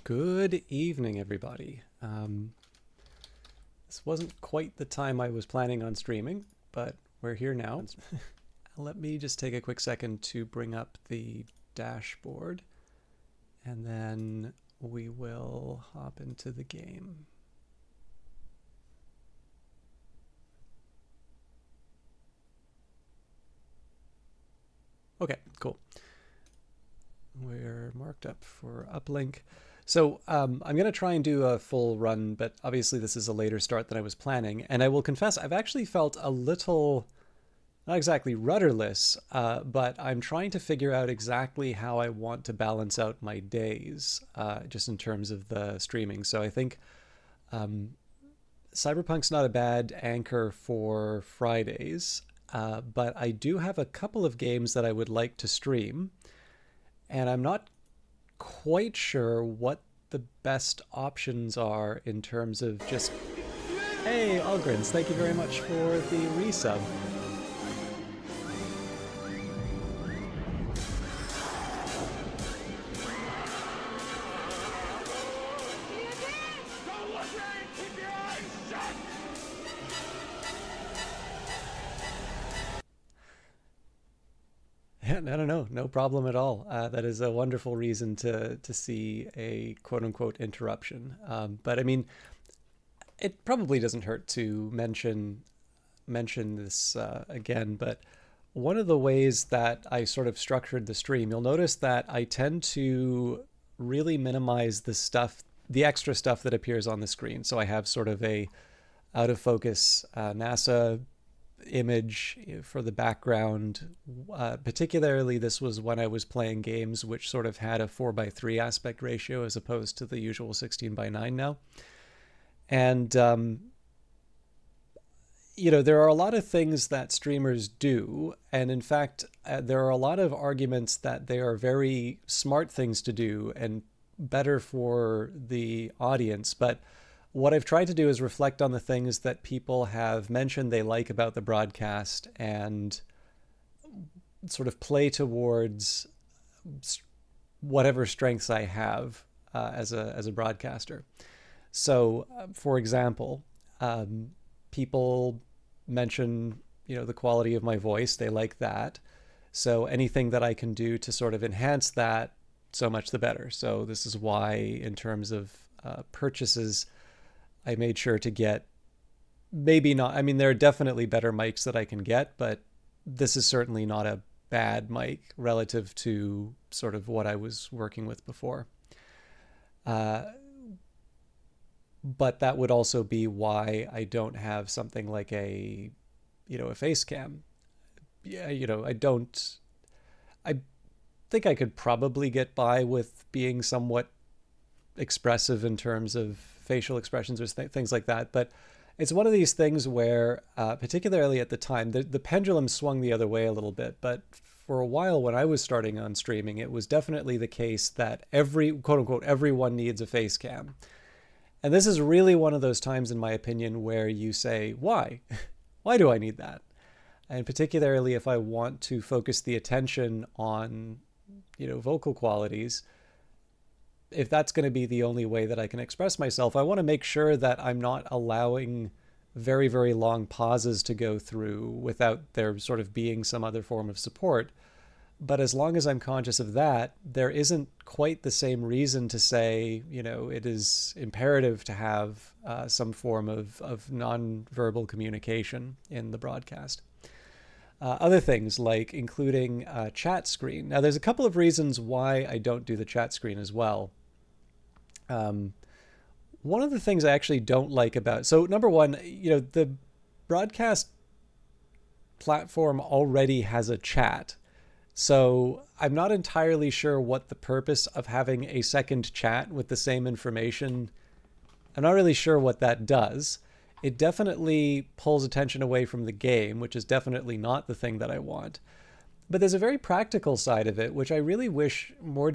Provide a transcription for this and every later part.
Good evening, everybody. This wasn't quite the time I was planning on streaming, but we're here now. Let me just take a quick second to bring up the dashboard, and then we will hop into the game. Okay, cool. We're marked up for Uplink. So I'm going to try and do a full run, but obviously this is a later start than I was planning. And I will confess, I've actually felt a little, not exactly rudderless, but I'm trying to figure out exactly how I want to balance out my days, just in terms of the streaming. So I think Cyberpunk's not a bad anchor for Fridays, but I do have a couple of games that I would like to stream. And I'm not quite sure what the best options are in terms of just... Hey, Algrins, thank you very much for the resub. No, no problem at all. That is a wonderful reason to see a quote unquote interruption. But I mean, it probably doesn't hurt to mention this again. But one of the ways that I sort of structured the stream, you'll notice that I tend to really minimize the extra stuff that appears on the screen. So I have sort of a out of focus NASA image for the background. Particularly, this was when I was playing games which sort of had a 4:3 aspect ratio as opposed to the usual 16:9 now. And, there are a lot of things that streamers do. And in fact, there are a lot of arguments that they are very smart things to do and better for the audience. But what I've tried to do is reflect on the things that people have mentioned they like about the broadcast and sort of play towards whatever strengths I have as a broadcaster. So, for example, people mention, the quality of my voice. They like that. So anything that I can do to sort of enhance that, so much the better. So this is why, in terms of purchases, I made sure to get maybe not, I mean, there are definitely better mics that I can get, but this is certainly not a bad mic relative to sort of what I was working with before. But that would also be why I don't have something like a face cam. Yeah, I think I could probably get by with being somewhat expressive in terms of facial expressions or things like that. But it's one of these things where, particularly at the time, the pendulum swung the other way a little bit. But for a while when I was starting on streaming, it was definitely the case that quote unquote, everyone needs a face cam. And this is really one of those times, in my opinion, where you say, why? Why do I need that? And particularly if I want to focus the attention on, vocal qualities, if that's going to be the only way that I can express myself, I want to make sure that I'm not allowing very, very long pauses to go through without there sort of being some other form of support. But as long as I'm conscious of that, there isn't quite the same reason to say, it is imperative to have some form of non-verbal communication in the broadcast. Other things like including a chat screen. Now, there's a couple of reasons why I don't do the chat screen as well. One of the things I actually don't like about... So, number one, the broadcast platform already has a chat. So I'm not entirely sure what the purpose of having a second chat with the same information. I'm not really sure what that does. It definitely pulls attention away from the game, which is definitely not the thing that I want. But there's a very practical side of it, which I really wish more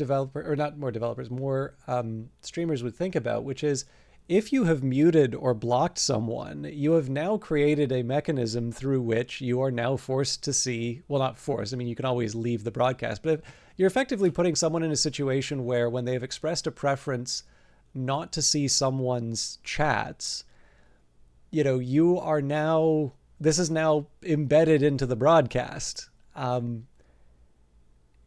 streamers would think about, which is if you have muted or blocked someone, you have now created a mechanism through which you are now forced to see, well, not forced, I mean, you can always leave the broadcast, but you're effectively putting someone in a situation where when they have expressed a preference not to see someone's chats, you are now, this is now embedded into the broadcast. And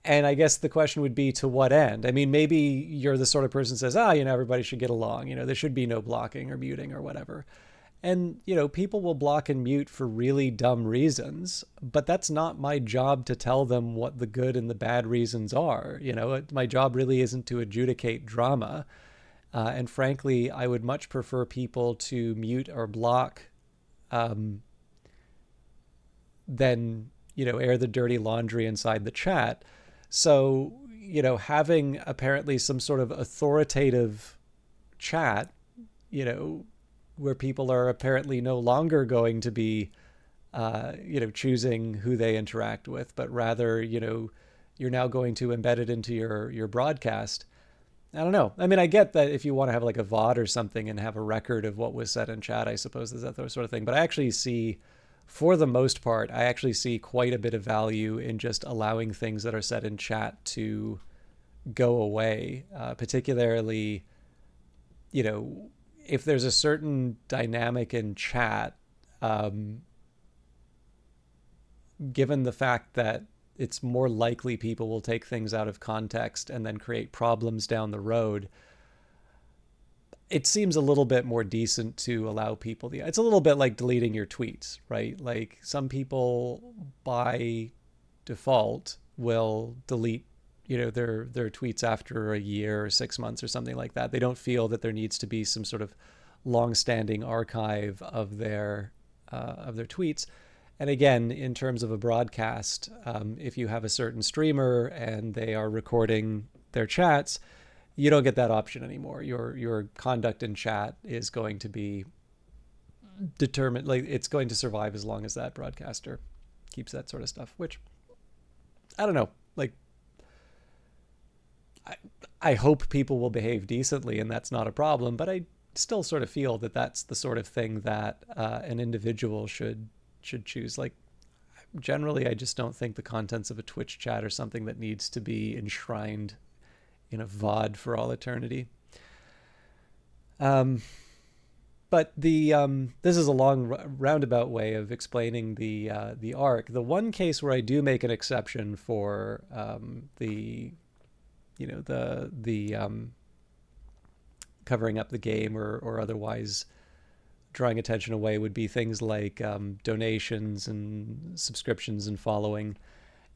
I guess the question would be, to what end? I mean, maybe you're the sort of person who says, everybody should get along. There should be no blocking or muting or whatever. And, people will block and mute for really dumb reasons, but that's not my job to tell them what the good and the bad reasons are. My job really isn't to adjudicate drama. And frankly, I would much prefer people to mute or block than, air the dirty laundry inside the chat. So, having apparently some sort of authoritative chat, where people are apparently no longer going to be, choosing who they interact with, but rather, you're now going to embed it into your broadcast. I don't know. I mean, I get that if you want to have like a VOD or something and have a record of what was said in chat, I suppose there's that sort of thing. But I actually see, for the most part, I actually see quite a bit of value in just allowing things that are said in chat to go away, particularly, if there's a certain dynamic in chat, given the fact that it's more likely people will take things out of context and then create problems down the road, it seems a little bit more decent to allow people it's a little bit like deleting your tweets, right? Like, some people by default will delete, their tweets after a year or 6 months or something like that. They don't feel that there needs to be some sort of long-standing archive of their tweets. And again, in terms of a broadcast, if you have a certain streamer and they are recording their chats, you don't get that option anymore. Your conduct in chat is going to be determined, like, it's going to survive as long as that broadcaster keeps that sort of stuff, which, I don't know, like, I hope people will behave decently and that's not a problem, but I still sort of feel that that's the sort of thing that an individual should choose. Like, generally, I just don't think the contents of a Twitch chat are something that needs to be enshrined in a VOD for all eternity. But this is a long roundabout way of explaining the arc. The one case where I do make an exception for the covering up the game or otherwise drawing attention away would be things like donations and subscriptions and following.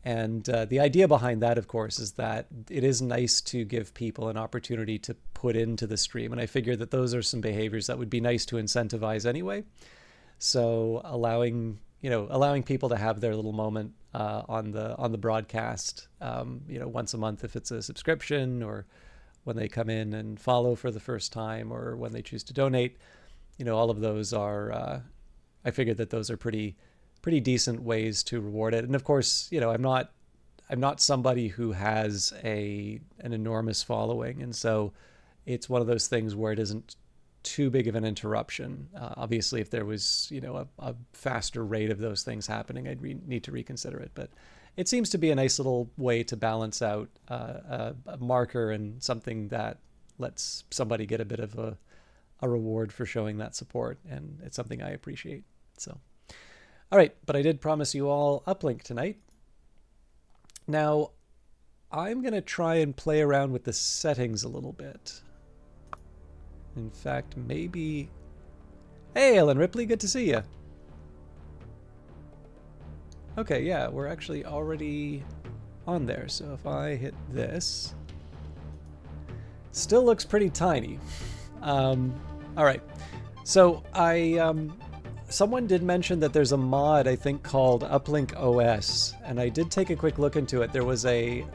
And the idea behind that, of course, is that it is nice to give people an opportunity to put into the stream. And I figure that those are some behaviors that would be nice to incentivize anyway. So allowing people to have their little moment on the broadcast, once a month if it's a subscription, or when they come in and follow for the first time, or when they choose to donate, all of those are, I figured that those are pretty decent ways to reward it. And of course, I'm not somebody who has an enormous following, and so it's one of those things where it isn't too big of an interruption. Obviously, if there was a faster rate of those things happening, I'd need to reconsider it. But it seems to be a nice little way to balance out a marker and something that lets somebody get a bit of a reward for showing that support, and it's something I appreciate. So. All right, but I did promise you all Uplink tonight. Now, I'm going to try and play around with the settings a little bit. In fact, maybe... Hey, Ellen Ripley, good to see you. Okay, yeah, we're actually already on there. So if I hit this... Still looks pretty tiny. All right, so someone did mention that there's a mod, I think, called Uplink OS, and I did take a quick look into it. There was a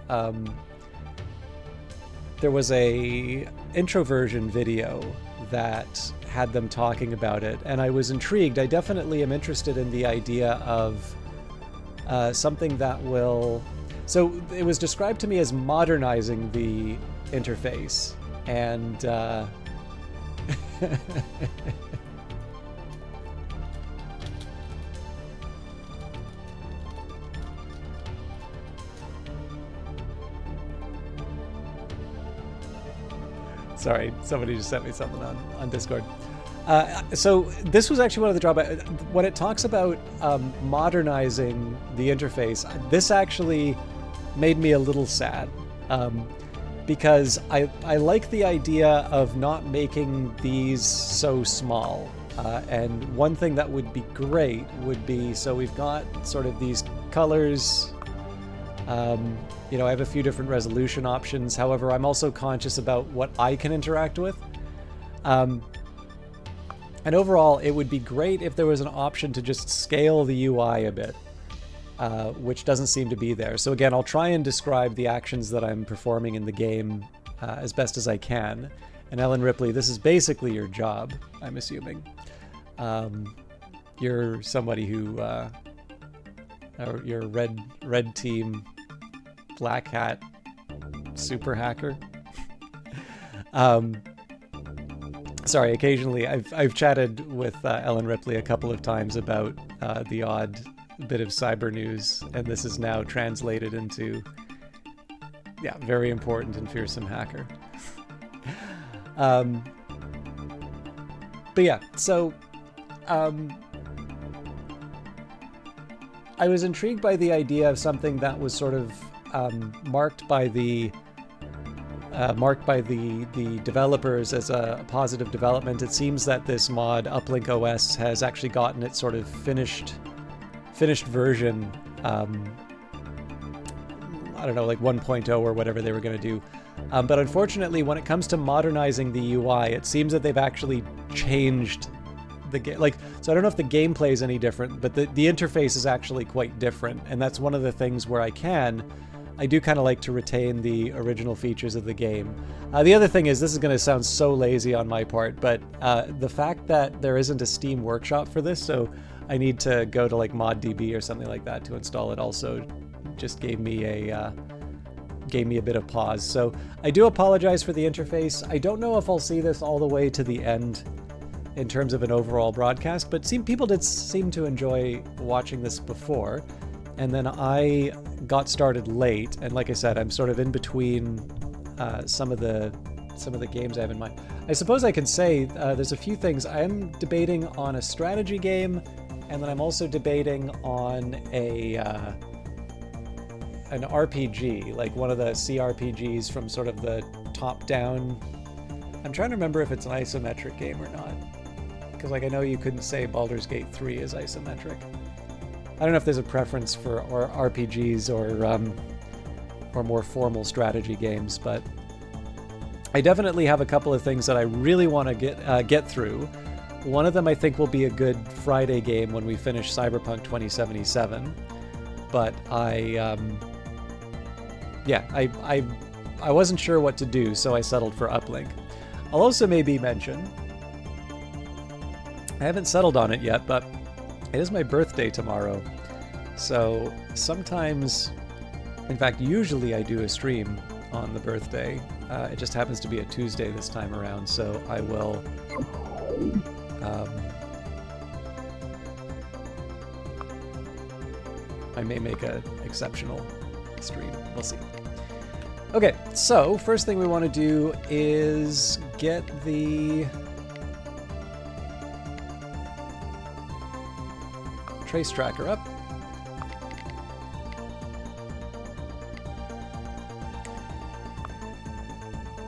introversion video that had them talking about it, and I was intrigued. I definitely am interested in the idea of something that will... So it was described to me as modernizing the interface, and... Sorry, somebody just sent me something on Discord. So this was actually one of the drawbacks. When it talks about modernizing the interface, this actually made me a little sad. Because I like the idea of not making these so small. And one thing that would be great would be, so we've got sort of these colors. You know, I have a few different resolution options. However, I'm also conscious about what I can interact with. And overall, it would be great if there was an option to just scale the UI a bit. Which doesn't seem to be there. So again, I'll try and describe the actions that I'm performing in the game as best as I can. And Ellen Ripley, this is basically your job, I'm assuming. You're somebody who, you're red team, black hat, super hacker. Sorry, occasionally I've chatted with Ellen Ripley a couple of times about the odd bit of cyber news, and this is now translated into, yeah, very important and fearsome hacker. But yeah, so I was intrigued by the idea of something that was sort of marked by the developers as a positive development. It seems that this mod, Uplink OS, has actually gotten its sort of finished version, I don't know, like 1.0 or whatever they were going to do. But unfortunately, when it comes to modernizing the UI, it seems that they've actually changed the game. Like, so I don't know if the gameplay is any different, but the interface is actually quite different. And that's one of the things where I do kind of like to retain the original features of the game. The other thing is, this is going to sound so lazy on my part, but the fact that there isn't a Steam Workshop for this, so I need to go to like ModDB or something like that to install it, also just gave me a bit of pause. So I do apologize for the interface. I don't know if I'll see this all the way to the end in terms of an overall broadcast, but people did seem to enjoy watching this before. And then I got started late, and like I said, I'm sort of in between some of the games I have in mind. I suppose I can say there's a few things. I am debating on a strategy game, and then I'm also debating on an RPG, like one of the CRPGs from sort of the top-down. I'm trying to remember if it's an isometric game or not, because like I know you couldn't say Baldur's Gate 3 is isometric. I don't know if there's a preference for RPGs or more formal strategy games, but I definitely have a couple of things that I really want to get through. One of them I think will be a good Friday game when we finish Cyberpunk 2077. But I wasn't sure what to do, so I settled for Uplink. I'll also maybe mention, I haven't settled on it yet, but it is my birthday tomorrow. So sometimes, in fact, usually I do a stream on the birthday. It just happens to be a Tuesday this time around, so I will... I may make an exceptional stream. We'll see. Okay, so first thing we want to do is get the trace tracker up.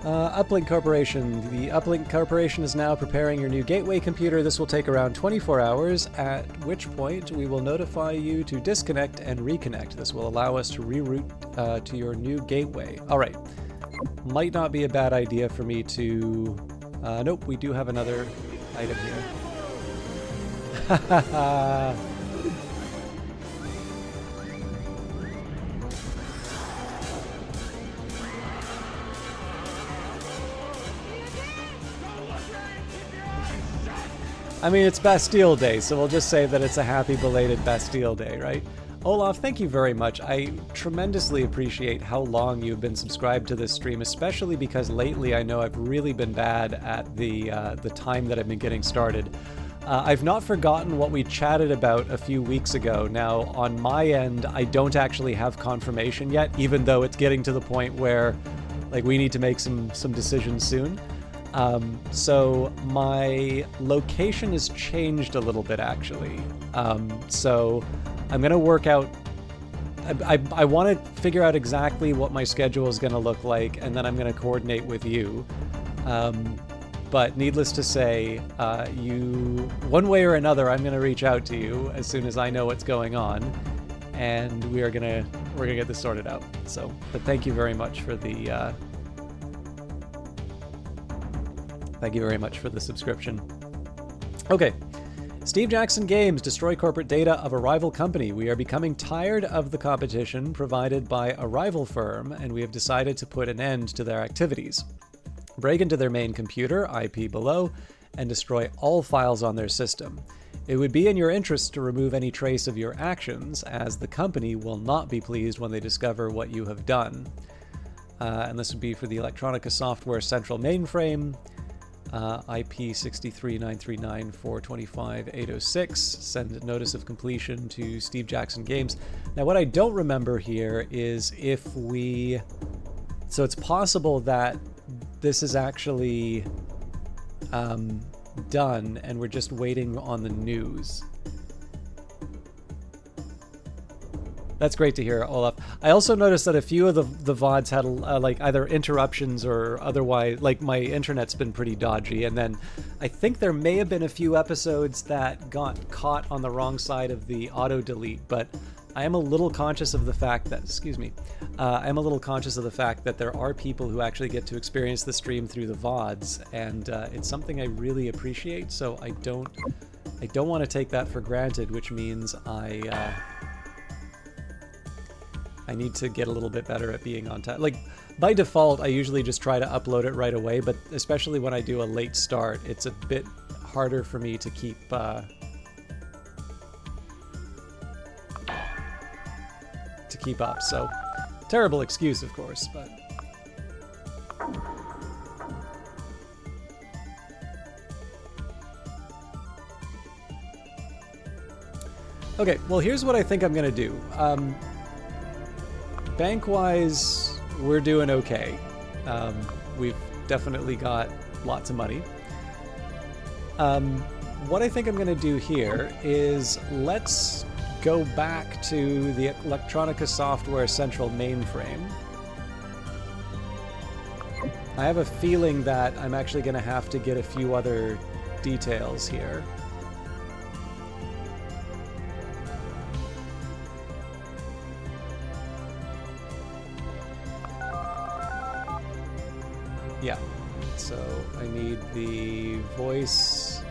Uplink Corporation. The Uplink Corporation is now preparing your new gateway computer. This will take around 24 hours, at which point we will notify you to disconnect and reconnect. This will allow us to reroute to your new gateway. All right. Might not be a bad idea for me to... nope, we do have another item here. I mean, it's Bastille Day, so we'll just say that it's a happy belated Bastille Day, right? Olaf, thank you very much. I tremendously appreciate how long you've been subscribed to this stream, especially because lately I know I've really been bad at the time that I've been getting started. I've not forgotten what we chatted about a few weeks ago. Now, on my end, I don't actually have confirmation yet, even though it's getting to the point where, like, we need to make some decisions soon. So my location has changed a little bit, actually. So I'm going to work out. I want to figure out exactly what my schedule is going to look like, and then I'm going to coordinate with you. But needless to say, one way or another, I'm going to reach out to you as soon as I know what's going on, and we're gonna get this sorted out. So, but thank you very much for the subscription. Okay. Steve Jackson Games destroy corporate data of a rival company. We are becoming tired of the competition provided by a rival firm, and we have decided to put an end to their activities. Break into their main computer, IP below, and destroy all files on their system. It would be in your interest to remove any trace of your actions, as the company will not be pleased when they discover what you have done. And this would be for the Electronica Software Central Mainframe, IP 63939425806. Send notice of completion to Steve Jackson Games. Now, what I don't remember here is if we... So it's possible that this is actually done and we're just waiting on the news. That's great to hear, Olaf. I also noticed that a few of the VODs had like either interruptions or otherwise, like my internet's been pretty dodgy. And then I think there may have been a few episodes that got caught on the wrong side of the auto delete, but I am a little conscious of the fact that, I am a little conscious of the fact that there are people who actually get to experience the stream through the VODs, and it's something I really appreciate. So I don't want to take that for granted, which means I need to get a little bit better at being on time. Like, by default, I usually just try to upload it right away, but especially when I do a late start, it's a bit harder for me to keep up. So, terrible excuse, of course, but... Okay, well, here's what I think I'm going to do. Bank-wise, we're doing okay. We've definitely got lots of money. What I think I'm going to do here is let's go back to the Electronica Software Central Mainframe. I have a feeling that I'm actually going to have to get a few other details here. Yeah, so I need the voice.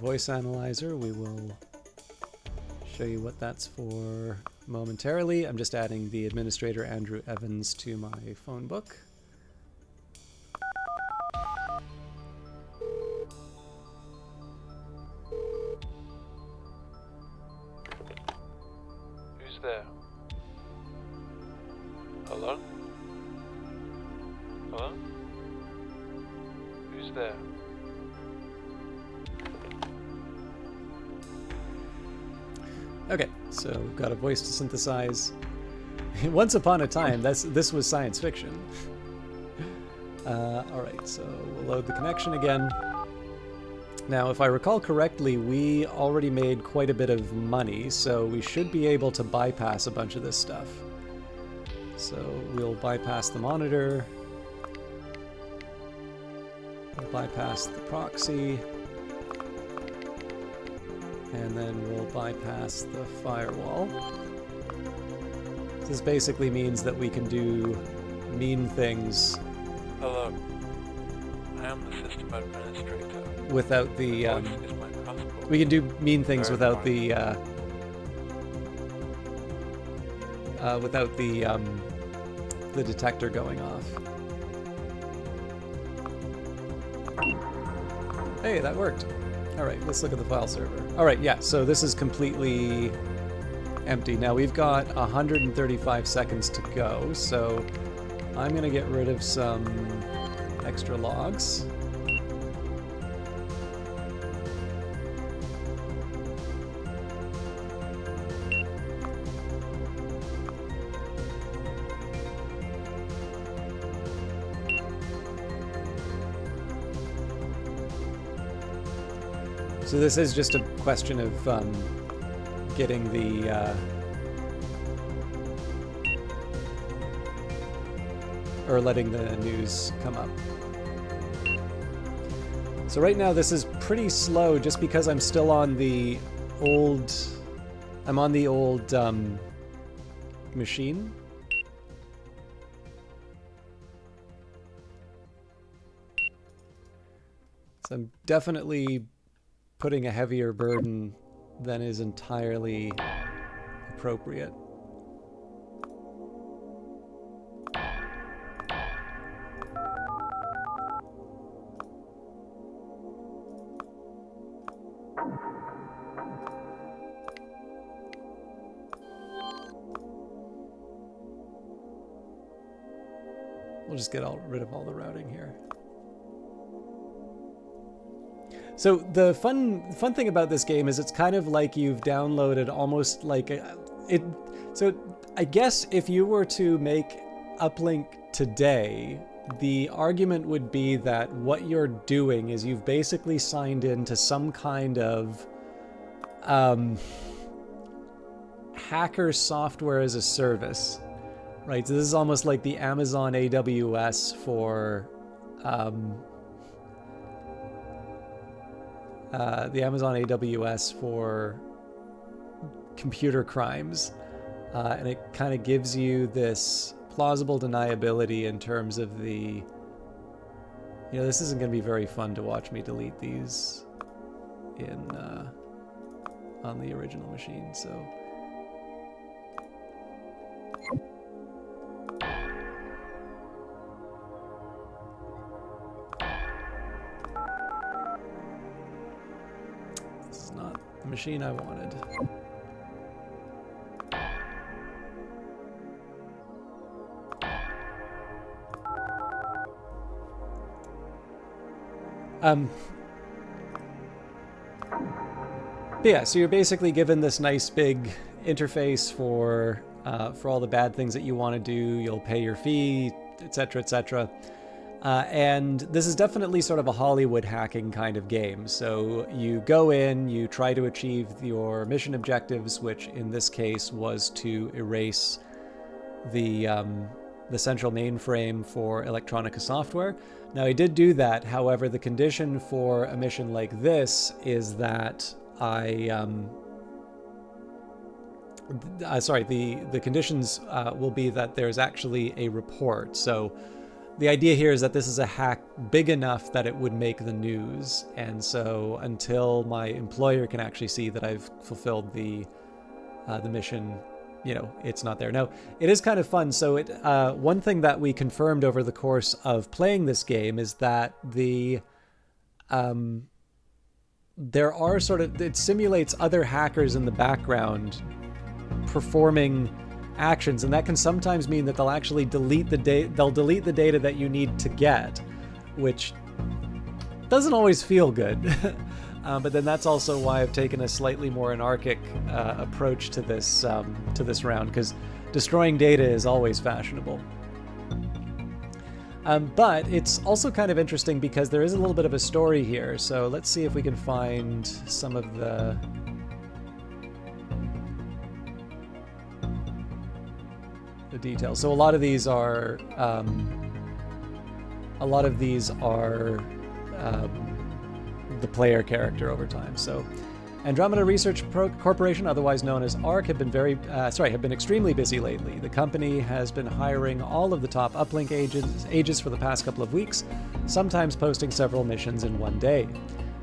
Voice analyzer. We will show you what that's for momentarily. I'm just adding the administrator Andrew Evans to my phone book. Who's there? Hello? Hello? Who's there? Okay, so we've got a voice to synthesize. Once upon a time, this was science fiction. All right, so we'll load the connection again. Now, if I recall correctly, we already made quite a bit of money, so we should be able to bypass a bunch of this stuff. So we'll bypass the monitor. We'll bypass the proxy. And then we'll bypass the firewall. This basically means that we can do mean things. Hello. I am the system administrator. Without the we can do mean things without the detector going off. Hey, that worked. All right, let's look at the file server. All right, yeah, so this is completely empty. Now we've got 135 seconds to go, so I'm gonna get rid of some extra logs. So this is just a question of getting the or letting the news come up. So right now this is pretty slow just because I'm still on the old machine. So I'm definitely putting a heavier burden than is entirely appropriate. We'll just get rid of all the routing here. So the fun thing about this game is it's kind of like you've downloaded almost like it. So I guess if you were to make Uplink today, the argument would be that what you're doing is you've basically signed into some kind of hacker software as a service, right? So this is almost like the Amazon AWS for computer crimes, and it kind of gives you this plausible deniability in terms of the, this isn't going to be very fun to watch me delete these in on the original machine, so. This is not the machine I wanted. Yeah, so you're basically given this nice big interface for all the bad things that you want to do. You'll pay your fee, etc., etc. And this is definitely sort of a Hollywood hacking kind of game. So you go in, you try to achieve your mission objectives, which in this case was to erase the central mainframe for Electronica software. Now, I did do that. However, the condition for a mission like this is that the conditions will be that there's actually a report. So the idea here is that this is a hack big enough that it would make the news. And so until my employer can actually see that I've fulfilled the mission, it's not there. Now, it is kind of fun. So one thing that we confirmed over the course of playing this game is that there are it simulates other hackers in the background performing actions, and that can sometimes mean that they'll actually delete the data that you need to get, which doesn't always feel good. But then that's also why I've taken a slightly more anarchic approach to this round, because destroying data is always fashionable. But it's also kind of interesting because there is a little bit of a story here. So let's see if we can find some of the details. So a lot of these are the player character over time. So Andromeda Research Corporation, otherwise known as ARC, have been extremely busy lately. The company has been hiring all of the top Uplink agents for the past couple of weeks, sometimes posting several missions in one day.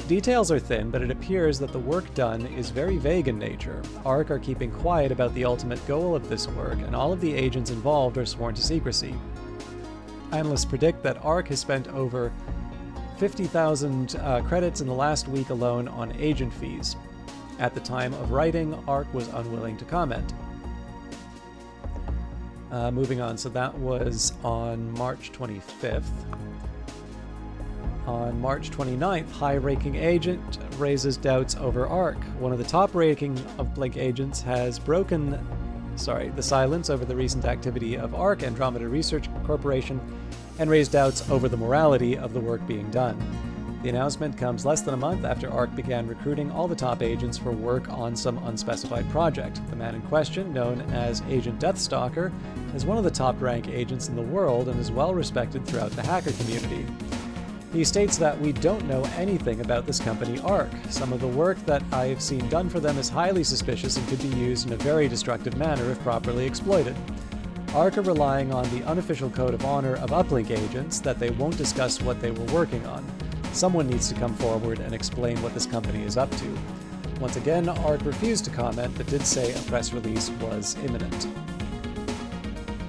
Details are thin, but it appears that the work done is very vague in nature. ARC are keeping quiet about the ultimate goal of this work, and all of the agents involved are sworn to secrecy. Analysts predict that ARC has spent over 50,000 credits in the last week alone on agent fees. At the time of writing, ARC was unwilling to comment. Moving on, so that was on March 25th. On March 29th, high-ranking agent raises doubts over ARC. One of the top-ranking Uplink agents has broken the silence over the recent activity of ARC, Andromeda Research Corporation, and raised doubts over the morality of the work being done. The announcement comes less than a month after ARC began recruiting all the top agents for work on some unspecified project. The man in question, known as Agent Deathstalker, is one of the top-rank agents in the world and is well respected throughout the hacker community. He states that we don't know anything about this company ARC. Some of the work that I've seen done for them is highly suspicious and could be used in a very destructive manner if properly exploited. ARC are relying on the unofficial code of honor of Uplink agents that they won't discuss what they were working on. Someone needs to come forward and explain what this company is up to. Once again, ARC refused to comment but did say a press release was imminent.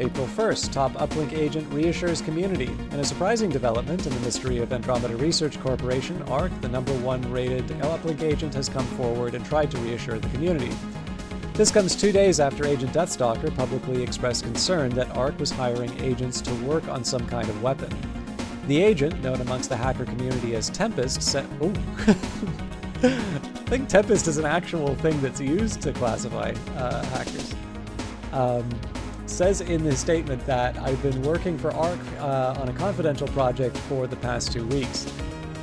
April 1st, top Uplink agent reassures community. In a surprising development in the mystery of Andromeda Research Corporation, ARC, the #1 rated Uplink agent, has come forward and tried to reassure the community. This comes 2 days after Agent Deathstalker publicly expressed concern that ARC was hiring agents to work on some kind of weapon. The agent, known amongst the hacker community as Tempest, said, I think Tempest is an actual thing that's used to classify hackers. Says in his statement that I've been working for ARC on a confidential project for the past 2 weeks.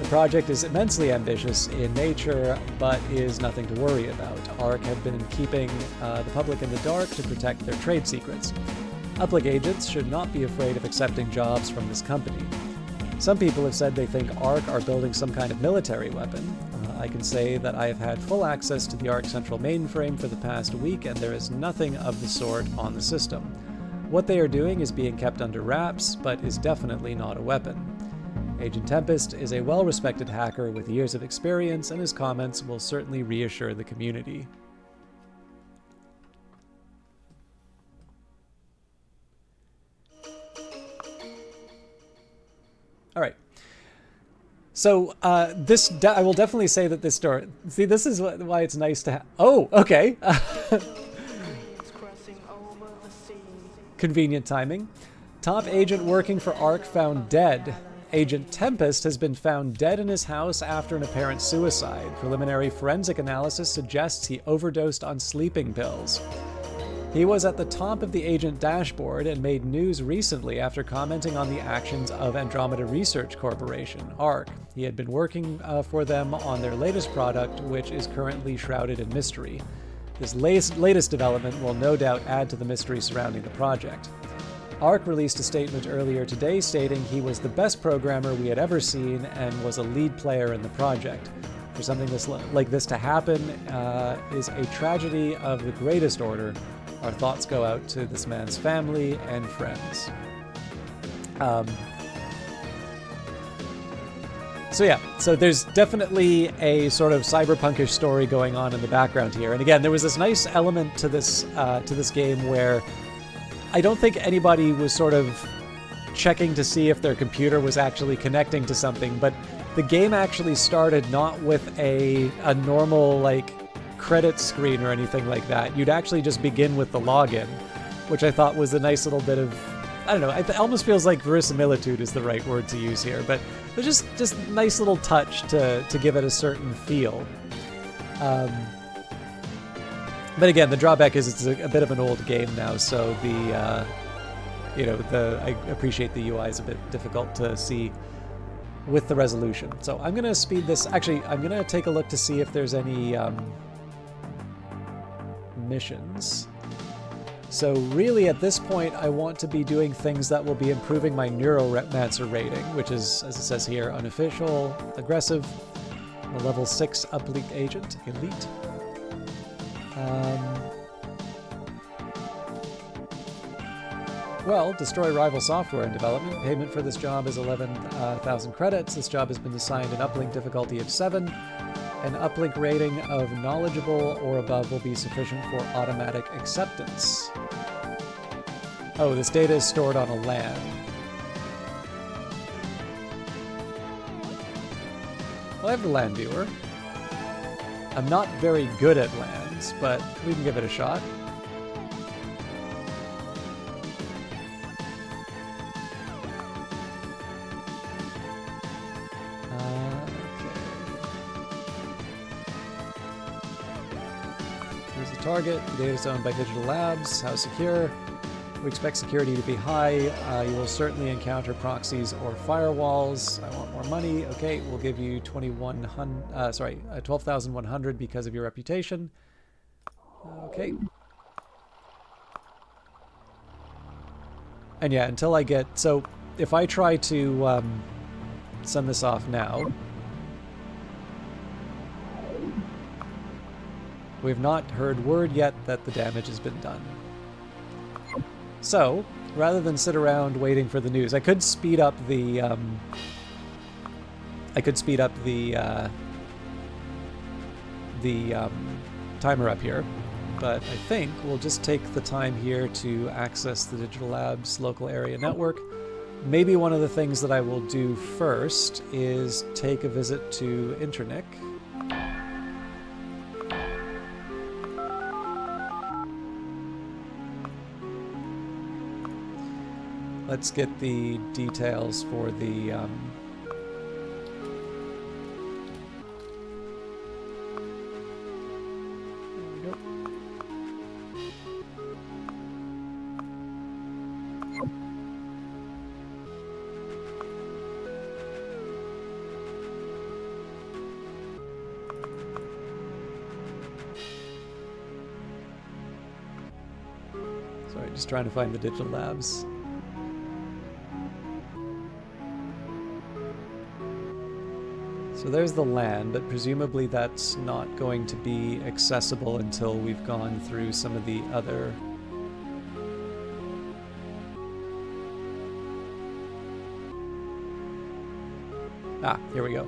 The project is immensely ambitious in nature, but is nothing to worry about. ARC have been keeping the public in the dark to protect their trade secrets. Uplink agents should not be afraid of accepting jobs from this company. Some people have said they think ARC are building some kind of military weapon. I can say that I have had full access to the ARC central mainframe for the past week, and there is nothing of the sort on the system. What they are doing is being kept under wraps, but is definitely not a weapon. Agent Tempest is a well-respected hacker with years of experience, and his comments will certainly reassure the community. All right. So I will definitely say that this story. See, this is why it's nice to have. Oh, okay. Convenient timing. Top agent working for ARC found dead. Agent Tempest has been found dead in his house after an apparent suicide. Preliminary forensic analysis suggests he overdosed on sleeping pills. He was at the top of the agent dashboard and made news recently after commenting on the actions of Andromeda Research Corporation, ARC. He had been working for them on their latest product, which is currently shrouded in mystery. This latest development will no doubt add to the mystery surrounding the project. ARC released a statement earlier today stating he was the best programmer we had ever seen and was a lead player in the project. For something like this to happen is a tragedy of the greatest order. Our thoughts go out to this man's family and friends. So there's definitely a sort of cyberpunkish story going on in the background here. And again, there was this nice element to this game where I don't think anybody was sort of checking to see if their computer was actually connecting to something, but the game actually started not with a normal like credit screen or anything like that. You'd actually just begin with the login, which I thought was a nice little bit of, I don't know, it almost feels like verisimilitude is the right word to use here, but there's just nice little touch to give it a certain feel. But again, the drawback is it's a bit of an old game now, so I appreciate the UI is a bit difficult to see with the resolution. So I'm going to speed this. Actually, I'm going to take a look to see if there's any missions. So really at this point, I want to be doing things that will be improving my Neuromancer rating, which is, as it says here, unofficial, aggressive, a level 6 Uplink agent, elite. Well, destroy rival software in development. Payment for this job is 11,000 credits. This job has been assigned an uplink difficulty of 7. An uplink rating of knowledgeable or above will be sufficient for automatic acceptance. Oh, this data is stored on a LAN. I have the land viewer. I'm not very good at lands, but we can give it a shot. Here's the target. The data is owned by Digital Labs. How secure? We expect security to be high. You will certainly encounter proxies or firewalls. I want more money. Okay, we'll give you 12,100 because of your reputation. Okay. And yeah, until I get... So if I try to send this off now, we've not heard word yet that the damage has been done. So, rather than sit around waiting for the news, I could speed up the timer up here, but I think we'll just take the time here to access the Digital Labs local area network. Maybe one of the things that I will do first is take a visit to Internic. Let's get the details for the there we go. Sorry, just trying to find the Digital Labs. So there's the land, but presumably that's not going to be accessible until we've gone through some of the other... Ah, here we go.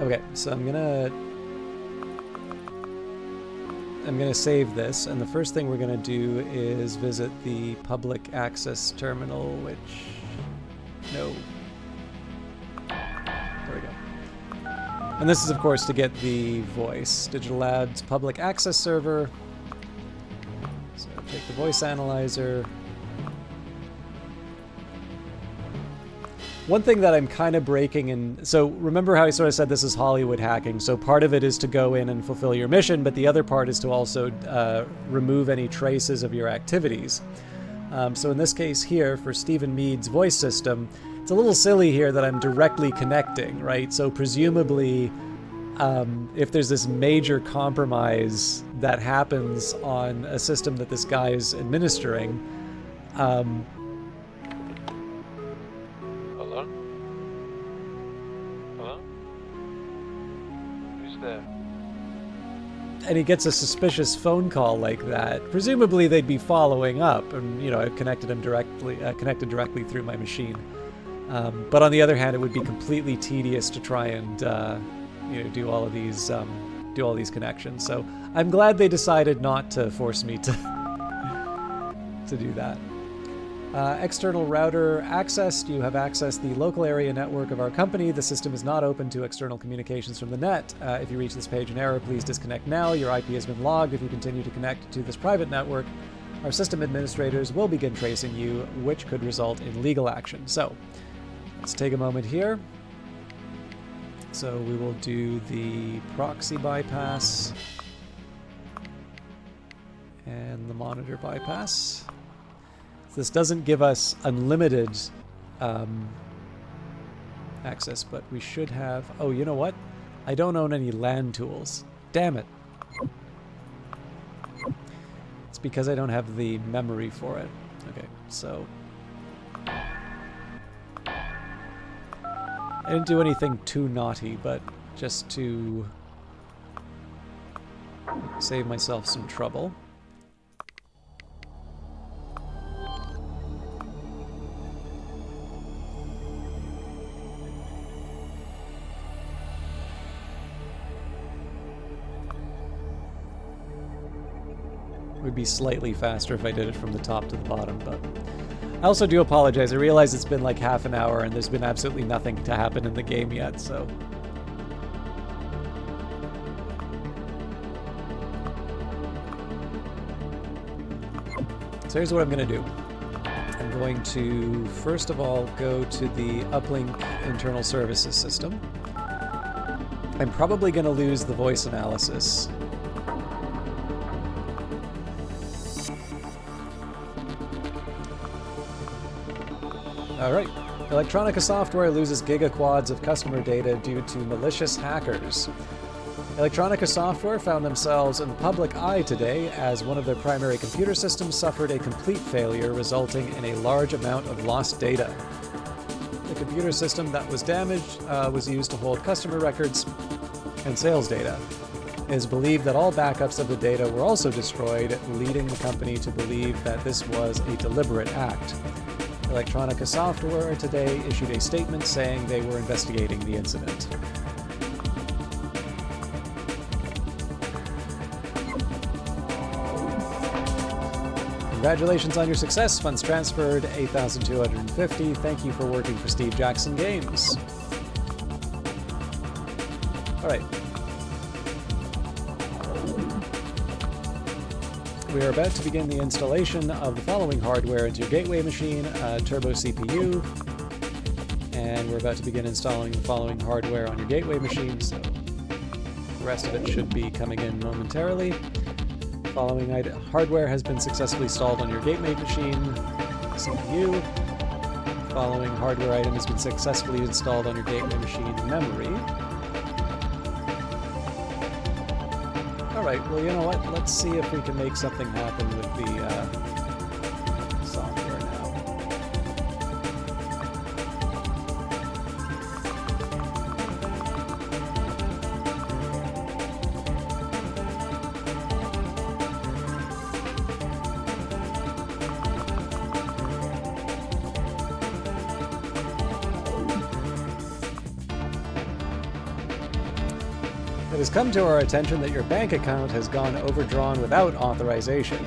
Okay, so I'm gonna save this, and the first thing we're gonna do is visit the public access terminal, which... No. There we go. And this is, of course, to get the voice. Digital Labs public access server. So take the voice analyzer. One thing that I'm kind of breaking in... So remember how I sort of said this is Hollywood hacking. So part of it is to go in and fulfill your mission, but the other part is to also remove any traces of your activities. So in this case here, for Stephen Mead's voice system, it's a little silly here that I'm directly connecting, right? So presumably, if there's this major compromise that happens on a system that this guy is administering, and he gets a suspicious phone call like that, presumably they'd be following up, and you know, I've connected him directly, connected directly through my machine. But on the other hand, it would be completely tedious to try and you know, do all of these connections. So I'm glad they decided not to force me to do that. External router accessed. You have accessed the local area network of our company. The system is not open to external communications from the net. If you reach this page in error, please disconnect now. Your IP has been logged. If you continue to connect to this private network, our system administrators will begin tracing you, which could result in legal action. So let's take a moment here. So we will do the proxy bypass and the monitor bypass. This doesn't give us unlimited access, but we should have... Oh, you know what? I don't own any LAN tools. Damn it. It's because I don't have the memory for it. Okay, so... I didn't do anything too naughty, but just to save myself some trouble. would be slightly faster if I did it from the top to the bottom, but I also do apologize. I realize it's been like half an hour and there's been absolutely nothing to happen in the game yet, so... So here's what I'm going to do. I'm going to, first of all, go to the Uplink internal services system. I'm probably going to lose the voice analysis. Alright. Electronica Software loses gigaquads of customer data due to malicious hackers. Electronica Software found themselves in the public eye today as one of their primary computer systems suffered a complete failure, resulting in a large amount of lost data. The computer system that was damaged was used to hold customer records and sales data. It is believed that all backups of the data were also destroyed, leading the company to believe that this was a deliberate act. Electronica Software today issued a statement saying they were investigating the incident. Congratulations on your success. Funds transferred, 8,250. Thank you for working for Steve Jackson Games. All right. We are about to begin the installation of the following hardware into your gateway machine, Turbo CPU, and we're about to begin installing the following hardware on your gateway machine, so the rest of it should be coming in momentarily. Following hardware has been successfully installed on your gateway machine, CPU. Following hardware item has been successfully installed on your gateway machine, memory. Alright, well, you know what? Let's see if we can make something happen with the software now. It has come to our attention that your bank account has gone overdrawn without authorization.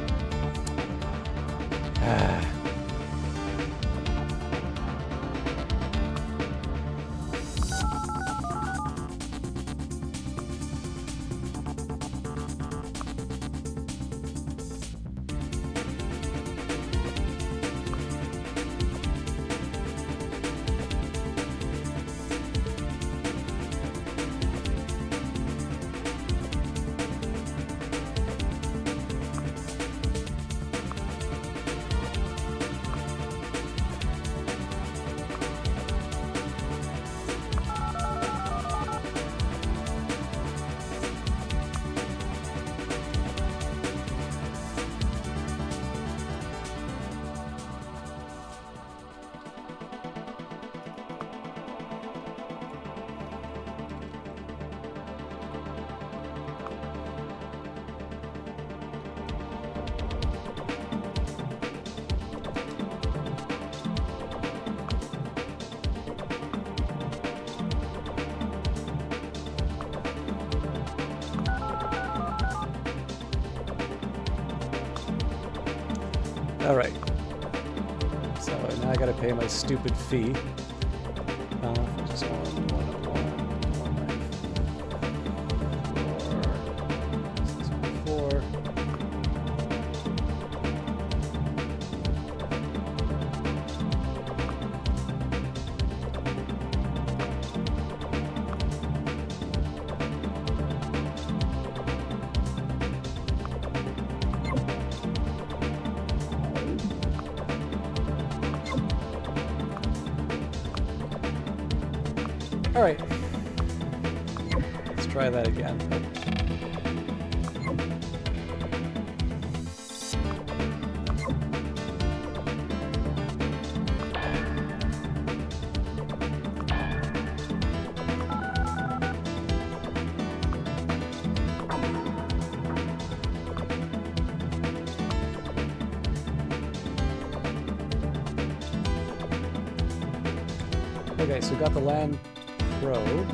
Alright. So now I gotta pay my stupid fee. Just 1, 1, 1, 1, 1, 1, 1, 1. Alright. Let's try that again. Okay, so we got the LAN probe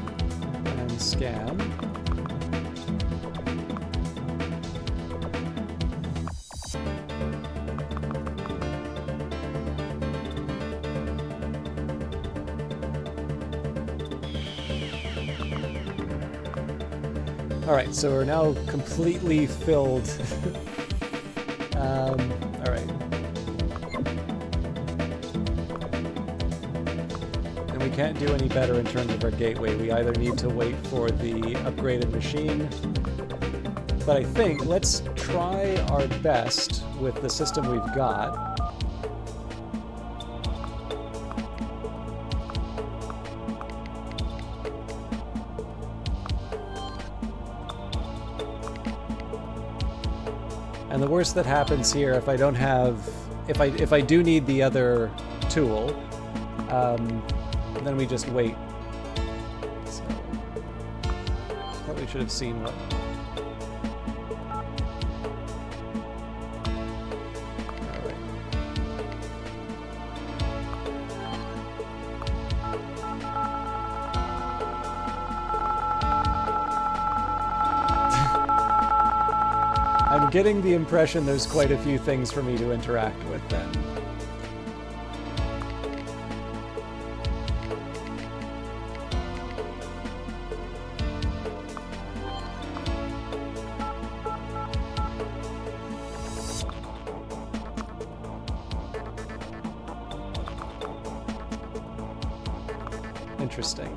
and scan. All right, so we're now completely filled. All right. And we can't do any better in terms of our gateway. We either need to wait for the upgraded machine, but I think let's try our best with the system we've got. And the worst that happens here, if I don't have, if I do need the other tool, then we just wait. So probably should have seen what. I'm getting the impression there's quite a few things for me to interact with then. Interesting.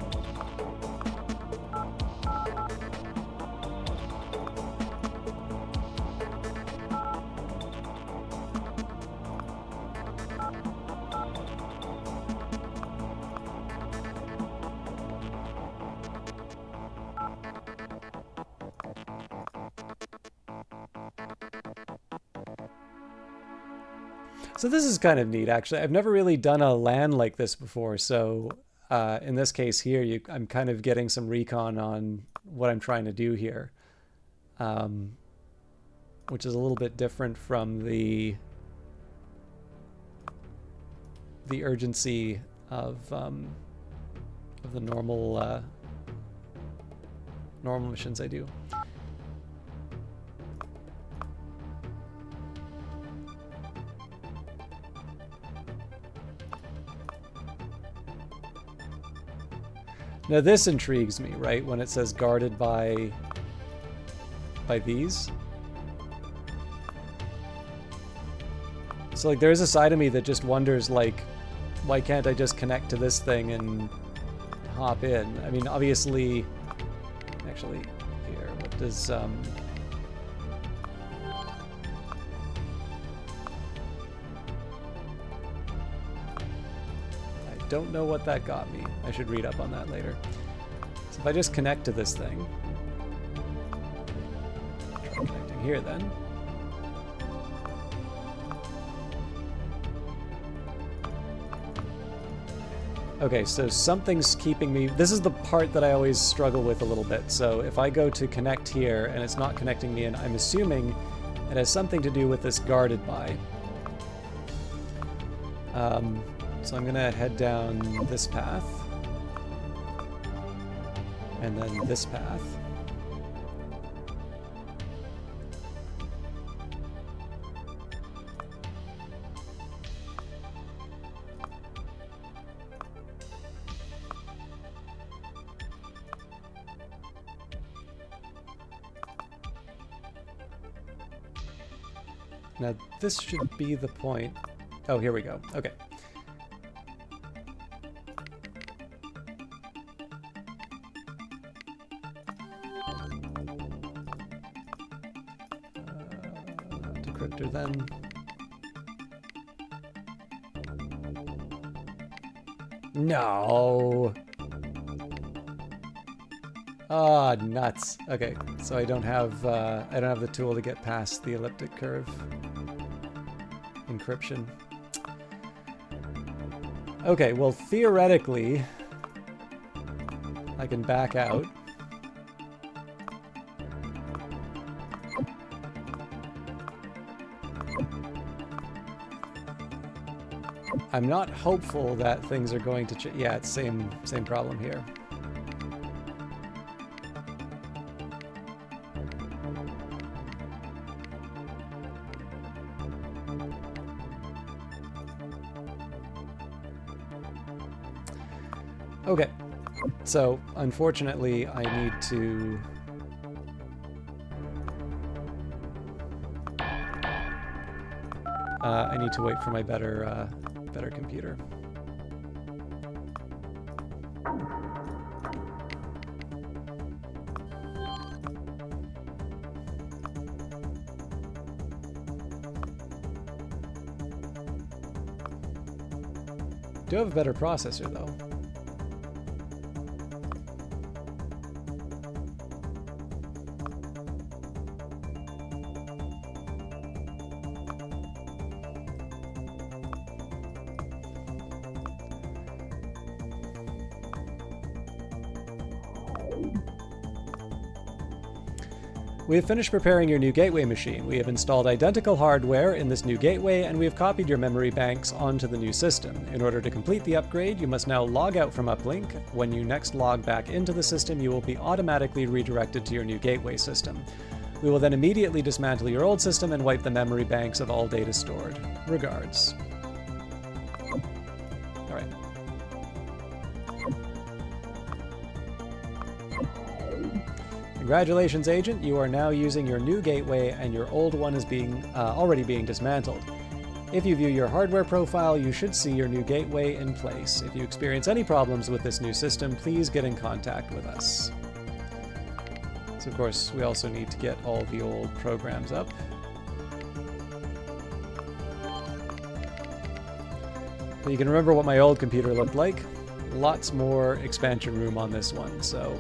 So this is kind of neat, actually. I've never really done a LAN like this before, so in this case here, I'm kind of getting some recon on what I'm trying to do here, which is a little bit different from the urgency of the normal normal missions I do. Now this intrigues me, right? When it says guarded by these. So like there is a side of me that just wonders like, why can't I just connect to this thing and hop in? I mean, obviously, actually here, what does, I don't know what that got me. I should read up on that later. So if I just connect to this thing, try connecting here then. Okay, so something's keeping me. This is the part that I always struggle with a little bit. So if I go to connect here and it's not connecting me in, I'm assuming it has something to do with this guarded by. So I'm gonna head down this path, and then this path. Now this should be the point. Oh, here we go. Okay. Decryptor then. No. Ah, oh, nuts. Okay, so I don't have the tool to get past the elliptic curve encryption. Okay, well theoretically I can back out. I'm not hopeful that things are going to yeah, it's same problem here. Okay, so unfortunately I need to I need to wait for my better computer. Do have a better processor though. We have finished preparing your new gateway machine. We have installed identical hardware in this new gateway, and we have copied your memory banks onto the new system. In order to complete the upgrade, you must now log out from Uplink. When you next log back into the system, you will be automatically redirected to your new gateway system. We will then immediately dismantle your old system and wipe the memory banks of all data stored. Regards. All right. Congratulations, Agent. You are now using your new gateway, and your old one is already being dismantled. If you view your hardware profile, you should see your new gateway in place. If you experience any problems with this new system, please get in contact with us. So, of course, we also need to get all the old programs up. But you can remember what my old computer looked like. Lots more expansion room on this one, so...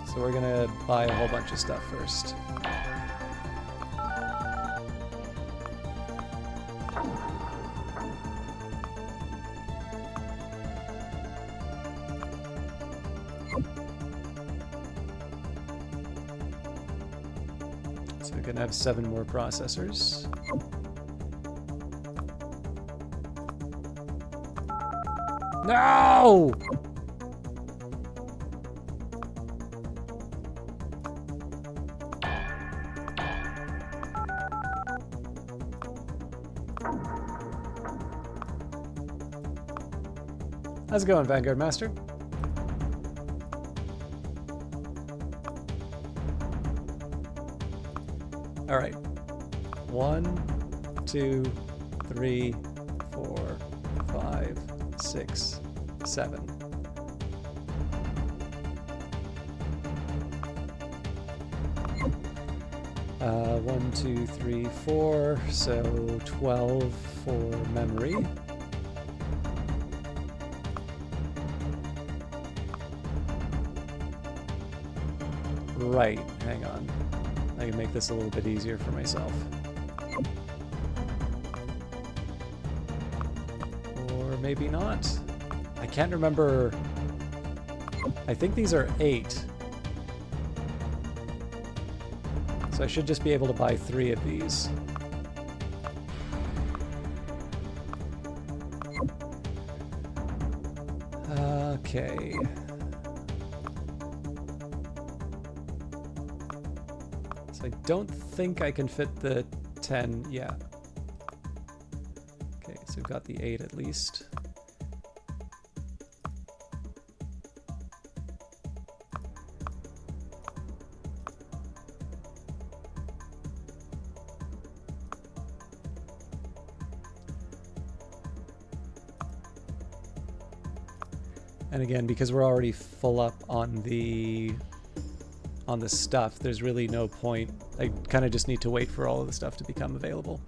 So we're gonna buy a whole bunch of stuff first. So we're gonna have 7 more processors. No! How's it going, Vanguard Master? All right. 1, 2, 3, 4, 5, 6, 7. One, 2, 3, 4. So 12 for memory. Right, hang on. I can make this a little bit easier for myself. Or maybe not. I can't remember. I think these are 8. So I should just be able to buy 3 of these. Okay. I don't think I can fit the 10 yet. Okay, so we've got the 8 at least. And again, because we're already full up on the stuff, there's really no point. I kind of just need to wait for all of the stuff to become available.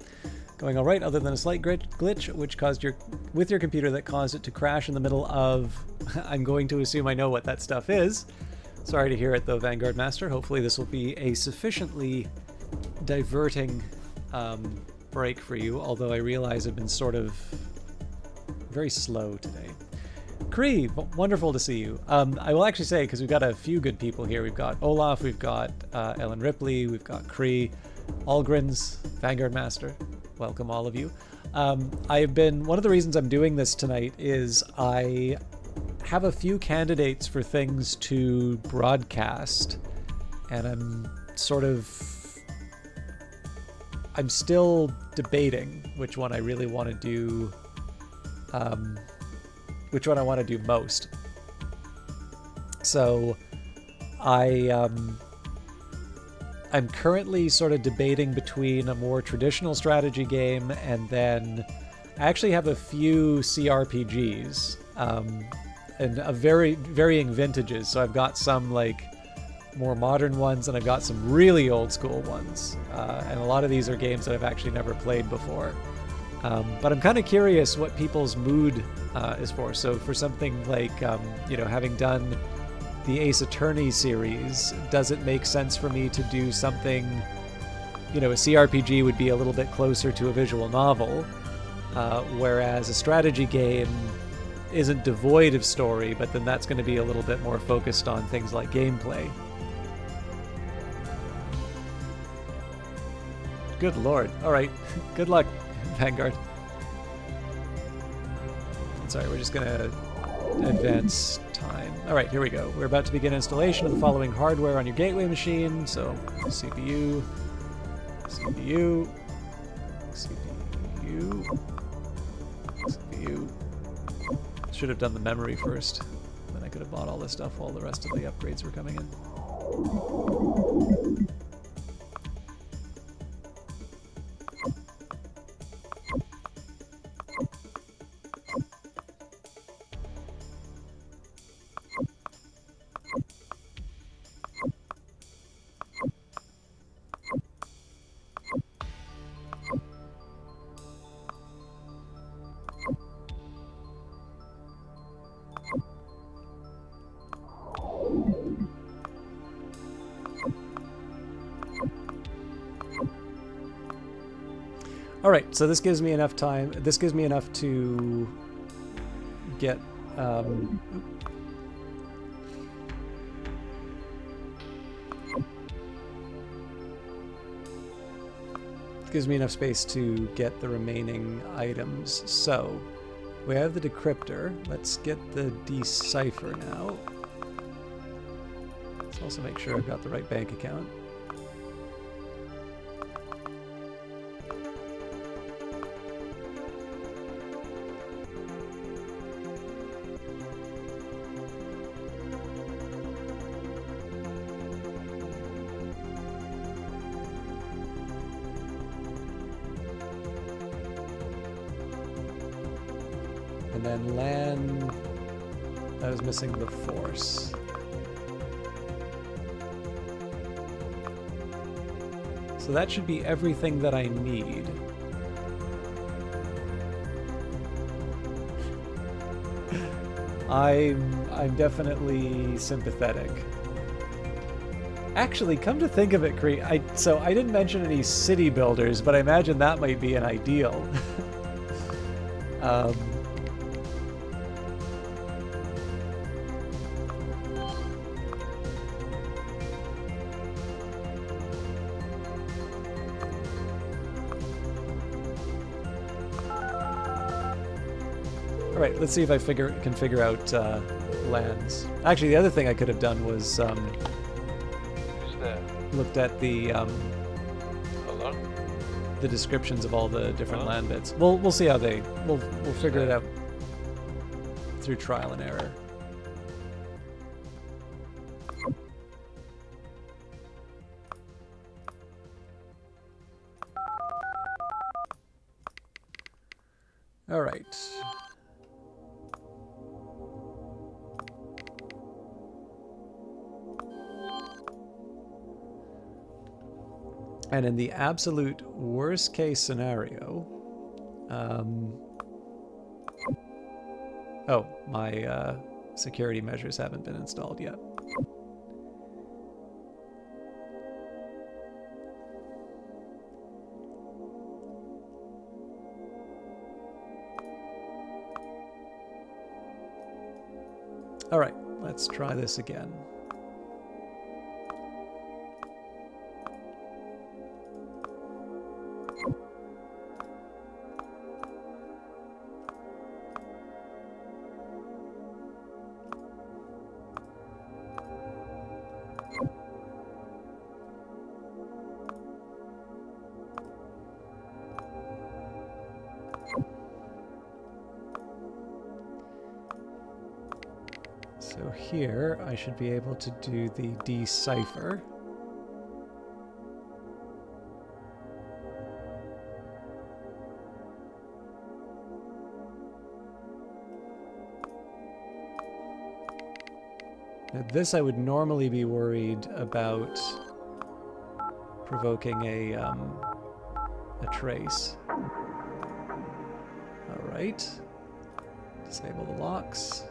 Going all right, other than a slight glitch which caused with your computer that caused it to crash in the middle of... I'm going to assume I know what that stuff is. Sorry to hear it though, Vanguard Master. Hopefully this will be a sufficiently diverting break for you, although I realize I've been sort of very slow today. Cree, wonderful to see you. I will actually say, because we've got a few good people here. We've got Olaf, we've got Ellen Ripley, we've got Cree, Algrins, Vanguard Master. Welcome all of you. One of the reasons I'm doing this tonight is I have a few candidates for things to broadcast, and I'm still debating which one I really want to do, which one I want to do most. So I I'm currently sort of debating between a more traditional strategy game and then I actually have a few CRPGs and a varying vintages. So I've got some like more modern ones and I've got some really old school ones. And a lot of these are games that I've actually never played before. But I'm kind of curious what people's mood is for. So for something like, having done the Ace Attorney series, does it make sense for me to do something, a CRPG would be a little bit closer to a visual novel, whereas a strategy game isn't devoid of story, but then that's going to be a little bit more focused on things like gameplay. Good lord. All right. Good luck, Vanguard. Sorry, we're just going to advance time. All right, here we go. We're about to begin installation of the following hardware on your gateway machine. So CPU, CPU, CPU, CPU. Should have done the memory first. Then I could have bought all this stuff while the rest of the upgrades were coming in. All right, so this gives me enough time. This gives me enough to get. Gives me enough space to get the remaining items. So we have the decryptor. Let's get the decipher now. Let's also make sure I've got the right bank account. And then LAN, I was missing the force. So that should be everything that I need. I'm definitely sympathetic. Actually, come to think of it, so I didn't mention any city builders, but I imagine that might be an ideal. Alright, let's see if I can figure out lands. Actually, the other thing I could have done was Who's there? looked at the Hello? the descriptions of all the different land bits. We'll see how we'll figure it out through trial and error. All right. And in the absolute worst case scenario, oh, my security measures haven't been installed yet. All right, let's try this again. So here I should be able to do the decipher. Now this I would normally be worried about provoking a trace. All right. Disable the locks.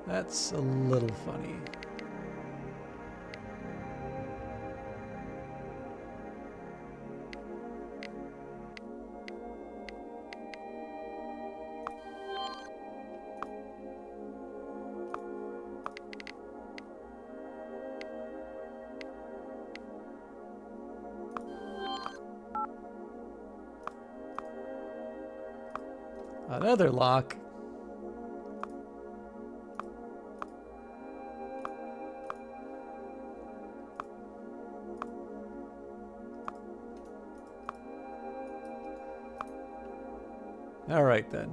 That's a little funny. Another lock. All right then.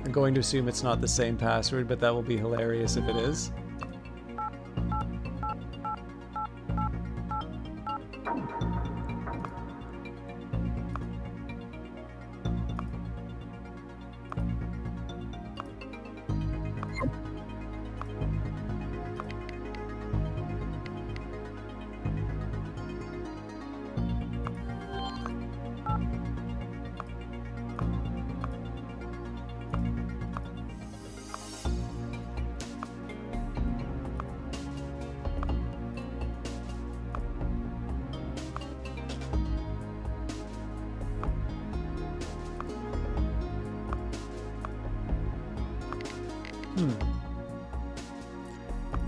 I'm going to assume it's not the same password, but that will be hilarious if it is.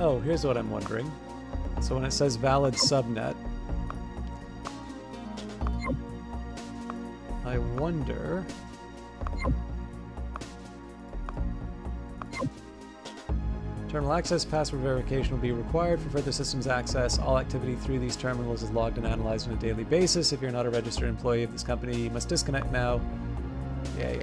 Oh, here's what I'm wondering. So when it says valid subnet, I wonder... Terminal access password verification will be required for further systems access. All activity through these terminals is logged and analyzed on a daily basis. If you're not a registered employee of this company, you must disconnect now. Yeah.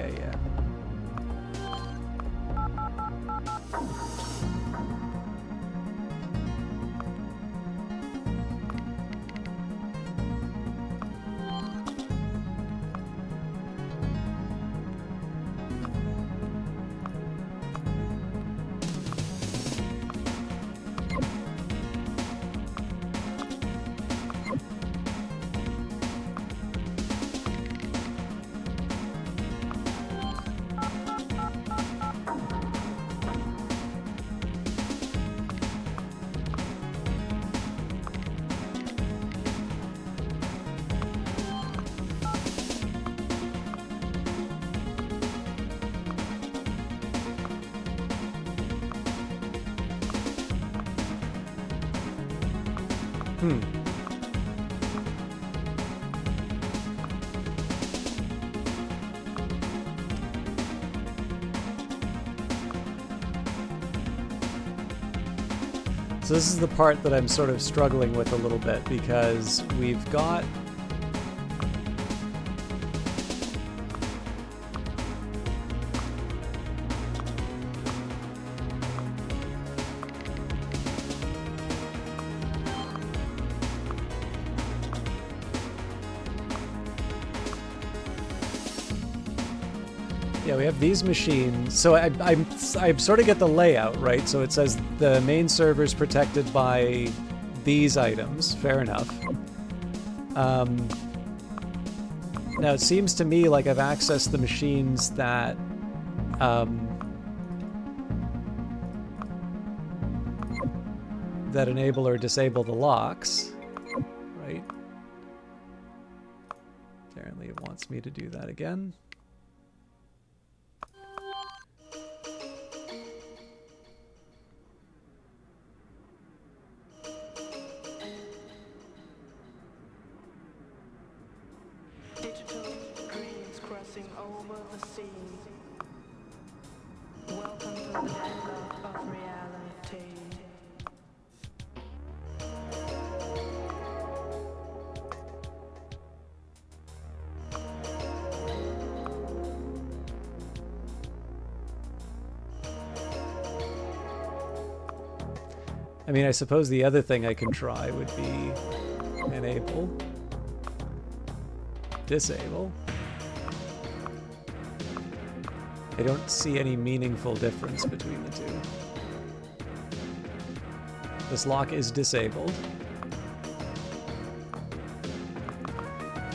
So this is the part that I'm sort of struggling with a little bit, because we've got... Yeah, we have these machines. So I sort of get the layout, right? So it says the main server is protected by these items. Fair enough. Now it seems to me like I've accessed the machines that that enable or disable the locks, right? Apparently it wants me to do that again. Digital dreams crossing over the sea. Welcome to the deadlock of reality. I mean, I suppose the other thing I can try would be enable, disable. I don't see any meaningful difference between the two. This lock is disabled.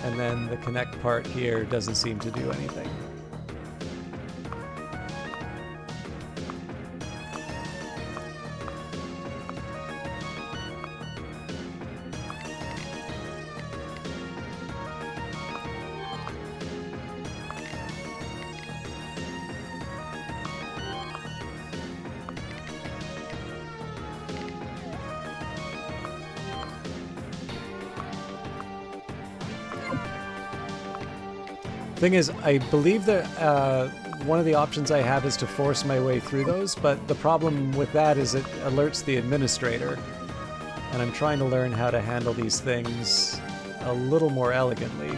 And then the connect part here doesn't seem to do anything. Thing is, I believe that one of the options I have is to force my way through those, but the problem with that is it alerts the administrator, and I'm trying to learn how to handle these things a little more elegantly.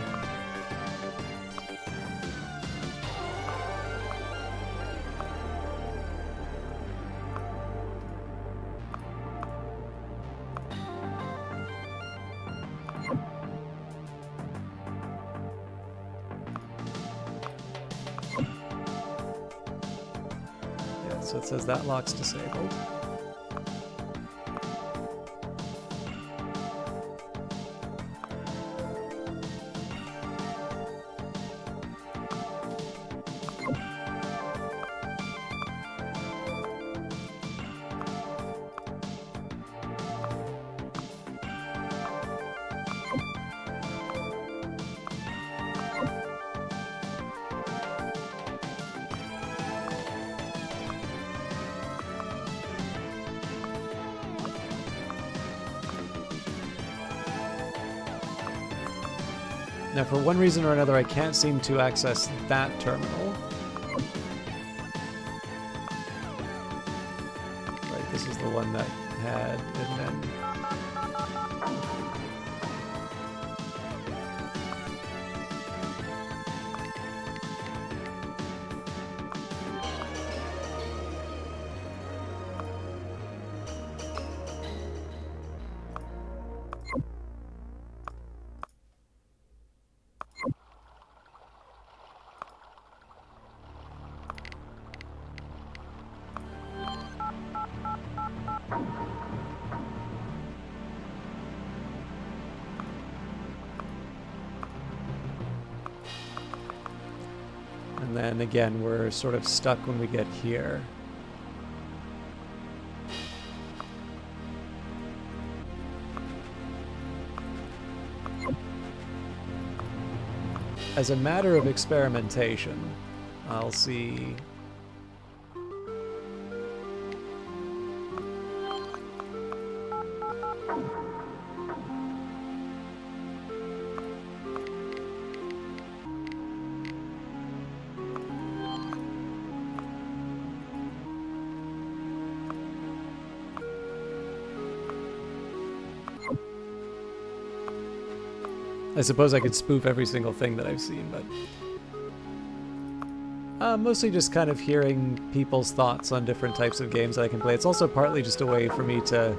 So it says that lock's disabled. Now, for one reason or another, I can't seem to access that terminal. Right, this is the one that had admin. And then again, we're sort of stuck when we get here. As a matter of experimentation, I'll see. I suppose I could spoof every single thing that I've seen, but mostly just kind of hearing people's thoughts on different types of games that I can play. It's also partly just a way for me to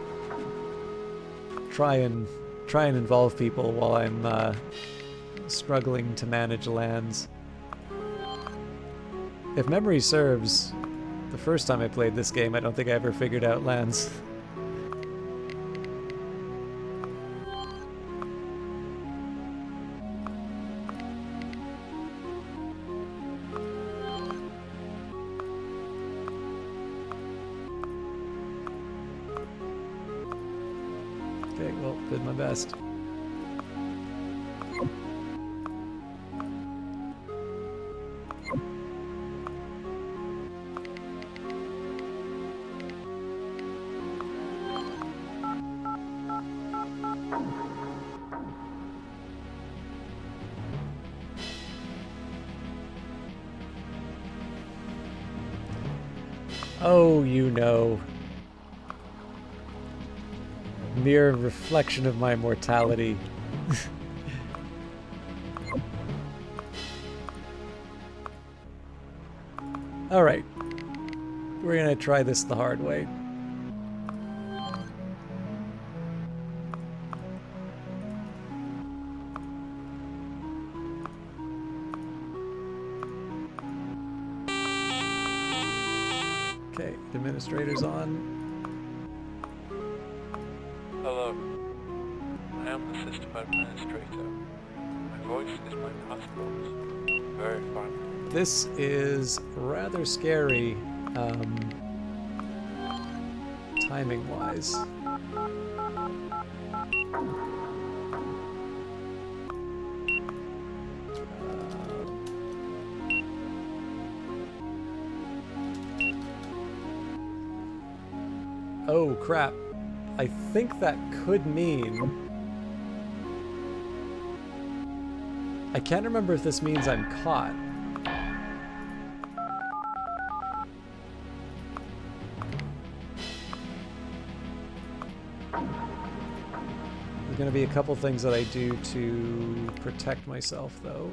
try and involve people while I'm struggling to manage lands. If memory serves, the first time I played this game, I don't think I ever figured out lands. Okay, well, did my best. Oh, you know. Mere reflection of my mortality. Alright. We're gonna try this the hard way. Okay, administrator's on. Hello. I am the system administrator. My voice is my passport. Very fun. This is rather scary, timing-wise. Oh, crap. I think that could mean... I can't remember if this means I'm caught. There's going to be a couple things that I do to protect myself, though.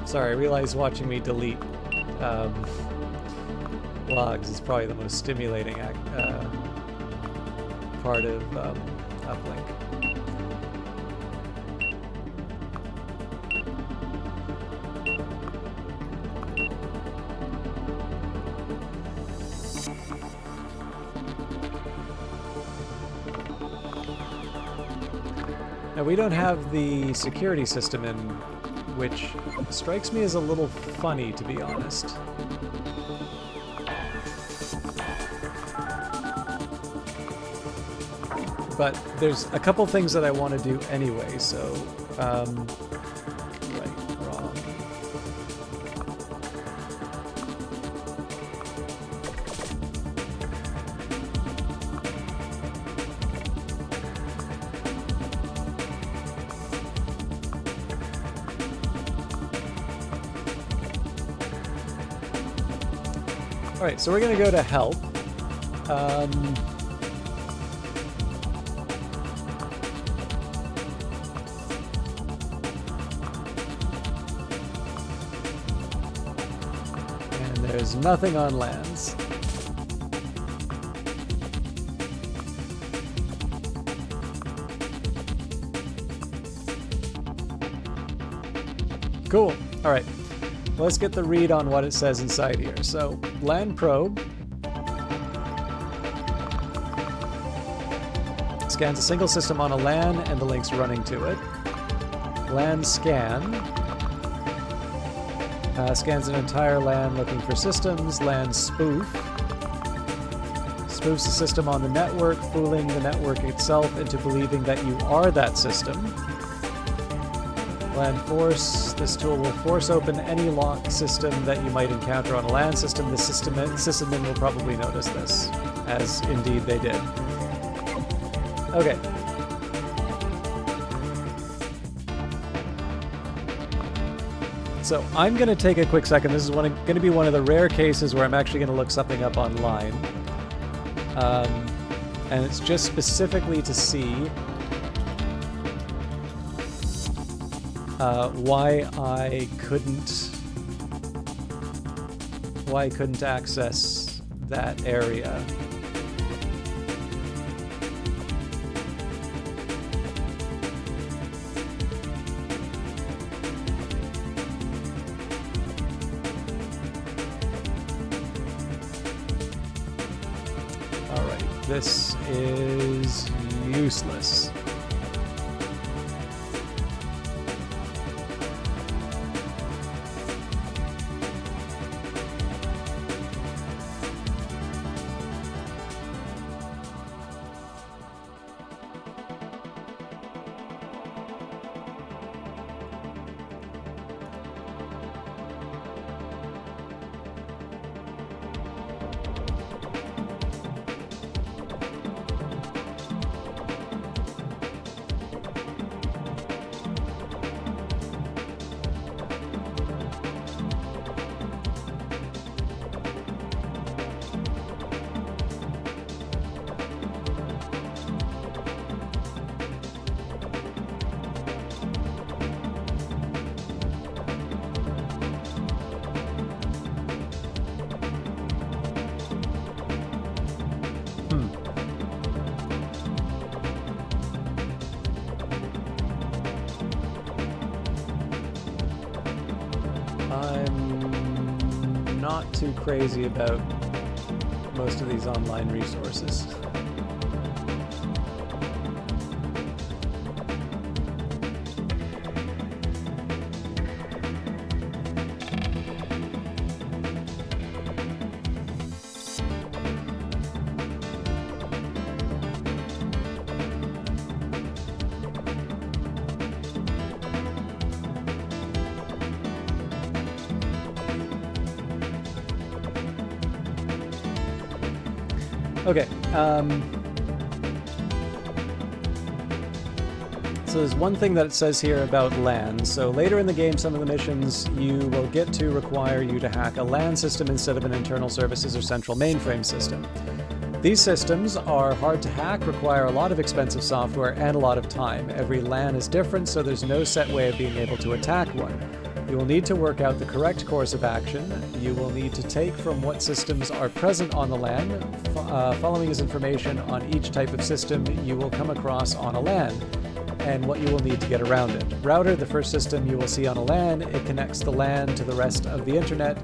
Sorry, I realize watching me delete logs is probably the most stimulating part of Uplink. Now, we don't have the security system in, which strikes me as a little funny, to be honest. But there's a couple things that I want to do anyway, so... right, wrong. Alright, so we're going to go to help. And there's nothing on lands. Cool. Alright. Let's get the read on what it says inside here. So, LAN probe scans a single system on a LAN and the links running to it. LAN scan scans an entire LAN looking for systems. LAN spoof spoofs a system on the network, fooling the network itself into believing that you are that system. LAN force. This tool will force open any lock system that you might encounter on a LAN system. The sysadmin will probably notice this, as indeed they did. Okay. So I'm going to take a quick second. This is going to be one of the rare cases where I'm actually going to look something up online. And it's just specifically to see why I couldn't access that area. This is useless. I'm not too crazy about most of these online resources. Okay, so there's one thing that it says here about LAN. So later in the game, some of the missions you will get to require you to hack a LAN system instead of an internal services or central mainframe system. These systems are hard to hack, require a lot of expensive software, and a lot of time. Every LAN is different, so there's no set way of being able to attack one. You will need to work out the correct course of action. You will need to take from what systems are present on the LAN. Following is information on each type of system you will come across on a LAN, and what you will need to get around it. Router, the first system you will see on a LAN. It connects the LAN to the rest of the internet.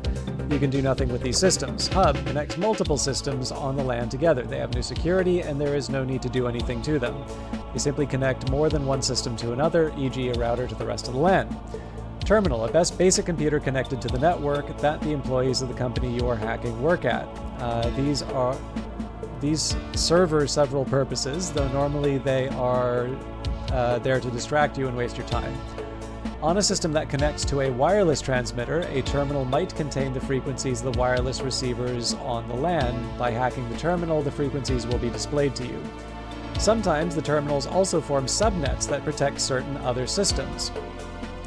You can do nothing with these systems. Hub connects multiple systems on the LAN together. They have no security, and there is no need to do anything to them. You simply connect more than one system to another, e.g. a router to the rest of the LAN. Terminal, a basic computer connected to the network that the employees of the company you are hacking work at. These serve several purposes, though normally they are there to distract you and waste your time. On a system that connects to a wireless transmitter, a terminal might contain the frequencies of the wireless receivers on the LAN. By hacking the terminal, the frequencies will be displayed to you. Sometimes the terminals also form subnets that protect certain other systems.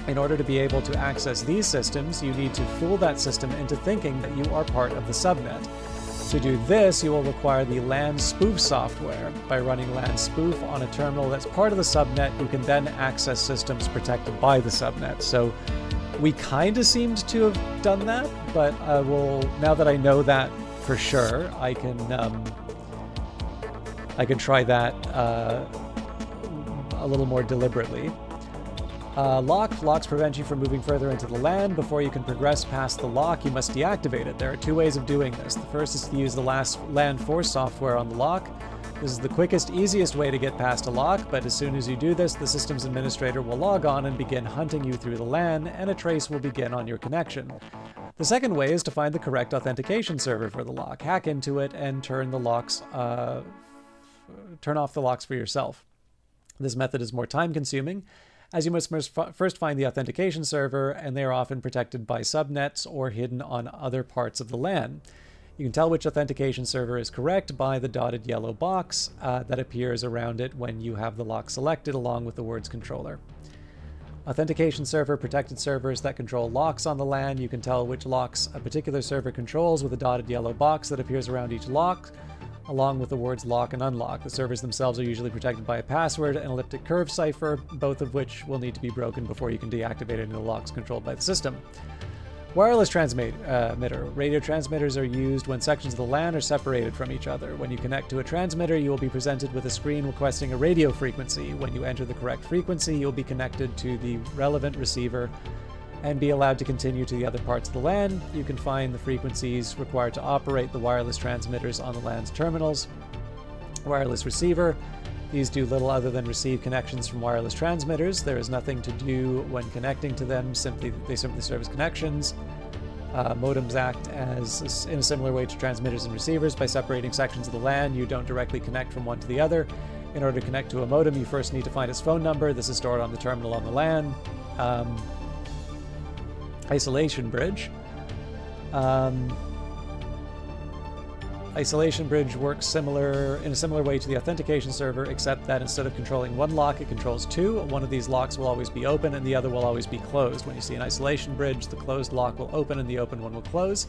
In order to be able to access these systems, you need to fool that system into thinking that you are part of the subnet. To do this, you will require the LAN spoof software. By running LAN spoof on a terminal that's part of the subnet, you can then access systems protected by the subnet. So we kind of seemed to have done that, but now that I know that for sure, I can try that a little more deliberately. Locks prevent you from moving further into the LAN. Before you can progress past the lock, you must deactivate it. There are two ways of doing this. The first is to use the LAN force software on the lock. This is the quickest, easiest way to get past a lock, but as soon as you do this, the systems administrator will log on and begin hunting you through the LAN, and a trace will begin on your connection. The second way is to find the correct authentication server for the lock, hack into it, and turn off the locks for yourself. This method is more time-consuming, as you must first find the authentication server, and they are often protected by subnets or hidden on other parts of the LAN. You can tell which authentication server is correct by the dotted yellow box that appears around it when you have the lock selected, along with the words controller. Authentication server, protected servers that control locks on the LAN. You can tell which locks a particular server controls with a dotted yellow box that appears around each lock, along with the words lock and unlock. The servers themselves are usually protected by a password and elliptic curve cipher, both of which will need to be broken before you can deactivate any of the locks controlled by the system. Wireless transmitter. Radio transmitters are used when sections of the LAN are separated from each other. When you connect to a transmitter, you will be presented with a screen requesting a radio frequency. When you enter the correct frequency, you'll be connected to the relevant receiver and be allowed to continue to the other parts of the LAN. You can find the frequencies required to operate the wireless transmitters on the LAN's terminals. Wireless receiver. These do little other than receive connections from wireless transmitters. There is nothing to do when connecting to them. They simply serve as connections. Modems act as in a similar way to transmitters and receivers. By separating sections of the LAN, you don't directly connect from one to the other. In order to connect to a modem, you first need to find its phone number. This is stored on the terminal on the LAN. Isolation bridge. Isolation bridge works in a similar way to the authentication server, except that instead of controlling one lock, it controls two. One of these locks will always be open and the other will always be closed. When you see an isolation bridge, the closed lock will open and the open one will close.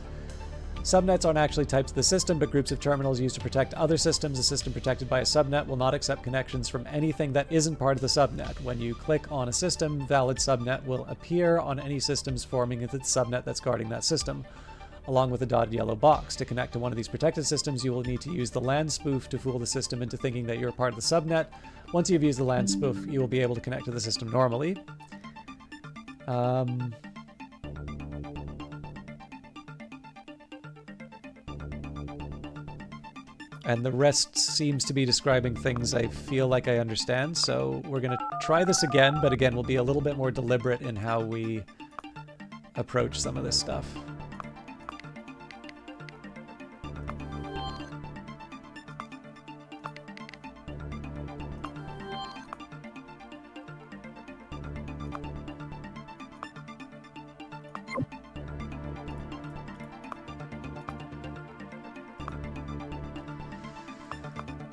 Subnets aren't actually types of the system, but groups of terminals used to protect other systems. A system protected by a subnet will not accept connections from anything that isn't part of the subnet. When you click on a system, valid subnet will appear on any systems forming the subnet that's guarding that system, along with a dotted yellow box. To connect to one of these protected systems, you will need to use the LAN spoof to fool the system into thinking that you're part of the subnet. Once you've used the LAN spoof, you will be able to connect to the system normally. And the rest seems to be describing things I feel like I understand, so we're going to try this again, but again, we'll be a little bit more deliberate in how we approach some of this stuff.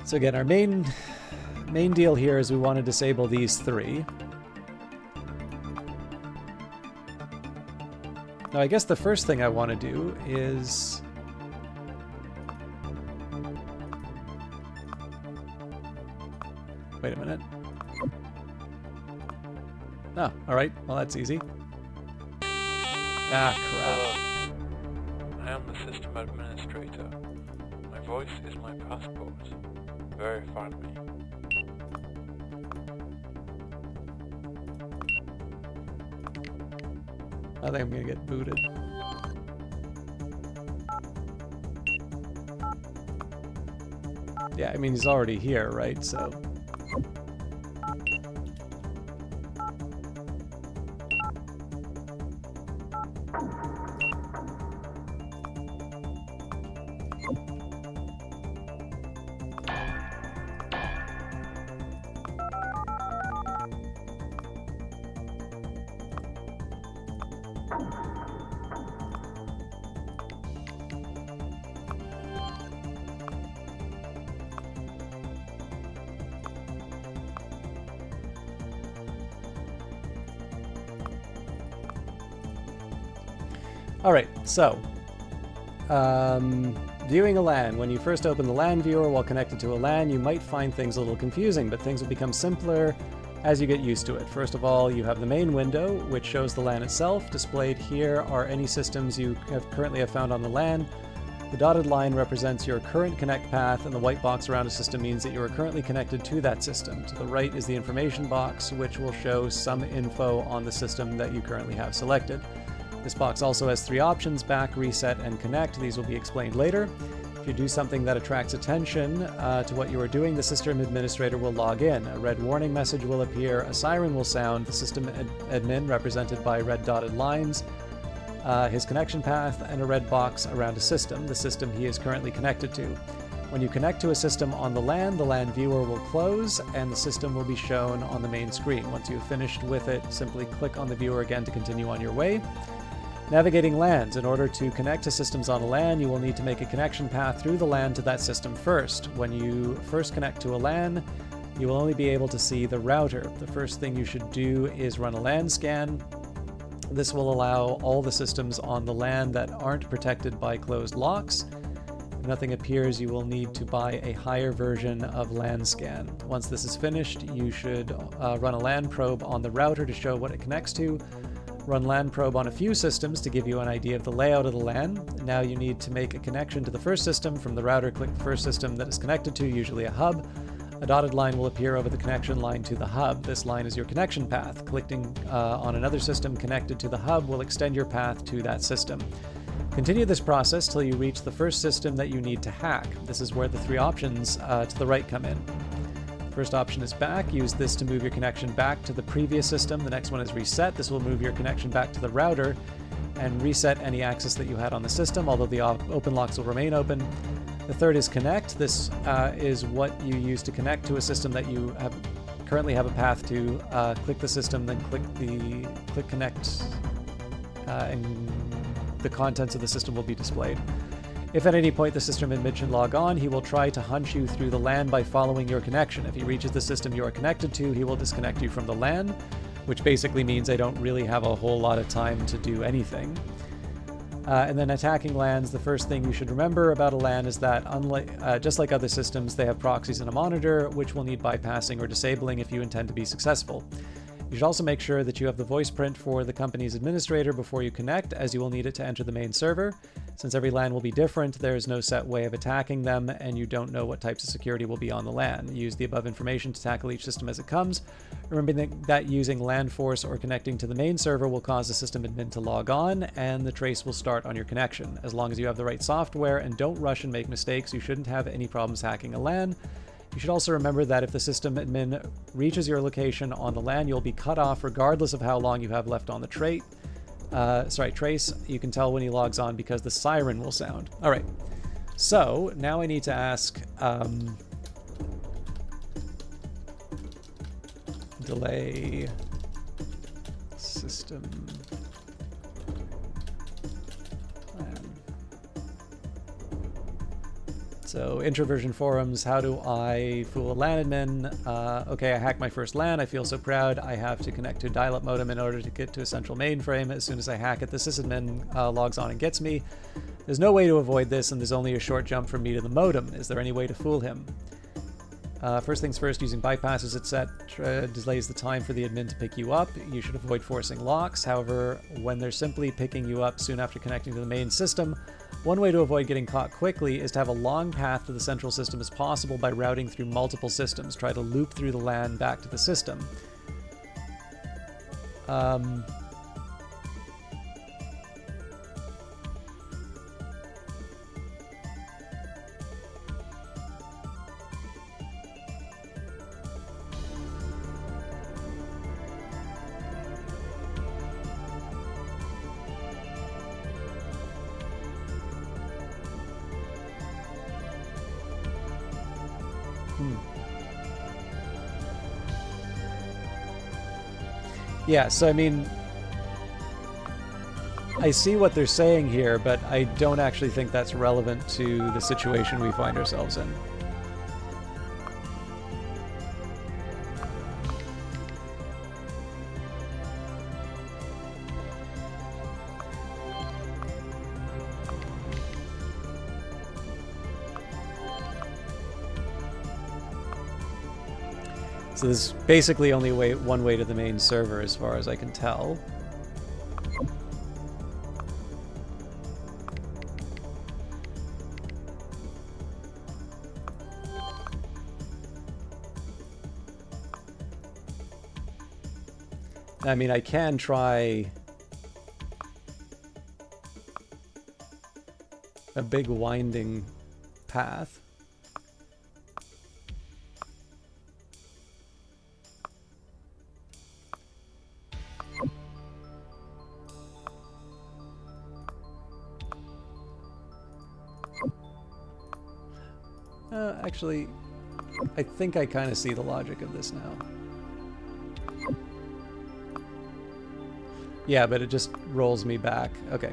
So again, our main deal here is we want to disable these three. Now, I guess the first thing I want to do is... Wait a minute. Oh, alright. Well, that's easy. Ah, crap. I am the system administrator. My voice is my passport. Verify me. I think I'm gonna get booted. Yeah, I mean, he's already here, right? So... Alright, so, viewing a LAN. When you first open the LAN viewer while connected to a LAN, you might find things a little confusing, but things will become simpler as you get used to it. First of all, you have the main window, which shows the LAN itself. Displayed here are any systems you currently have found on the LAN. The dotted line represents your current connect path, and the white box around a system means that you are currently connected to that system. To the right is the information box, which will show some info on the system that you currently have selected. This box also has three options: back, reset, and connect. These will be explained later. If you do something that attracts attention to what you are doing, the system administrator will log in. A red warning message will appear, a siren will sound, the system admin, represented by red dotted lines, his connection path, and a red box around a system, the system he is currently connected to. When you connect to a system on the LAN viewer will close and the system will be shown on the main screen. Once you've finished with it, simply click on the viewer again to continue on your way. Navigating LANs. In order to connect to systems on a LAN, you will need to make a connection path through the LAN to that system first. When you first connect to a LAN, you will only be able to see the router. The first thing you should do is run a LAN scan. This will allow all the systems on the LAN that aren't protected by closed locks. If nothing appears, you will need to buy a higher version of LAN scan. Once this is finished, you should run a LAN probe on the router to show what it connects to. Run LAN probe on a few systems to give you an idea of the layout of the LAN. Now you need to make a connection to the first system. From the router, click the first system that is connected to, usually a hub. A dotted line will appear over the connection line to the hub. This line is your connection path. Clicking on another system connected to the hub will extend your path to that system. Continue this process till you reach the first system that you need to hack. This is where the three options to the right come in. First option is back. Use this to move your connection back to the previous system. The next one is reset. This will move your connection back to the router and reset any access that you had on the system, although the open locks will remain open. The third is connect. This is what you use to connect to a system that you currently have a path to. Click the system, then click connect, and the contents of the system will be displayed. If at any point the system admin should log on, he will try to hunt you through the LAN by following your connection. If he reaches the system you are connected to, he will disconnect you from the LAN, which basically means I don't really have a whole lot of time to do anything. And then attacking LANs, the first thing you should remember about a LAN is that just like other systems, they have proxies and a monitor, which will need bypassing or disabling if you intend to be successful. You should also make sure that you have the voice print for the company's administrator before you connect, as you will need it to enter the main server. Since every LAN will be different, there is no set way of attacking them, and you don't know what types of security will be on the LAN. Use the above information to tackle each system as it comes. Remember that using LAN force or connecting to the main server will cause the system admin to log on, and the trace will start on your connection. As long as you have the right software and don't rush and make mistakes, you shouldn't have any problems hacking a LAN. You should also remember that if the system admin reaches your location on the LAN, you'll be cut off regardless of how long you have left on the trace. You can tell when he logs on because the siren will sound. All right. So now I need to ask delay system LAN. So introversion forums, how do I fool a LAN admin? Okay, I hacked my first LAN. I feel so proud. I have to connect to a dial-up modem in order to get to a central mainframe. As soon as I hack it, the sysadmin logs on and gets me. There's no way to avoid this, and there's only a short jump from me to the modem. Is there any way to fool him? First things first, using bypasses, etc. delays the time for the admin to pick you up. You should avoid forcing locks. However, when they're simply picking you up soon after connecting to the main system, one way to avoid getting caught quickly is to have a long path to the central system as possible by routing through multiple systems. Try to loop through the LAN back to the system. Yeah, so I mean, I see what they're saying here, but I don't actually think that's relevant to the situation we find ourselves in. So there's basically only one way to the main server as far as I can tell. I mean, I can try a big winding path. Actually, I think I kind of see the logic of this now. Yeah, but it just rolls me back. Okay.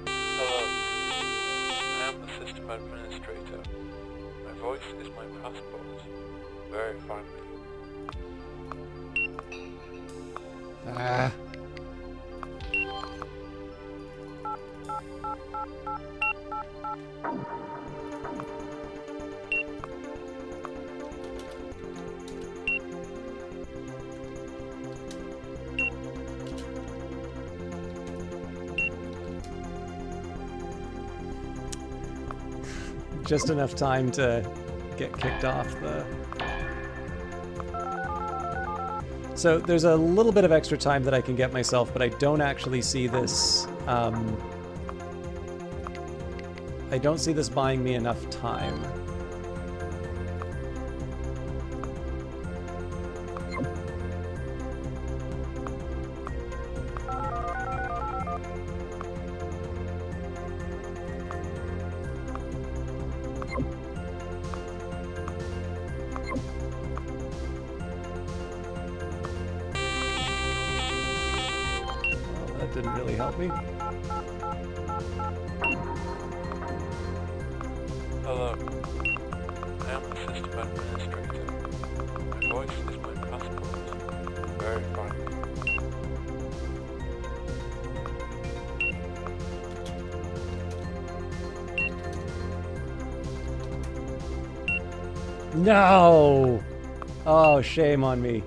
Hello, I am the system administrator. My voice is my passport. Verify me. Ah. Just enough time to get kicked off the... So there's a little bit of extra time that I can get myself, but I don't actually see this... I don't see this buying me enough time. Didn't really help me. Hello, I am the system administrator. My voice is my passport. Verify me. No! Oh, shame on me.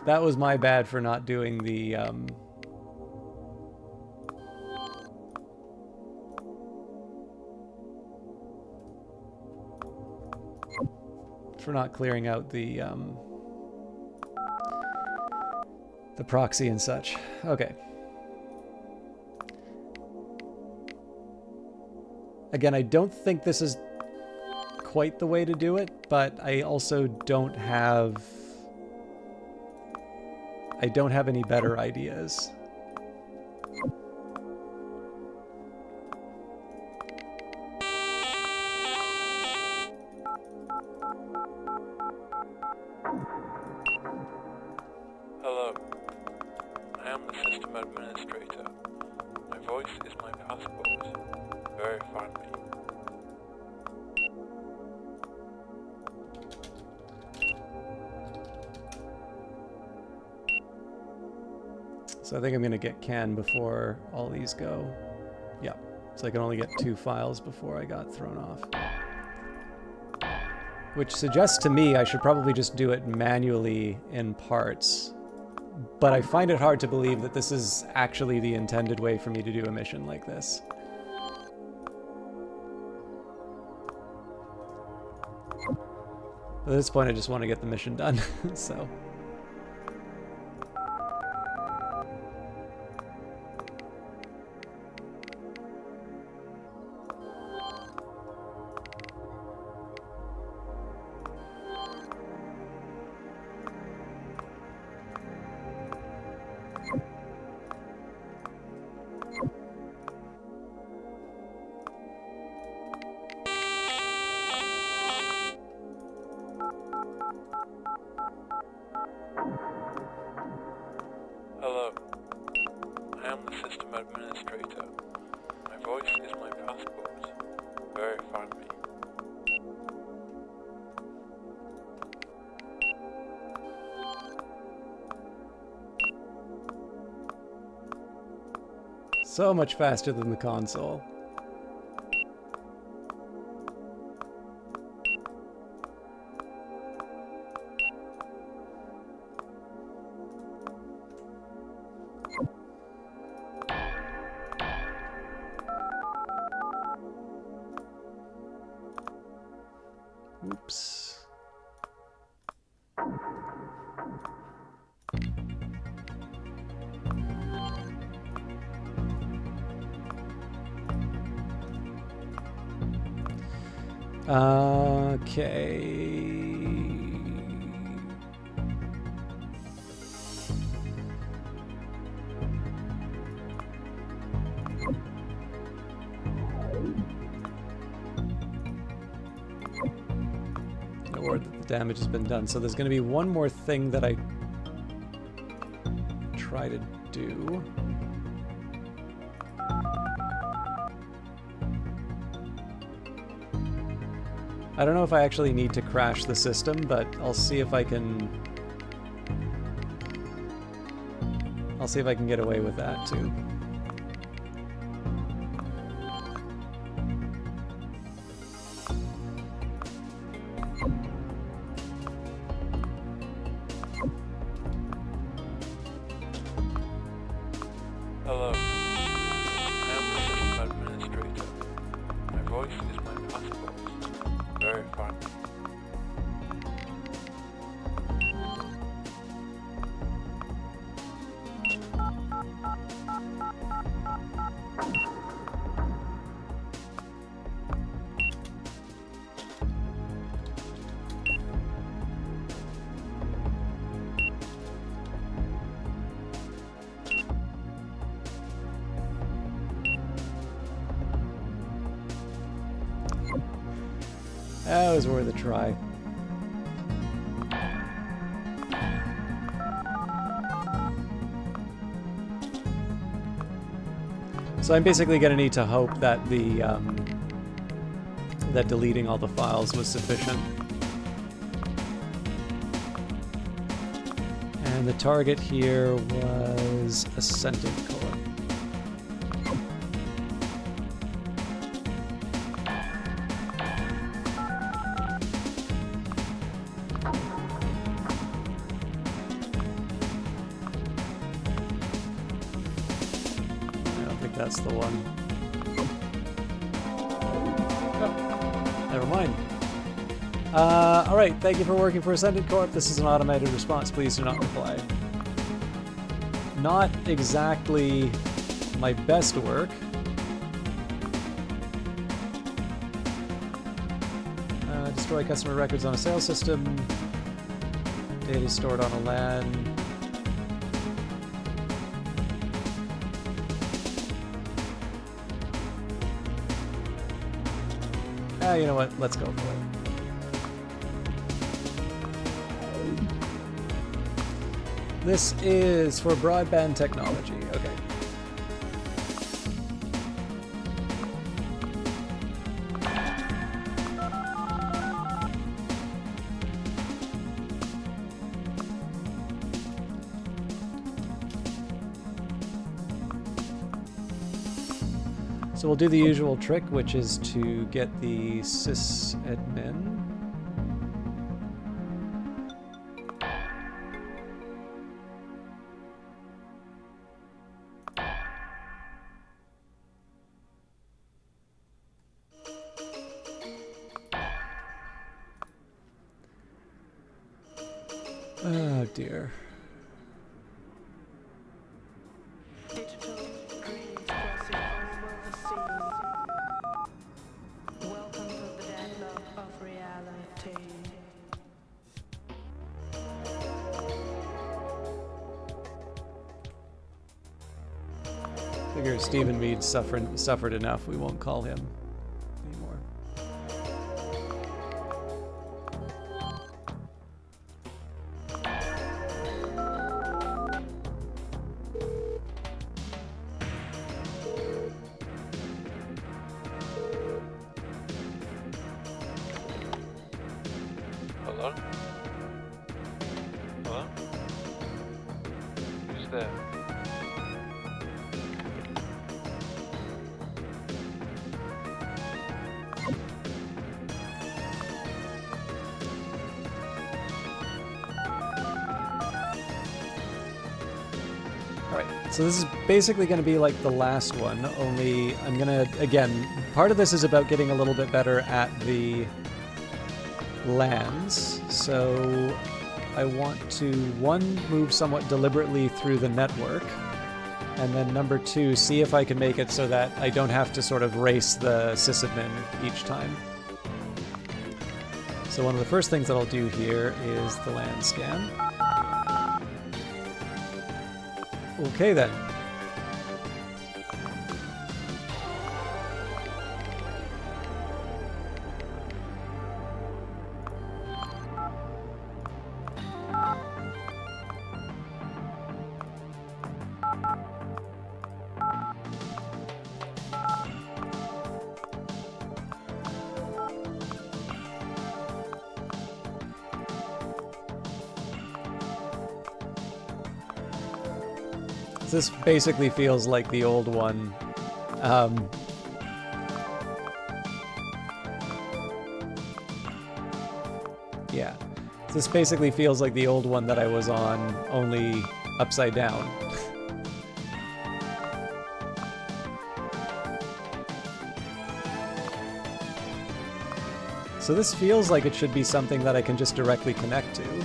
That was my bad for not doing the, for not clearing out the proxy and such. Okay. Again, I don't think this is quite the way to do it, but I also don't have any better ideas. Hello, I am the system administrator. My voice is my passport. Verify me. So I think I'm going to get Can before all these go. Yeah, so I can only get 2 files before I got thrown off. Which suggests to me I should probably just do it manually in parts. But I find it hard to believe that this is actually the intended way for me to do a mission like this. At this point I just want to get the mission done, so... Hello, I am the system administrator. My voice is my passport. Verify me. So much faster than the console. Oops. Okay. Or that the damage has been done. So there's going to be one more thing that I try to do. I don't know if I actually need to crash the system, but I'll see if I can... I'll see if I can get away with that, too. Hello. I am the system administrator. My voice is my passport. Very fun. That was worth a try. So I'm basically going to need to hope that the that deleting all the files was sufficient. And the target here was a sentient core. That's the one. Oh, never mind. Alright, thank you for working for Ascendant Corp. This is an automated response. Please do not reply. Not exactly my best work. Destroy customer records on a sales system. Data stored on a LAN. You know what? Let's go for it. This is for broadband technology. Okay. So we'll do the usual trick, which is to get the sysadmin. Oh dear. Digital greetings crossing over the sea. Welcome to the deadlock of reality. Figure Stephen Mead suffered enough. We won't call him anymore. Hello? Hello? Who's there? Alright, so this is basically going to be like the last one, only I'm going to, again, part of this is about getting a little bit better at the lands, so I want to, one, move somewhat deliberately through the network, and then number two, see if I can make it so that I don't have to sort of race the sysadmin each time. So one of the first things that I'll do here is the land scan. Okay then. This basically feels like the old one. Yeah. This basically feels like the old one that I was on, only upside down. So this feels like it should be something that I can just directly connect to.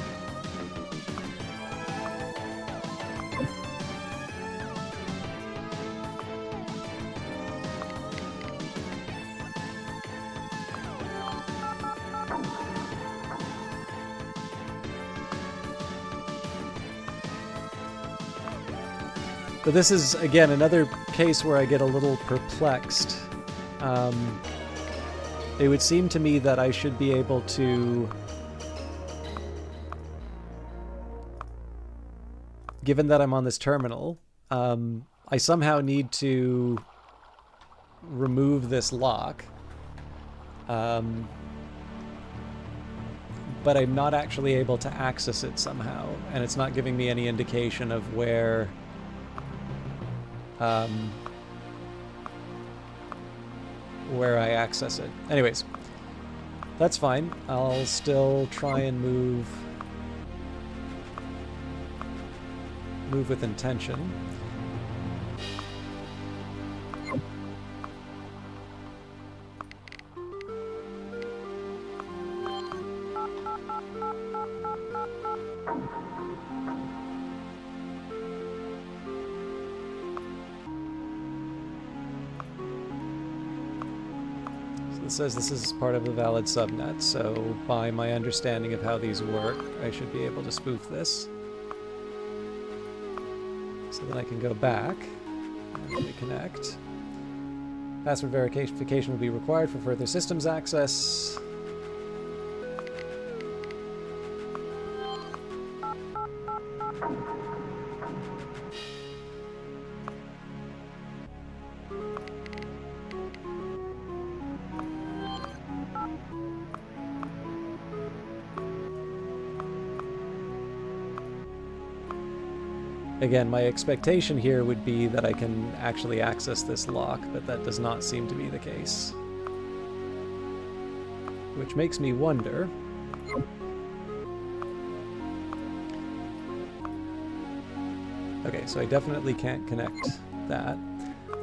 But this is, again, another case where I get a little perplexed. It would seem to me that I should be able to... Given that I'm on this terminal, I somehow need to remove this lock. But I'm not actually able to access it somehow, and it's not giving me any indication of where... where I access it. Anyways, that's fine. I'll still try and move with intention. It says this is part of a valid subnet, so by my understanding of how these work, I should be able to spoof this. So then I can go back and reconnect. Password verification will be required for further systems access. Again, my expectation here would be that I can actually access this lock, but that does not seem to be the case. Which makes me wonder... Okay, so I definitely can't connect that.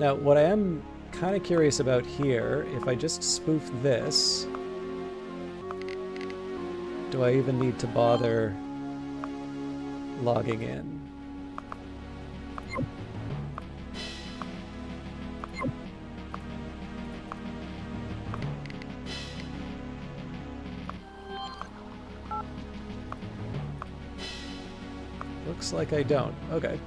Now, what I am kind of curious about here, if I just spoof this, do I even need to bother logging in? Looks like I don't. Okay.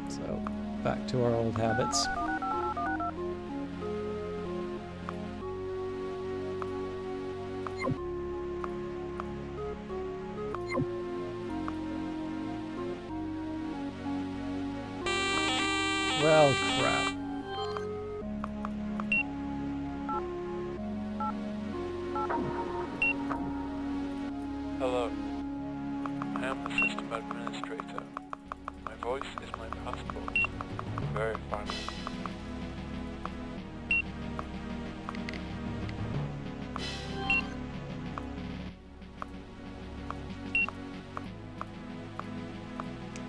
So, back to our old habits. Well, crap. Hello. I am the system administrator. My voice is my passport. Verify me.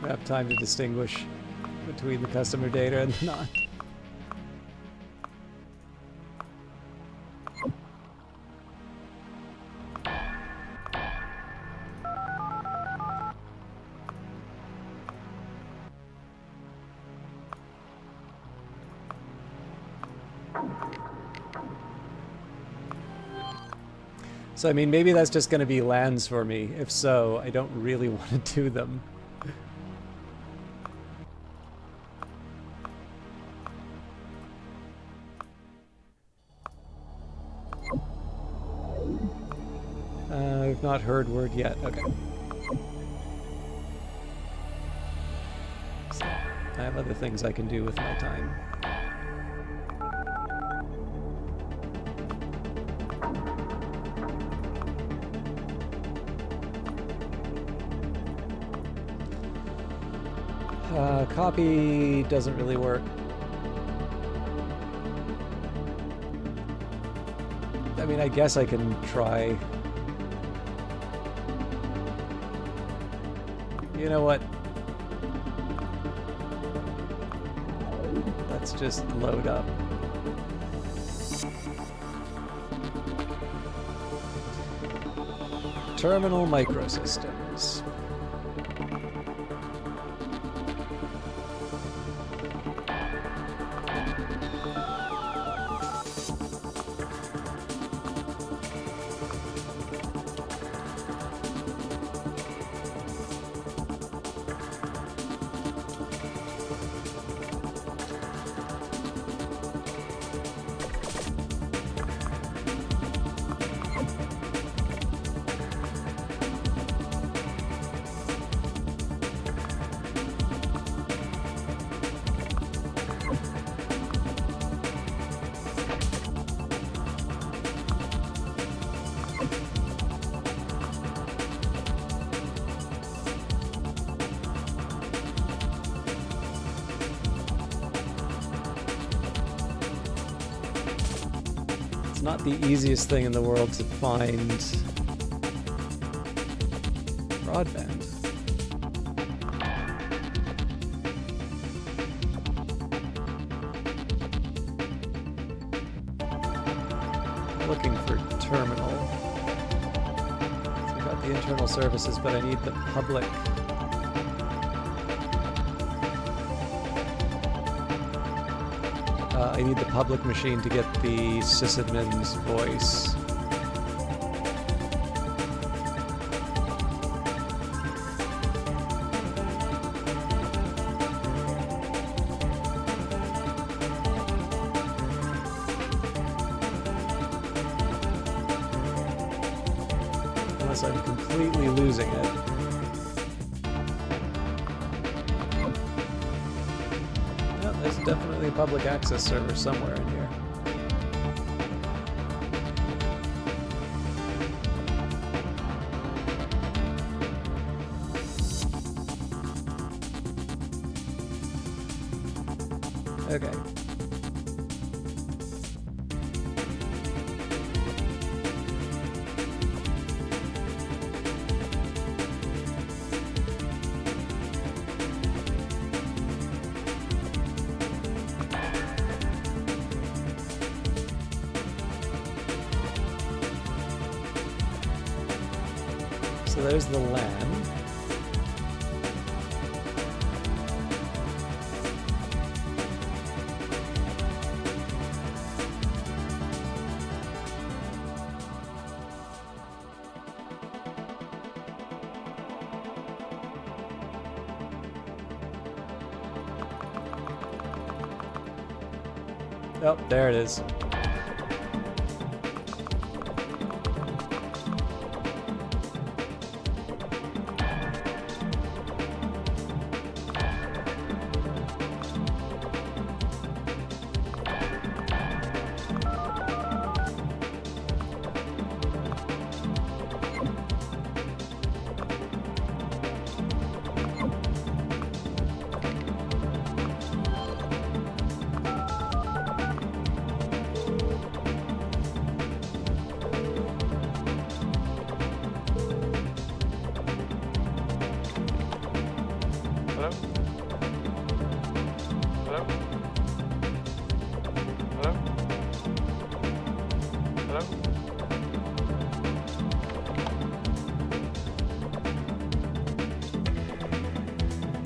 have time to distinguish between the customer data and the not. So, I mean, maybe that's just going to be lands for me. If so, I don't really want to do them. I've not heard word yet. Okay. So, I have other things I can do with my time. Copy doesn't really work. I mean, I guess I can try. You know what? Let's just load up. Terminal microsystems. Not the easiest thing in the world to find broadband. I'm looking for terminal. So I've got the internal services, but I need the public. I need the public machine to get the sysadmin's voice. Unless I'm completely losing it. There's definitely a public access server somewhere in here. Okay. So there's the LAN. Oh, there it is.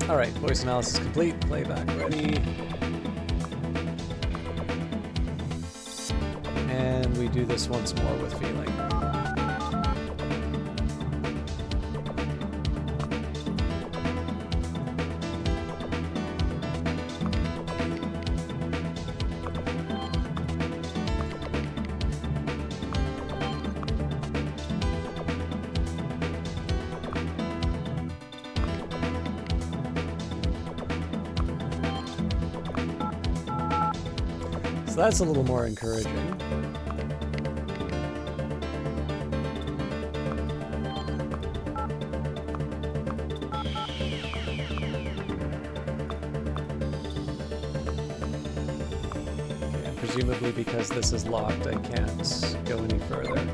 All right, voice analysis complete. Playback ready. And we do this once more with feeling. So that's a little more encouraging. And presumably because this is locked, I can't go any further.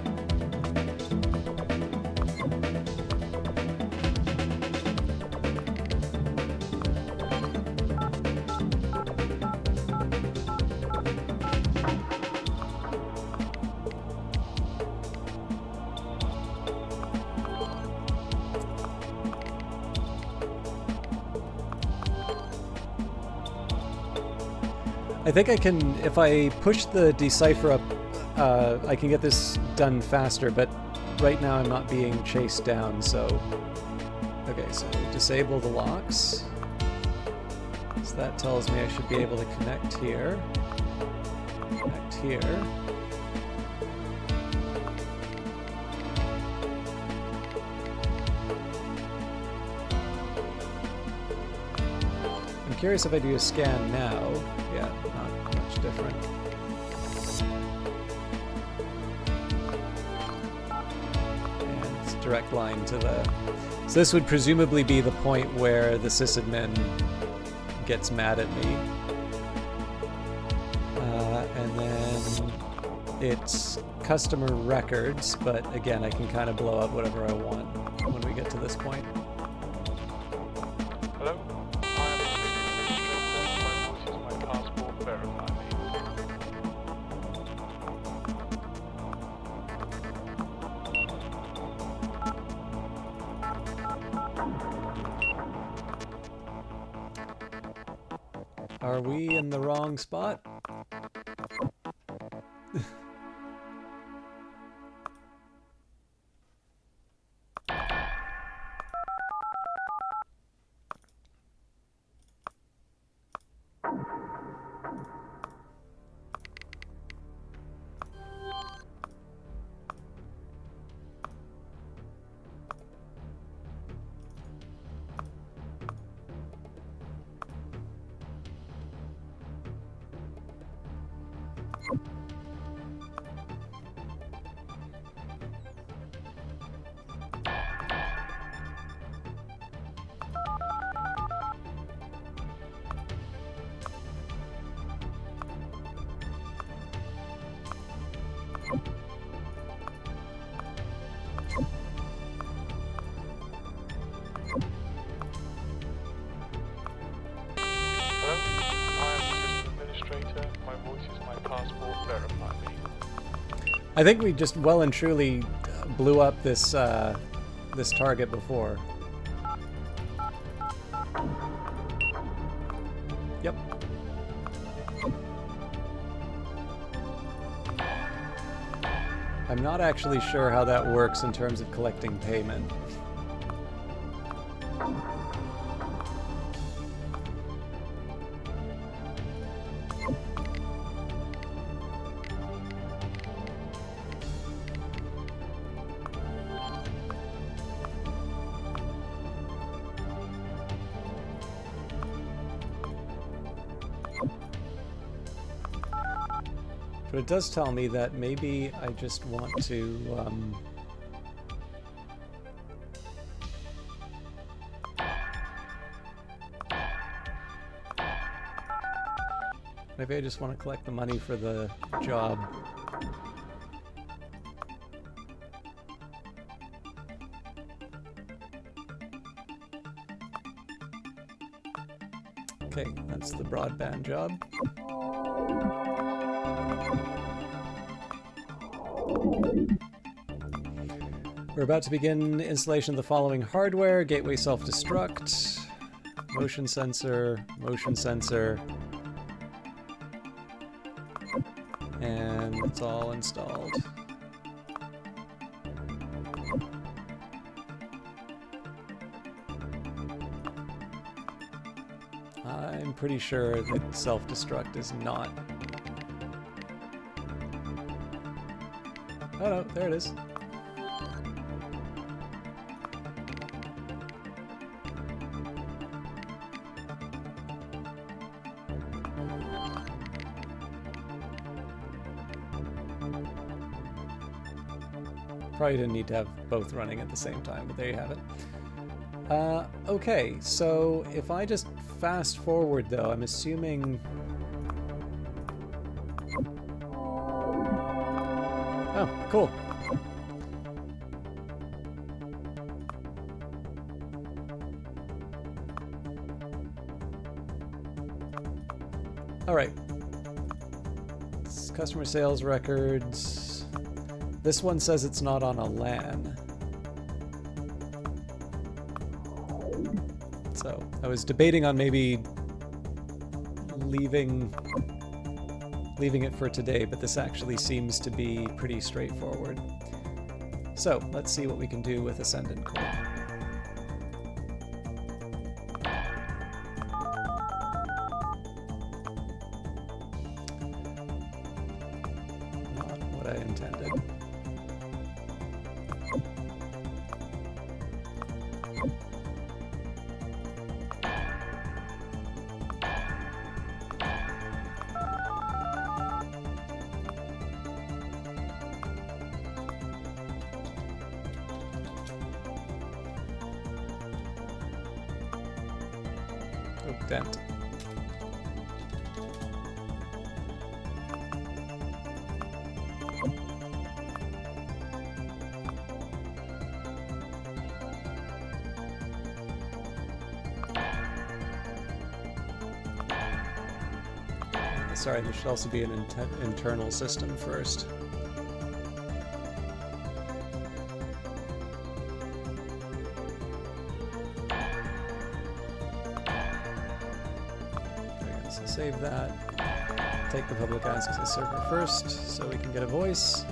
I think I can, if I push the decipher up, I can get this done faster, but right now I'm not being chased down, so... Okay, so disable the locks. So that tells me I should be able to connect here. Connect here. I'm curious if I do a scan now. Yeah, not much different. And it's a direct line to the... So this would presumably be the point where the sysadmin gets mad at me. And then it's customer records, but again, I can kind of blow up whatever I want when we get to this point. Hello? I am a system administrator. My voice is my passport. Verify me. Are we in the wrong spot? I think we just well and truly blew up this this target before. Yep. I'm not actually sure how that works in terms of collecting payment. But it does tell me that maybe I just want to, maybe I just want to collect the money for the job. Okay, that's the broadband job. We're about to begin installation of the following hardware: gateway self-destruct, motion sensor, motion sensor, and it's all installed. I'm pretty sure that self-destruct is not. Oh no, there it is. Probably didn't need to have both running at the same time, but there you have it. Okay, so if I just fast forward though, I'm assuming... Oh, cool. All right. It's customer sales records. This one says it's not on a LAN. So I was debating on maybe leaving it for today, but this actually seems to be pretty straightforward. So let's see what we can do with Ascendant Core. Not what I intended. Dent. Sorry, there should also be an internal system first. So save that. Take the public access server first so we can get a voice.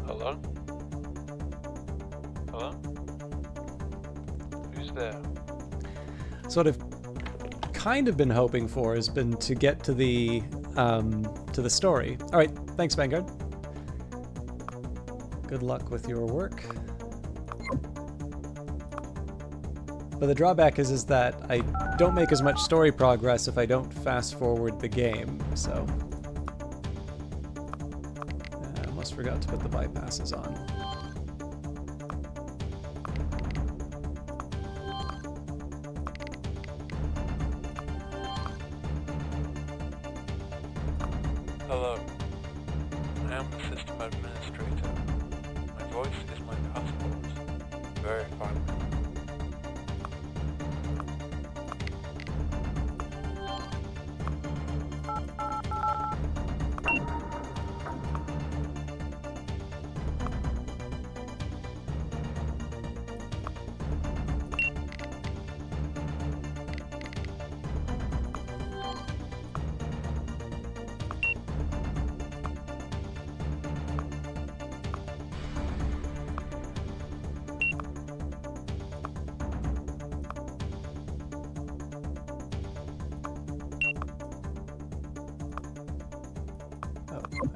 Hello? Hello? Who's there? So what I've kind of been hoping for has been to get to the story. All right, thanks, Vanguard. Good luck with your work. But the drawback is that I don't make as much story progress if I don't fast forward the game, so... I almost forgot to put the bypasses on. Hello. I am the system administrator. My voice is my passport. Verify me.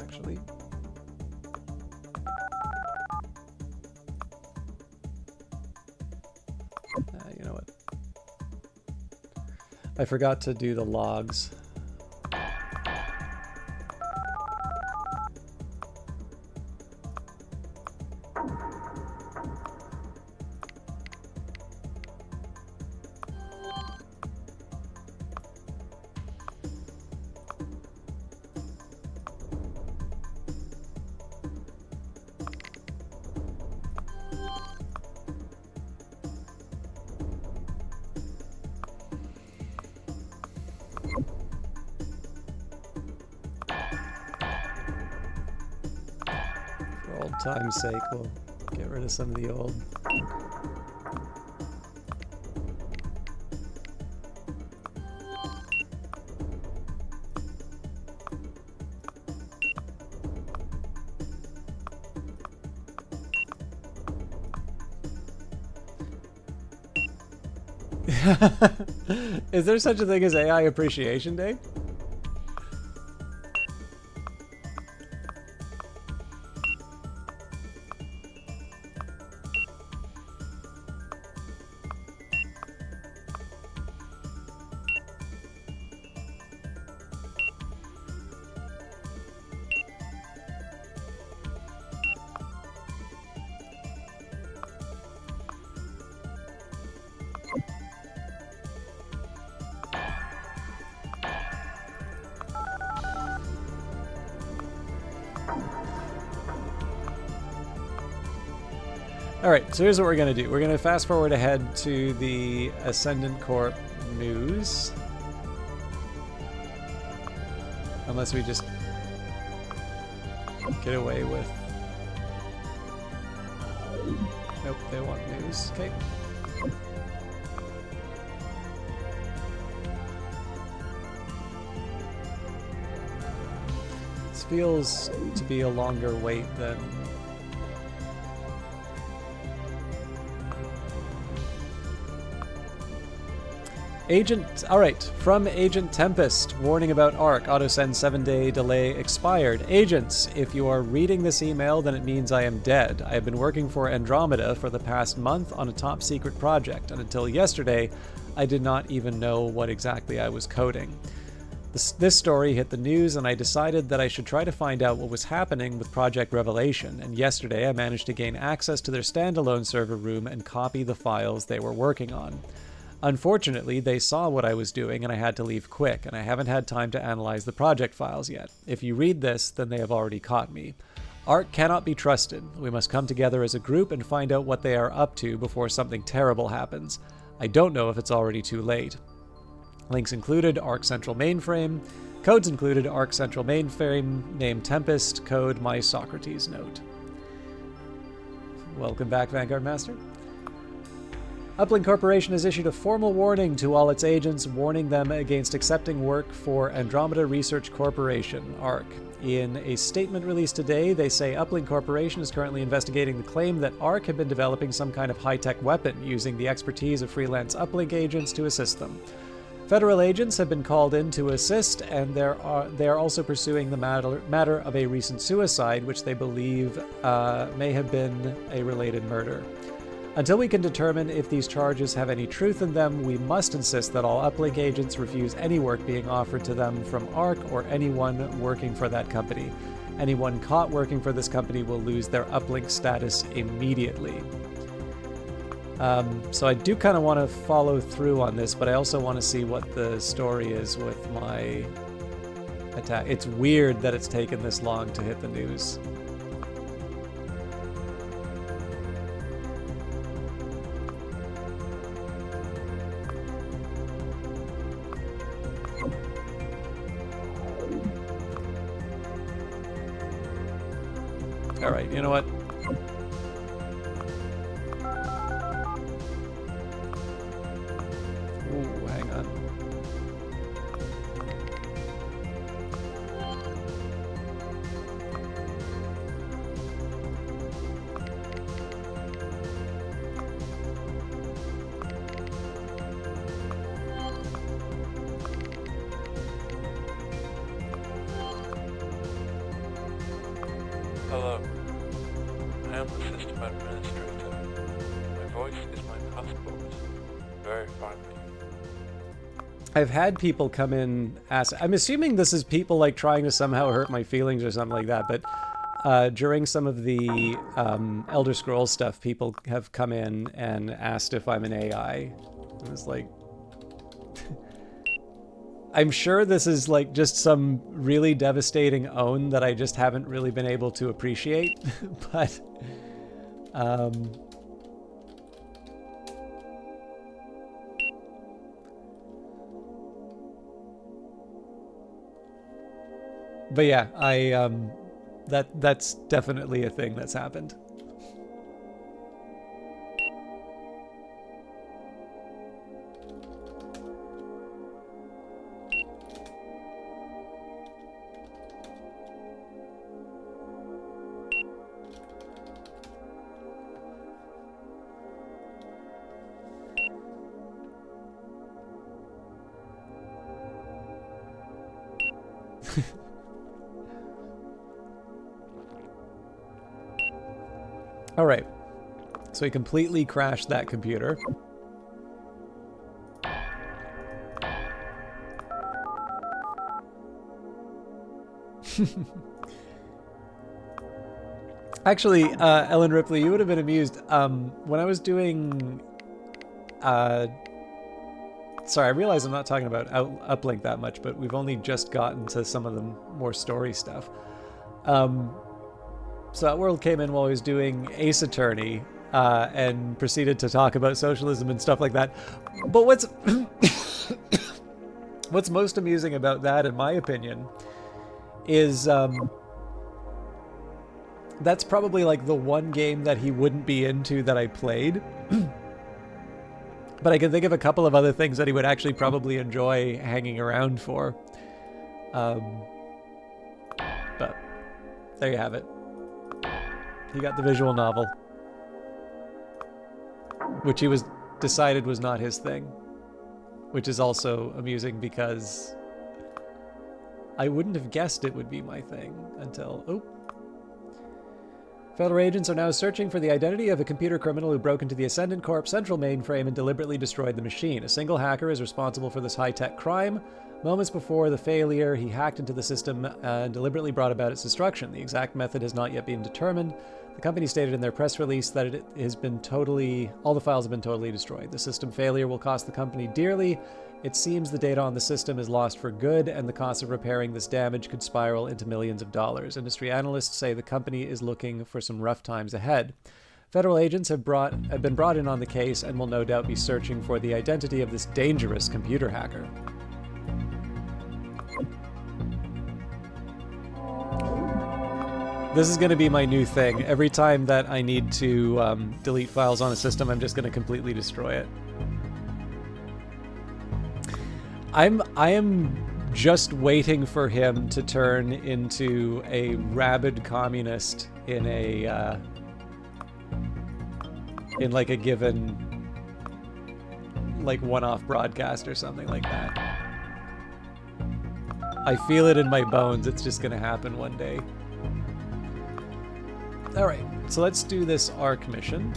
Actually. You know what? I forgot to do the logs. For old time's sake, we'll get rid of some of the old. Is there such a thing as AI Appreciation Day? Alright, so here's what we're going to do. We're going to fast forward ahead to the Ascendant Corp news. Unless we just get away with... Nope, they want news. Okay. This feels to be a longer wait than... Alright, from Agent Tempest, warning about ARC, autosend 7-day delay expired. Agents, if you are reading this email, then it means I am dead. I have been working for Andromeda for the past month on a top secret project, and until yesterday, I did not even know what exactly I was coding. This story hit the news, and I decided that I should try to find out what was happening with Project Revelation, and yesterday I managed to gain access to their standalone server room and copy the files they were working on. Unfortunately, they saw what I was doing and I had to leave quick, and I haven't had time to analyze the project files yet. If you read this, then they have already caught me. ARC cannot be trusted. We must come together as a group and find out what they are up to before something terrible happens. I don't know if it's already too late. Links included ARC Central Mainframe. Codes included ARC Central Mainframe, name Tempest, code my Socrates note. Welcome back, Vanguard Master. Uplink Corporation has issued a formal warning to all its agents, warning them against accepting work for Andromeda Research Corporation, ARC. In a statement released today, they say Uplink Corporation is currently investigating the claim that ARC had been developing some kind of high-tech weapon using the expertise of freelance Uplink agents to assist them. Federal agents have been called in to assist, and they are also pursuing the matter of a recent suicide, which they believe may have been a related murder. Until we can determine if these charges have any truth in them, we must insist that all Uplink agents refuse any work being offered to them from ARC or anyone working for that company. Anyone caught working for this company will lose their Uplink status immediately. So I do kind of want to follow through on this, but I also want to see what the story is with my attack. It's weird that it's taken this long to hit the news. Alright, you know what? Ooh, hang on. Hello. I am the system administrator. My voice is my passport. Verify me. I've had people come in ask. I'm assuming this is people like trying to somehow hurt my feelings or something like that. But during some of the Elder Scrolls stuff, people have come in and asked if I'm an AI. I was like, I'm sure this is like just some really devastating own that I just haven't really been able to appreciate. But yeah, That's definitely a thing that's happened. All right. So he completely crashed that computer. Actually, Ellen Ripley, you would have been amused. When I was doing... sorry, I realize I'm not talking about Uplink that much, but we've only just gotten to some of the more story stuff. So that world came in while I was doing Ace Attorney, and proceeded to talk about socialism and stuff like that. But what's what's most amusing about that, in my opinion, is that's probably like the one game that he wouldn't be into that I played. But I can think of a couple of other things that he would actually probably enjoy hanging around for. But there you have it. He got the visual novel, which he was decided was not his thing, which is also amusing because I wouldn't have guessed it would be my thing until... Oh. Federal agents are now searching for the identity of a computer criminal who broke into the Ascendant Corp central mainframe and deliberately destroyed the machine. A single hacker is responsible for this high-tech crime. Moments before the failure, he hacked into the system and deliberately brought about its destruction. The exact method has not yet been determined. The company stated in their press release that it has been all the files have been totally destroyed. The system failure will cost the company dearly. It seems the data on the system is lost for good, and the cost of repairing this damage could spiral into millions of dollars. Industry analysts say the company is looking for some rough times ahead. Federal agents have been brought in on the case and will no doubt be searching for the identity of this dangerous computer hacker. This is going to be my new thing. Every time that I need to delete files on a system, I'm just going to completely destroy it. I am just waiting for him to turn into a rabid communist in a in like a given like one-off broadcast or something like that. I feel it in my bones. It's just going to happen one day. All right, so let's do this ARC mission.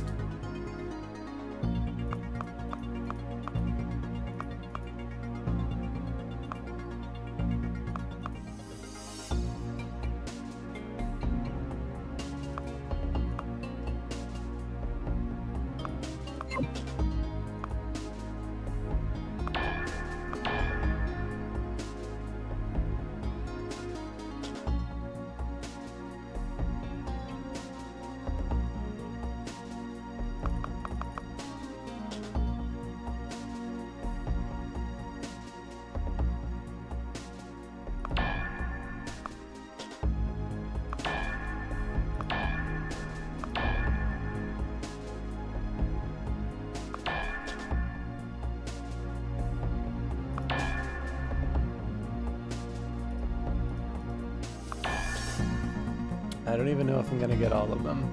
I don't even know if I'm gonna get all of them.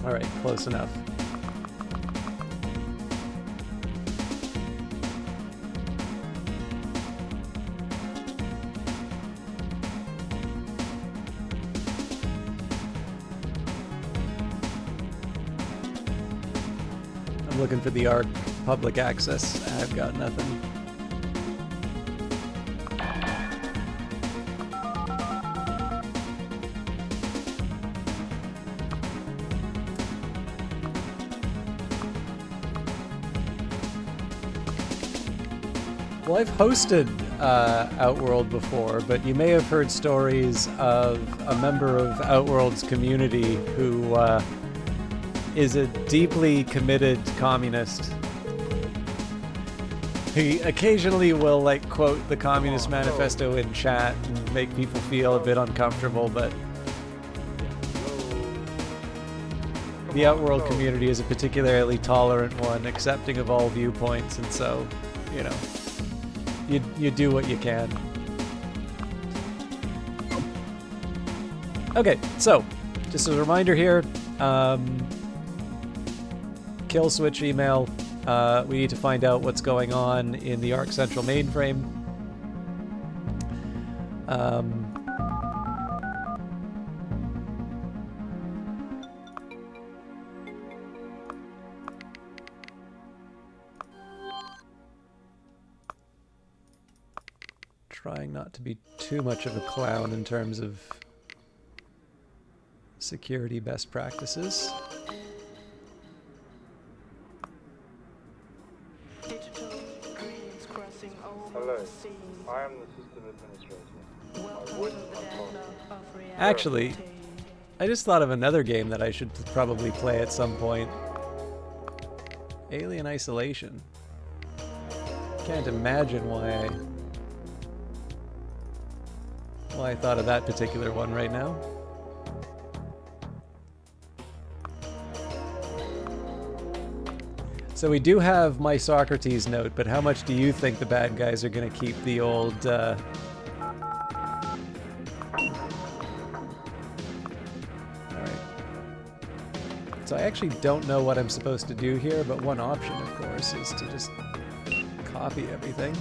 All right, close enough. Looking for the ARC public access. I've got nothing. Well, I've hosted Outworld before, but you may have heard stories of a member of Outworld's community who is a deeply committed communist. He occasionally will like quote the Communist Manifesto in chat and make people feel a bit uncomfortable, but the Outworld community is a particularly tolerant one, accepting of all viewpoints, and so, you know, you do what you can. Okay, so just as a reminder here, kill switch email. We need to find out what's going on in the Arc Central mainframe. Trying not to be too much of a clown in terms of security best practices. Hello, I am the system administrator. My voice is unfolding. Actually, I just thought of another game that I should probably play at some point. Alien Isolation. Can't imagine why I thought of that particular one right now. So we do have my Socrates note, but how much do you think the bad guys are going to keep the old... Alright. So I actually don't know what I'm supposed to do here, but one option, of course, is to just copy everything.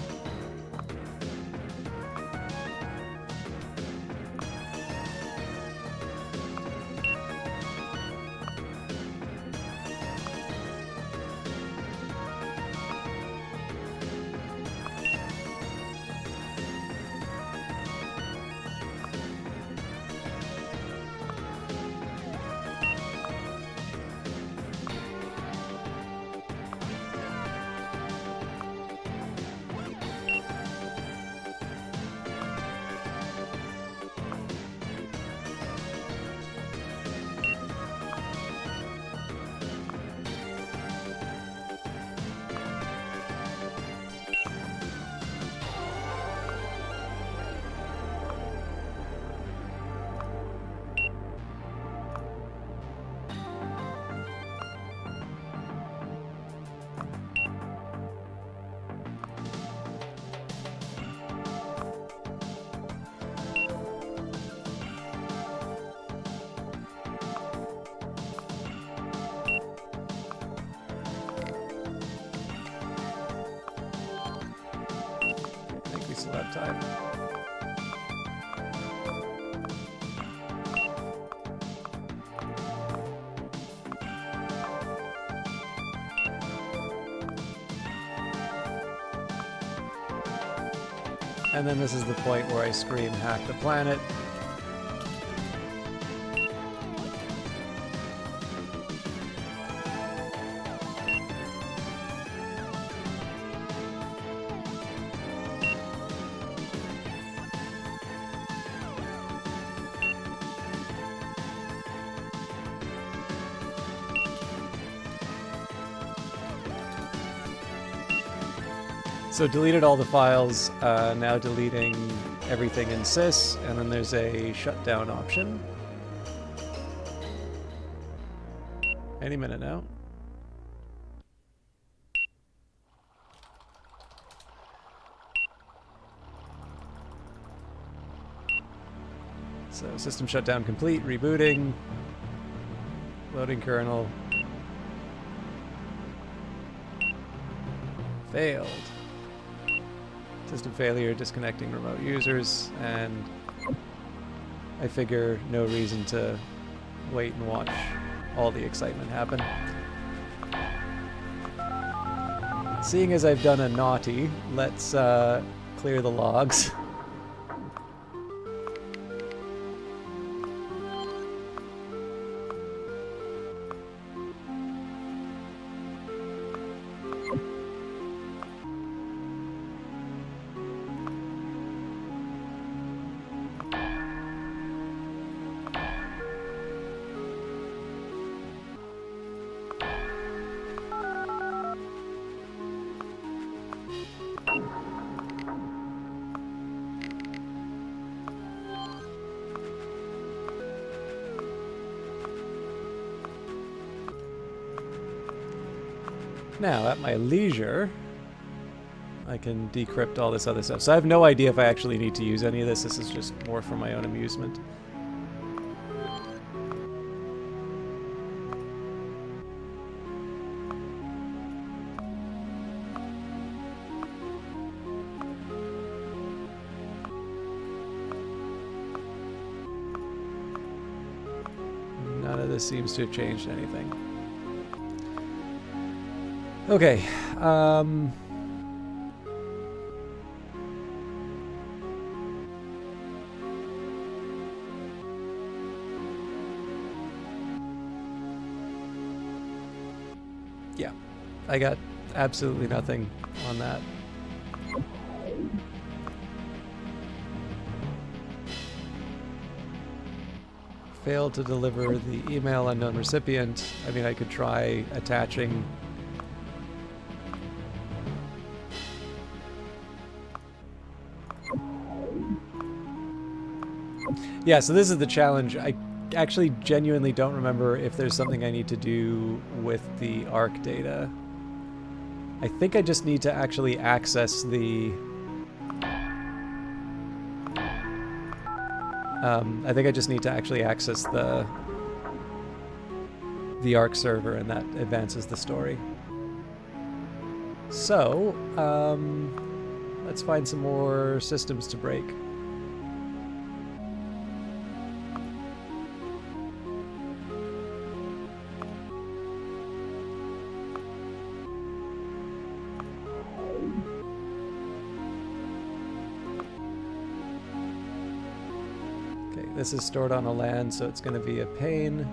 Time. And then this is the point where I scream, hack the planet. So deleted all the files, now deleting everything in sys, and then there's a shutdown option. Any minute now. So system shutdown complete, rebooting, loading kernel. Failed. System failure, disconnecting remote users, and I figure no reason to wait and watch all the excitement happen. Seeing as I've done a naughty, let's clear the logs. Now, at my leisure, I can decrypt all this other stuff. So I have no idea if I actually need to use any of this. This is just more for my own amusement. None of this seems to have changed anything. Okay. Yeah, I got absolutely nothing on that. Failed to deliver the email, unknown recipient. I mean, I could try attaching. Yeah, so this is the challenge. I actually genuinely don't remember if there's something I need to do with the ARC data. I think I just need to actually access the... I think I just need to actually access the ARC server, and that advances the story. So, let's find some more systems to break. This is stored on a LAN, so it's going to be a pain.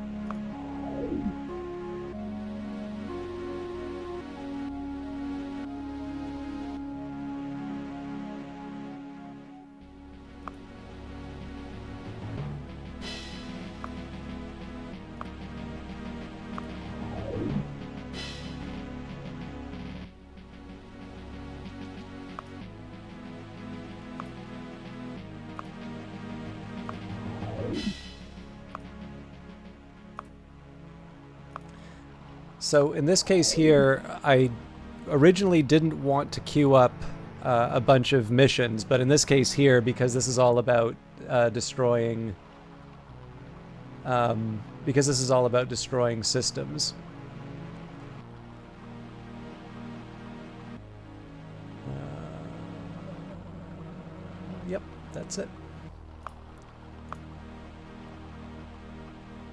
So in this case here, I originally didn't want to queue up a bunch of missions, but in this case here, because this is all about destroying systems. Yep, that's it.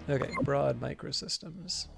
Okay, broad microsystems.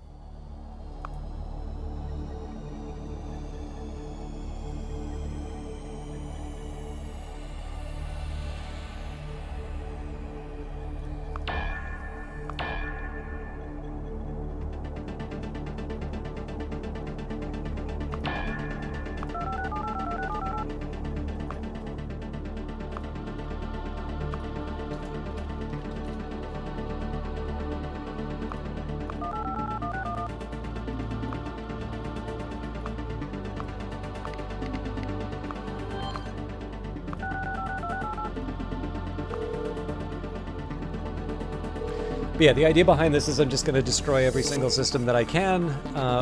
But yeah, the idea behind this is I'm just going to destroy every single system that I can,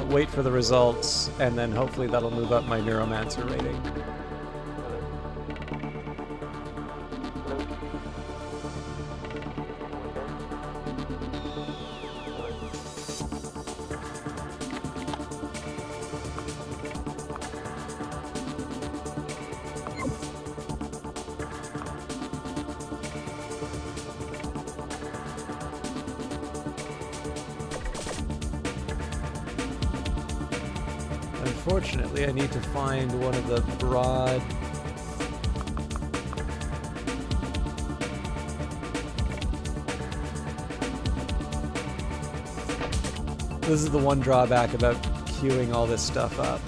wait for the results, and then hopefully that'll move up my Neuromancer rating. Unfortunately, I need to find one of the broad... This is the one drawback about queuing all this stuff up.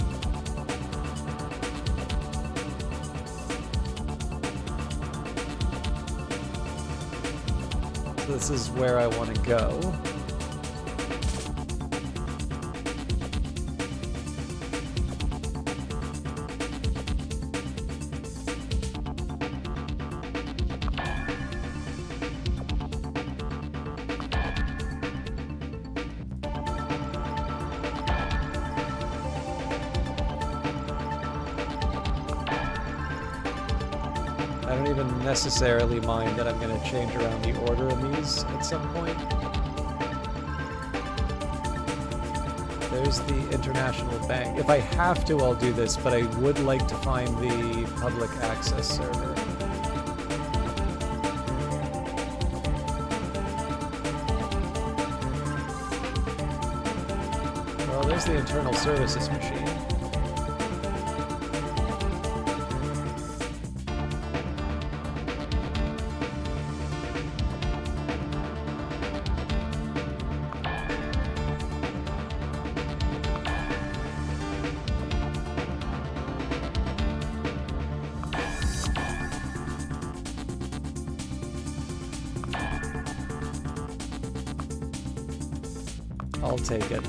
So this is where I want to go. even necessarily mind that I'm going to change around the order of these at some point. There's the International Bank. If I have to, I'll do this, but I would like to find the public access server. Well, there's the internal services machine. I'll take it.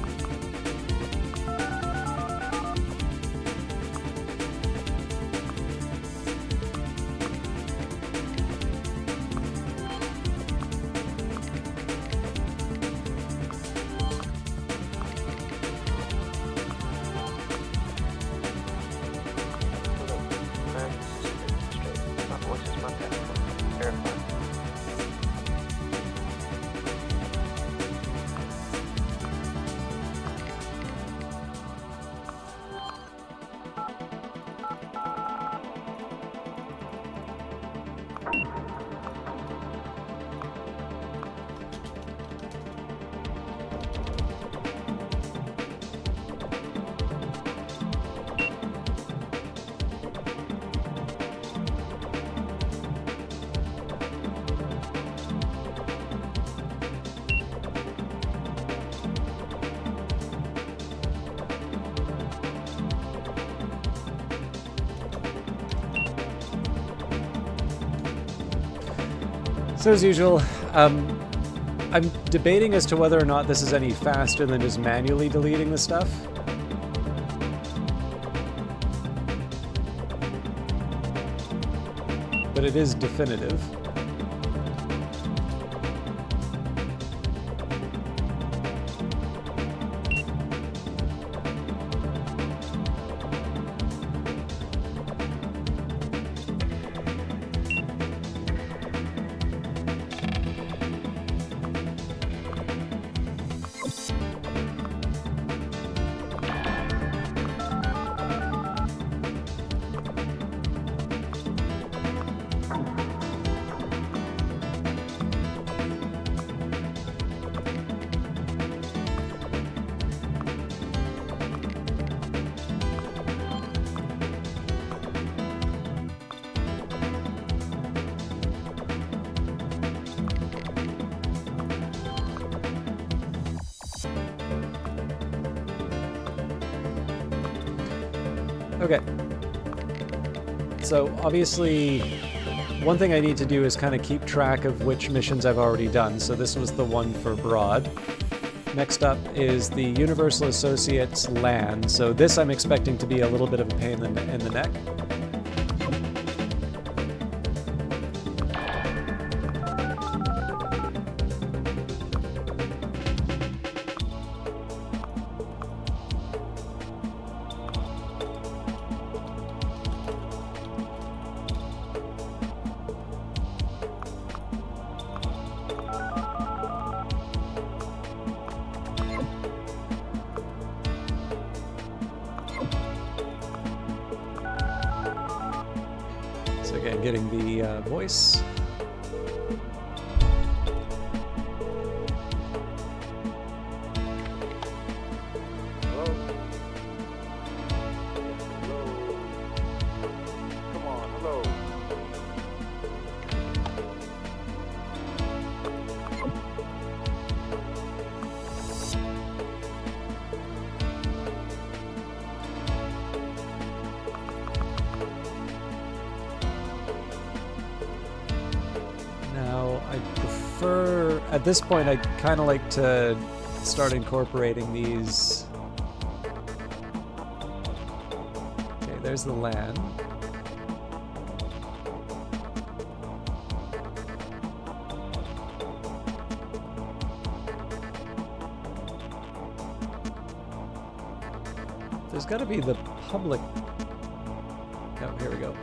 So as usual, I'm debating as to whether or not this is any faster than just manually deleting the stuff. But it is definitive. Okay. So obviously, one thing I need to do is kind of keep track of which missions I've already done. So this was the one for Broad. Next up is the Universal Associates LAN. So this I'm expecting to be a little bit of a pain in the neck. Again, getting the voice. Hello? Hello? Come on, hello. At this point, I kind of like to start incorporating these. Okay, there's the LAN. There's got to be the public. Oh, here we go.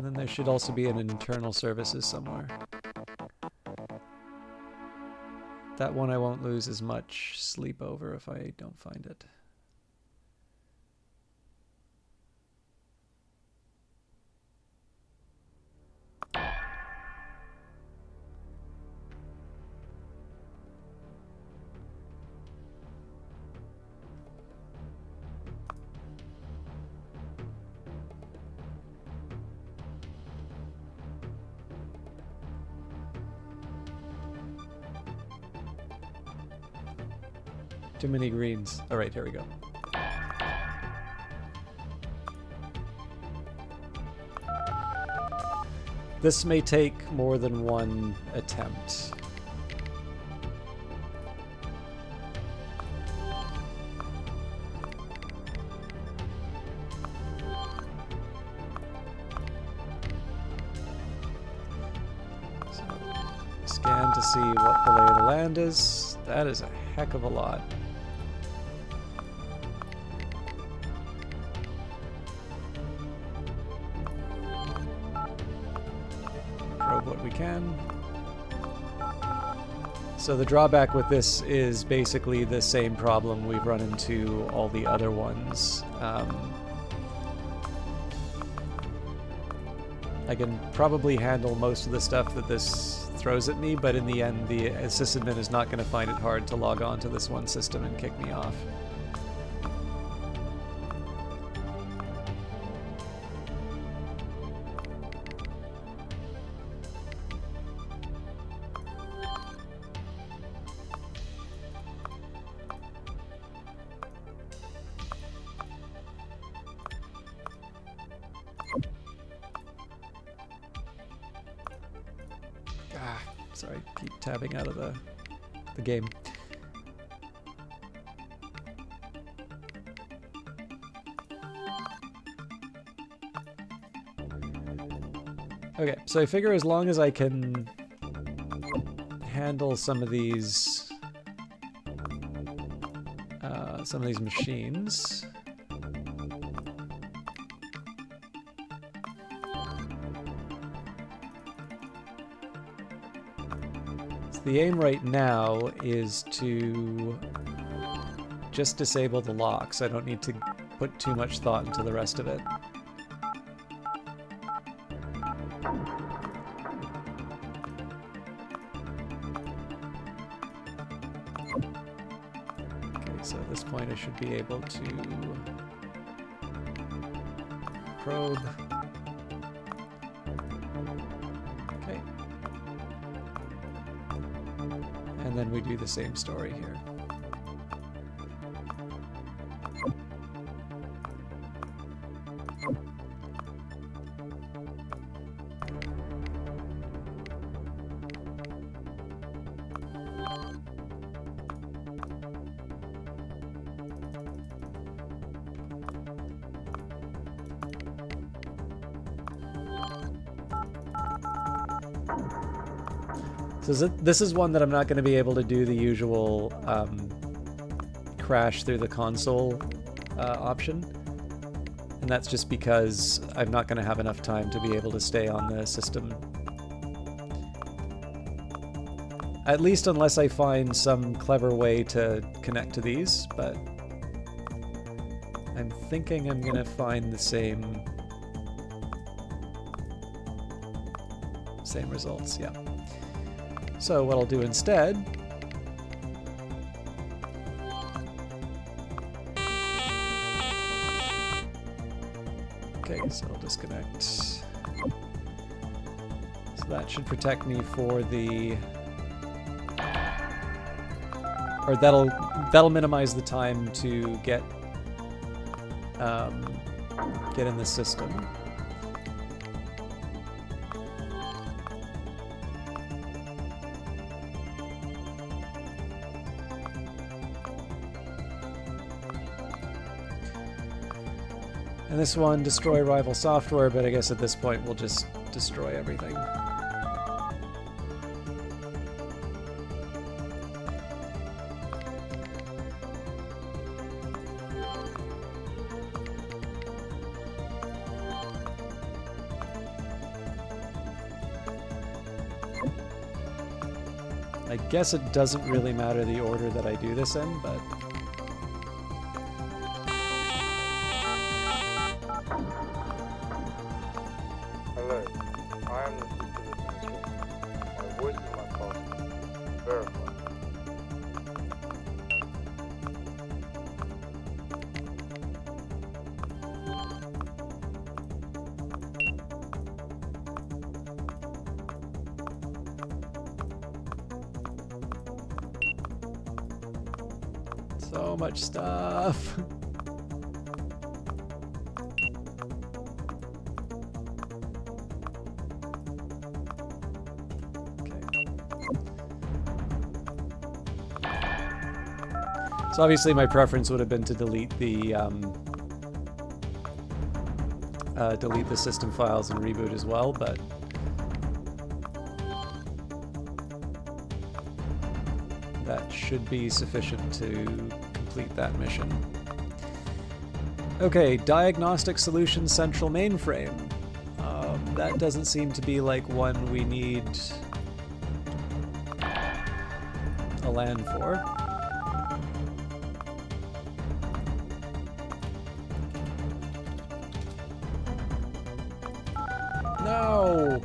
And then there should also be an internal services somewhere. That one I won't lose as much sleep over if I don't find it. Too many greens. All right, here we go. This may take more than one attempt. So, scan to see what the lay of the land is. That is a heck of a lot. What we can. So the drawback with this is basically the same problem we've run into all the other ones. I can probably handle most of the stuff that this throws at me, but in the end the sysadmin is not going to find it hard to log on to this one system and kick me off. Sorry, keep tabbing out of the game. Okay, so I figure as long as I can handle some of these machines. The aim right now is to just disable the locks. I don't need to put too much thought into the rest of it. Okay, so at this point I should be able to probe. And then we do the same story here. So this is one that I'm not going to be able to do the usual crash through the console option. And that's just because I'm not going to have enough time to be able to stay on the system. At least unless I find some clever way to connect to these, but I'm thinking I'm going to find the same results, yeah. So what I'll do instead okay, so I'll disconnect. So that should protect me for the or that'll minimize the time to get in the system. And this one, destroy rival software, but I guess at this point we'll just destroy everything. I guess it doesn't really matter the order that I do this in, but... Hello, I am the system administrator. My voice is my passport. Verify. So much stuff. So obviously my preference would have been to delete the system files and reboot as well, but that should be sufficient to complete that mission. Okay, Diagnostic Solutions Central Mainframe. That doesn't seem to be like one we need a LAN for. No!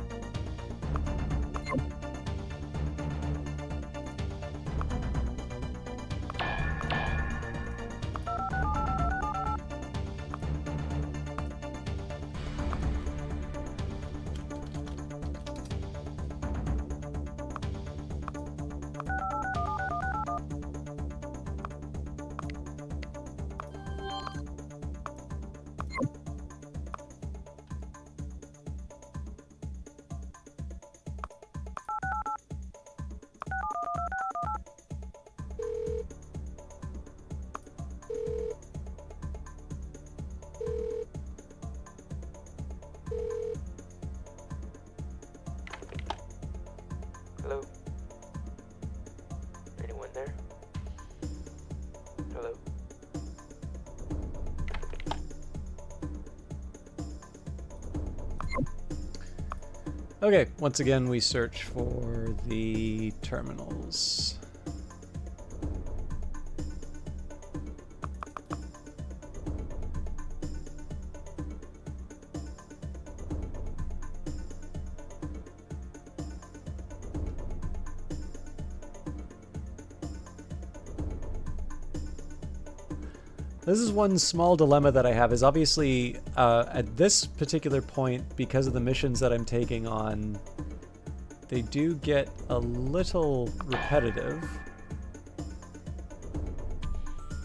Hello? Anyone there? Hello? Okay, once again we search for the terminals. This is one small dilemma that I have, is obviously at this particular point, because of the missions that I'm taking on, they do get a little repetitive.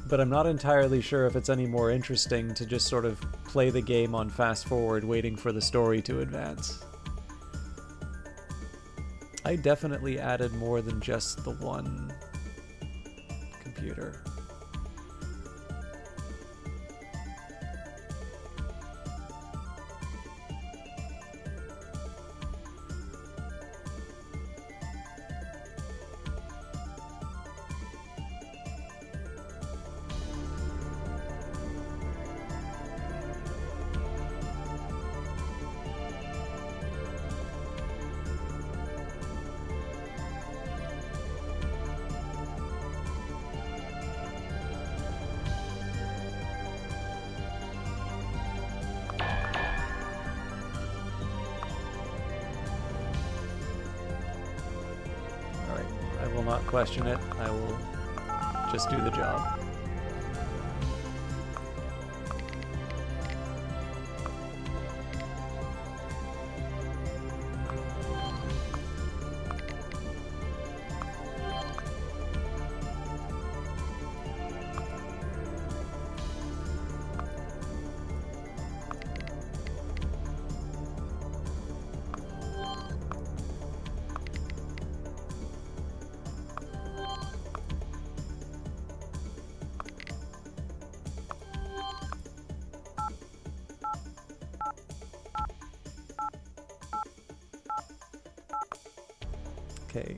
But I'm not entirely sure if it's any more interesting to just sort of play the game on fast forward, waiting for the story to advance. I definitely added more than just the one computer. Not question it. I will just do the job. Okay.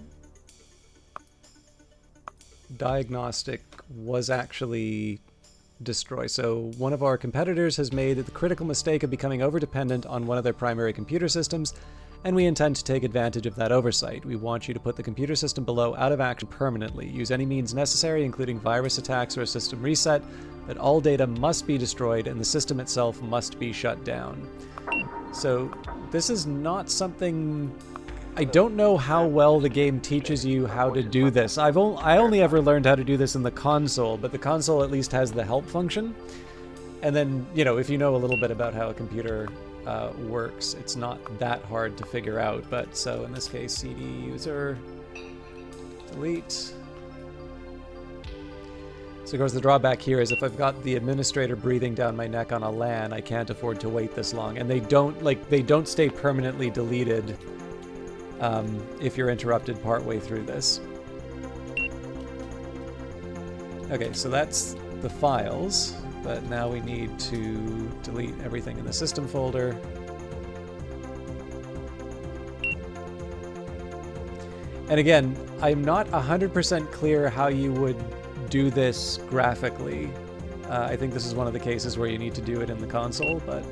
Diagnostic was actually destroyed. So one of our competitors has made the critical mistake of becoming overdependent on one of their primary computer systems and we intend to take advantage of that oversight. We want you to put the computer system below out of action permanently. Use any means necessary, including virus attacks or a system reset, but all data must be destroyed and the system itself must be shut down. So this is not something... I don't know how well the game teaches you how to do this. I only ever learned how to do this in the console, but the console at least has the help function. And then, you know, if you know a little bit about how a computer works, it's not that hard to figure out. But so in this case, CD user, delete. So of course the drawback here is if I've got the administrator breathing down my neck on a LAN, I can't afford to wait this long. And they don't stay permanently deleted if you're interrupted partway through this. Okay, so that's the files. But now we need to delete everything in the system folder. And again, I'm not 100% clear how you would do this graphically. I think this is one of the cases where you need to do it in the console, but...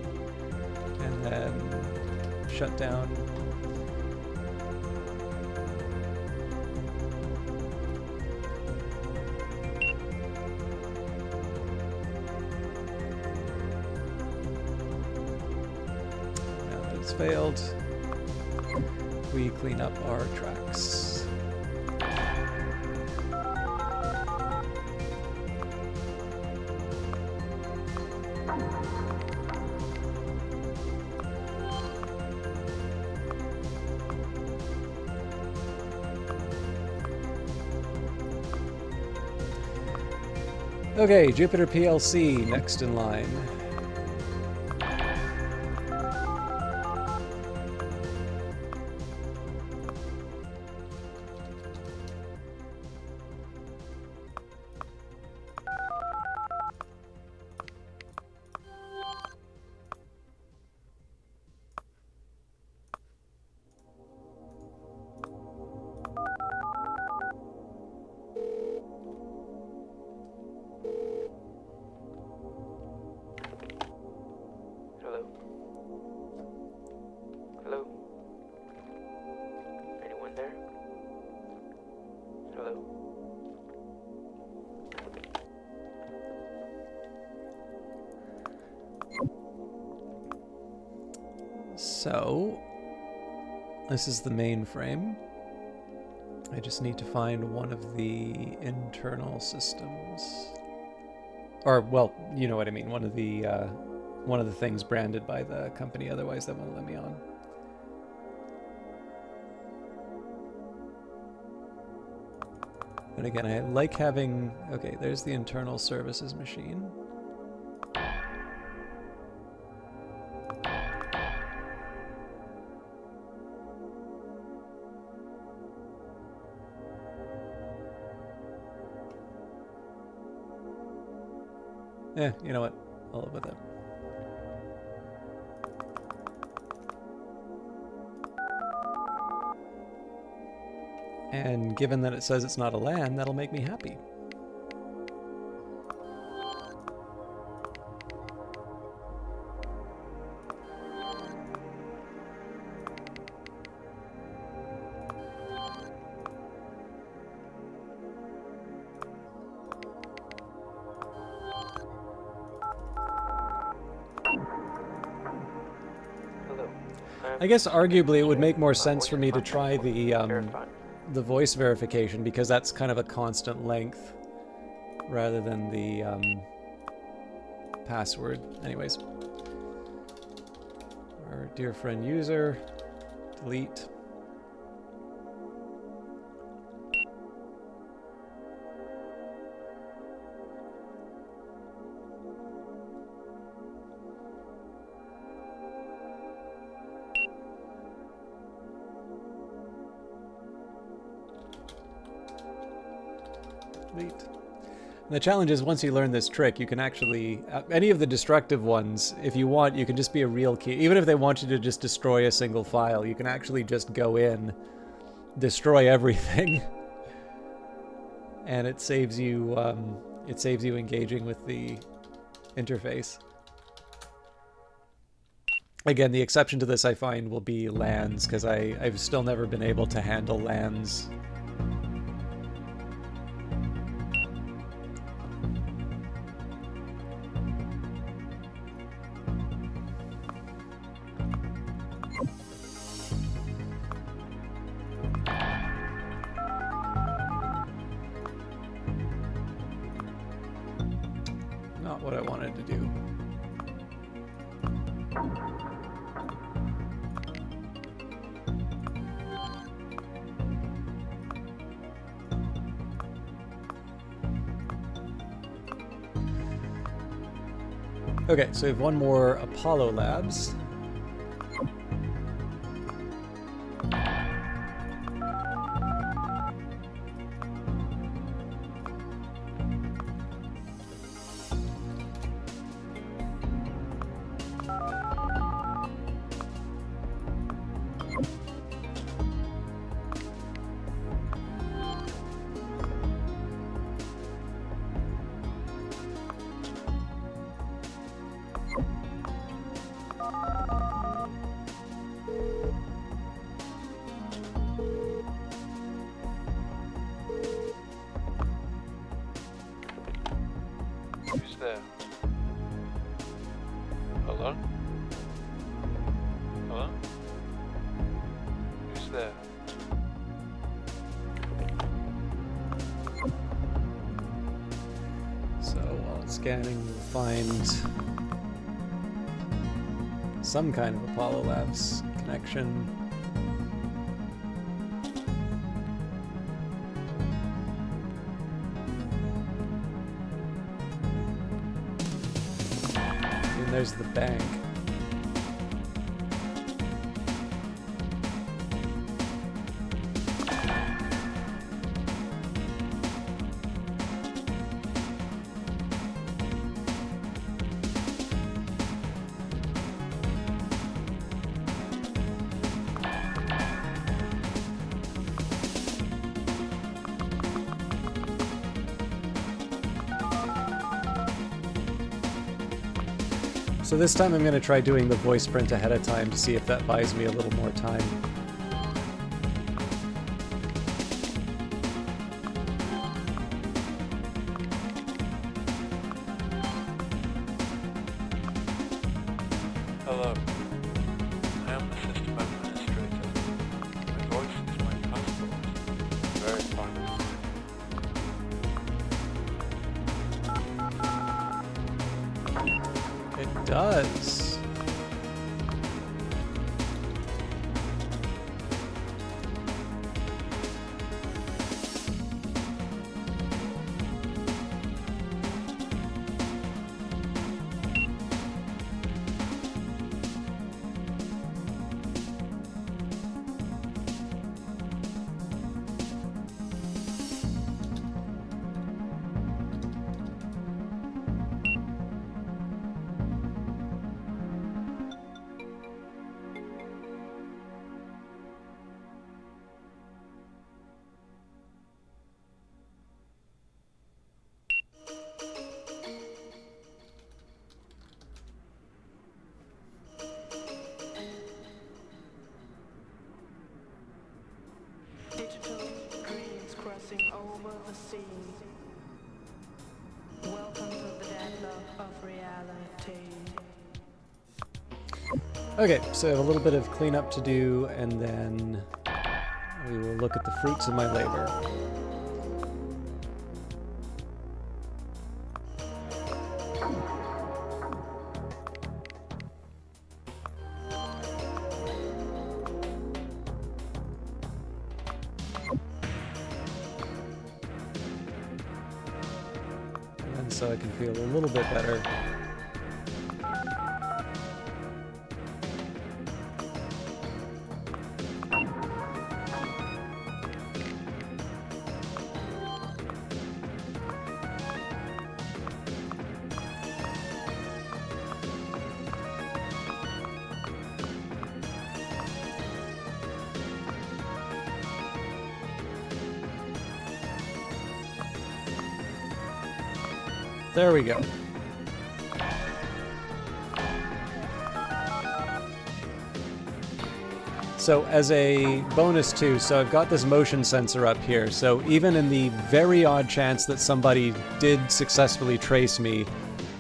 And then shut down. Failed. We clean up our tracks. Okay, Jupiter PLC, next in line. So, this is the mainframe. I just need to find one of the internal systems. Or, well, you know what I mean, one of the things branded by the company, otherwise that won't let me on. And again, I like having... Okay, there's the internal services machine. You know what? I'll live with it. And given that it says it's not a LAN, that'll make me happy. I guess arguably it would make more sense for me to try the voice verification because that's kind of a constant length rather than the password. Anyways, our dear friend user, delete. And the challenge is once you learn this trick, you can actually, any of the destructive ones, if you want, you can just be a real key. Even if they want you to just destroy a single file, you can actually just go in, destroy everything, and it saves you engaging with the interface. Again, the exception to this I find will be lands, because I've still never been able to handle lands. Not what I wanted to do. Okay, so we have one more Apollo Labs. Who's there? Hello? Hello? Who's there? So while it's scanning, we'll find some kind of Apollo Labs connection. And there's the bank. So this time I'm going to try doing the voice print ahead of time to see if that buys me a little more time. Hello. I am the system administrator. My voice is my passport. Verify me. It does. Digital dreams crossing over the sea. Welcome to the deadlock of reality. Okay, so I have a little bit of cleanup to do, and then we will look at the fruits of my labor. And so I can feel a little bit better. There we go. So as a bonus too, so I've got this motion sensor up here. So even in the very odd chance that somebody did successfully trace me,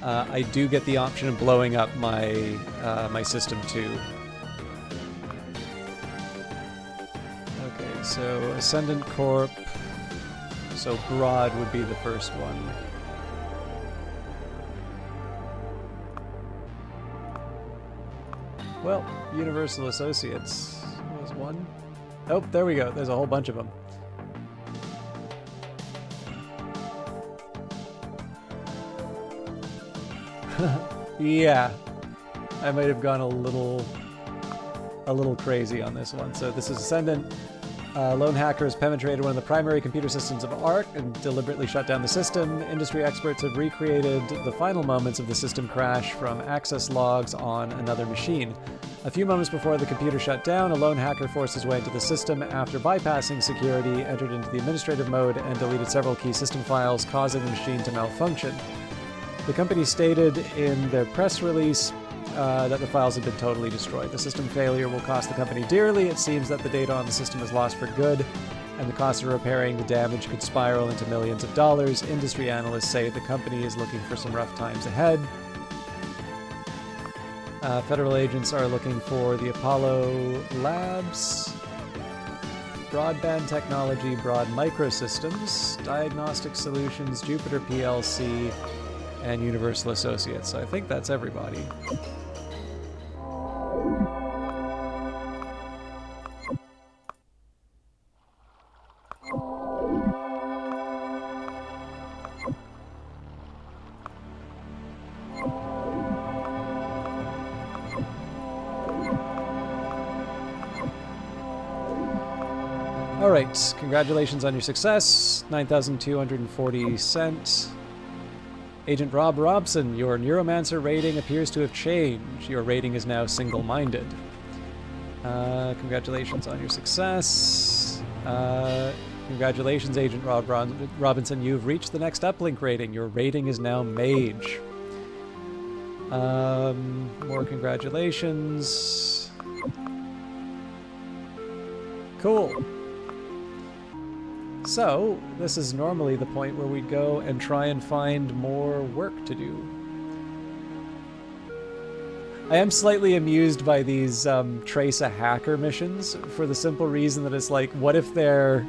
I do get the option of blowing up my my system too. Okay, so Ascendant Corp. So Broad would be the first one. Well, Universal Associates was one. Oh, there we go. There's a whole bunch of them. Yeah, I might have gone a little crazy on this one. So this is Ascendant. Lone hackers penetrated one of the primary computer systems of ARC and deliberately shut down the system. Industry experts have recreated the final moments of the system crash from access logs on another machine. A few moments before the computer shut down, a lone hacker forced his way into the system after bypassing security, entered into the administrative mode, and deleted several key system files, causing the machine to malfunction. The company stated in their press release that the files have been totally destroyed. The system failure will cost the company dearly. It seems that the data on the system is lost for good, and the cost of repairing the damage could spiral into millions of dollars. Industry analysts say the company is looking for some rough times ahead. Federal agents are looking for the Apollo Labs, Broadband Technology, Broad Microsystems, Diagnostic Solutions, Jupiter PLC, and Universal Associates. So I think that's everybody. All right, congratulations on your success. 9,240 cents. Agent Rob Robson, your Neuromancer rating appears to have changed. Your rating is now single-minded. Congratulations on your success. Congratulations, Agent Rob Robinson. You've reached the next uplink rating. Your rating is now Mage. More congratulations. Cool. So, this is normally the point where we'd go and try and find more work to do. I am slightly amused by these Trace a Hacker missions for the simple reason that it's like, what if there's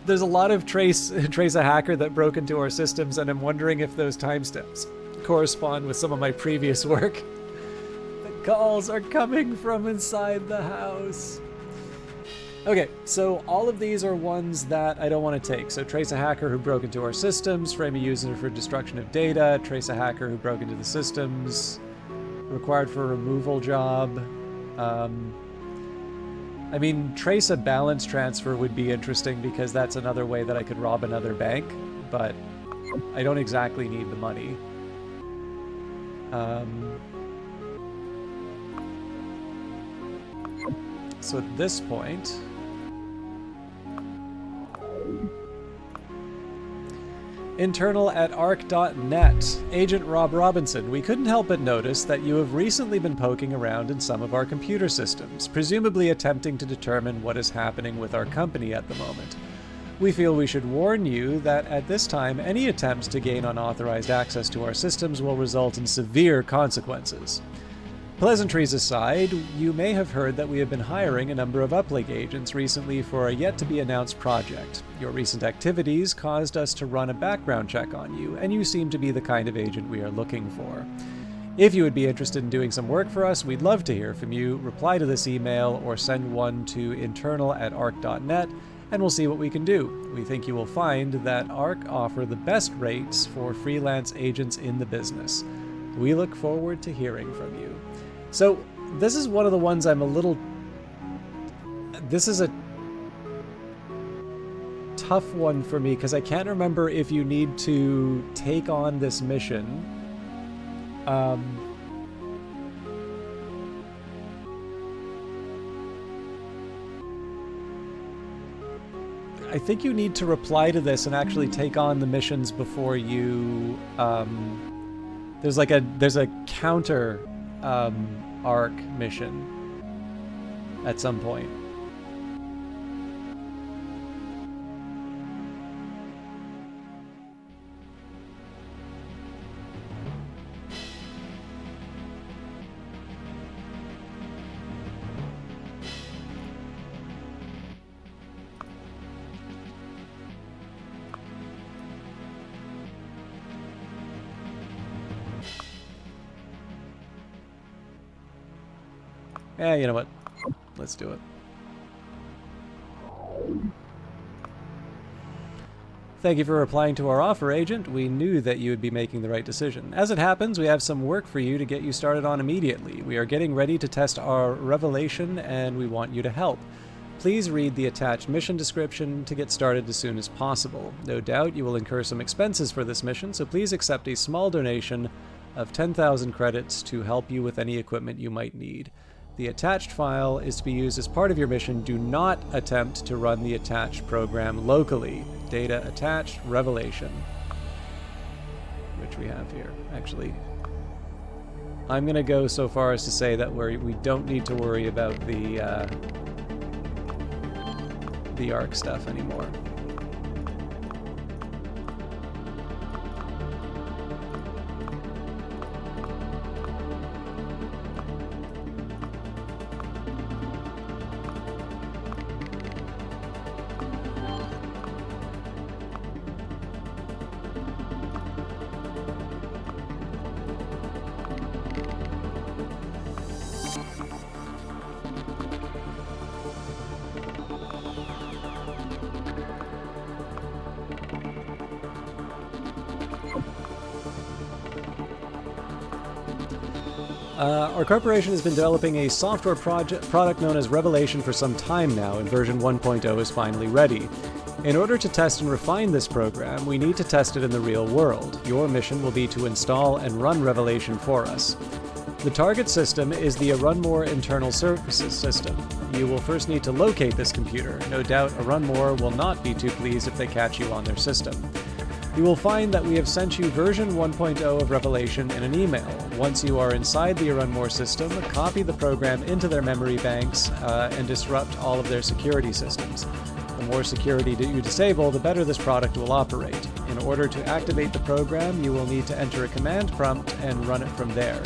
a lot of Trace a Hacker that broke into our systems, and I'm wondering if those timestamps correspond with some of my previous work. The calls are coming from inside the house. Okay, so all of these are ones that I don't want to take. So trace a hacker who broke into our systems, frame a user for destruction of data, trace a hacker who broke into the systems, required for a removal job. I mean, trace a balance transfer would be interesting because that's another way that I could rob another bank, but I don't exactly need the money. So at this point, internal@arc.net. Agent Rob Robinson, we couldn't help but notice that you have recently been poking around in some of our computer systems, presumably attempting to determine what is happening with our company at the moment. We feel we should warn you that at this time, any attempts to gain unauthorized access to our systems will result in severe consequences. Pleasantries aside, you may have heard that we have been hiring a number of uplink agents recently for a yet-to-be-announced project. Your recent activities caused us to run a background check on you, and you seem to be the kind of agent we are looking for. If you would be interested in doing some work for us, we'd love to hear from you. Reply to this email or send one to internal@arc.net, and we'll see what we can do. We think you will find that ARC offer the best rates for freelance agents in the business. We look forward to hearing from you. So, this is one of the ones I'm a little... This is a tough one for me, because I can't remember if you need to take on this mission. I think you need to reply to this and actually take on the missions before you... there's a counter... ARC mission. at some point. Yeah, you know what? Let's do it. Thank you for replying to our offer, Agent. We knew that you would be making the right decision. As it happens, we have some work for you to get you started on immediately. We are getting ready to test our revelation, and we want you to help. Please read the attached mission description to get started as soon as possible. No doubt you will incur some expenses for this mission, so please accept a small donation of 10,000 credits to help you with any equipment you might need. The attached file is to be used as part of your mission. Do not attempt to run the attached program locally. Data attached, revelation. Which we have here. Actually, I'm going to go so far as to say that we don't need to worry about the ARC stuff anymore. Our corporation has been developing a software product known as Revelation for some time now, and version 1.0 is finally ready. In order to test and refine this program, we need to test it in the real world. Your mission will be to install and run Revelation for us. The target system is the Arunmore Internal Services System. You will first need to locate this computer. No doubt Arunmore will not be too pleased if they catch you on their system. You will find that we have sent you version 1.0 of Revelation in an email. Once you are inside the Arunmore system, copy the program into their memory banks and disrupt all of their security systems. The more security you disable, the better this product will operate. In order to activate the program, you will need to enter a command prompt and run it from there.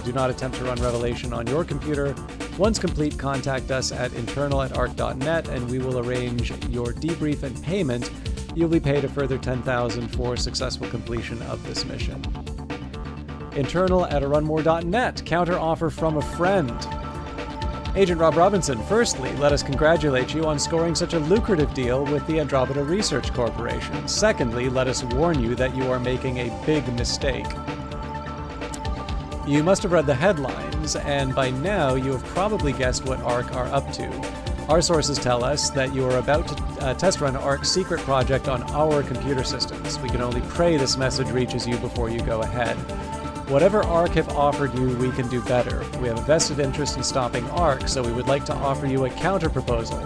Do not attempt to run Revelation on your computer. Once complete, contact us at internal@arc.net and we will arrange your debrief and payment. You'll be paid a further 10,000 for successful completion of this mission. Internal@arunmore.net. Counter offer from a friend. Agent Rob Robinson, firstly, let us congratulate you on scoring such a lucrative deal with the Andromeda Research Corporation. Secondly, let us warn you that you are making a big mistake. You must have read the headlines, and by now you have probably guessed what ARC are up to. Our sources tell us that you are about to test run ARC's secret project on our computer systems. We can only pray this message reaches you before you go ahead. Whatever ARC have offered you, we can do better. We have a vested interest in stopping ARC, so we would like to offer you a counter-proposal.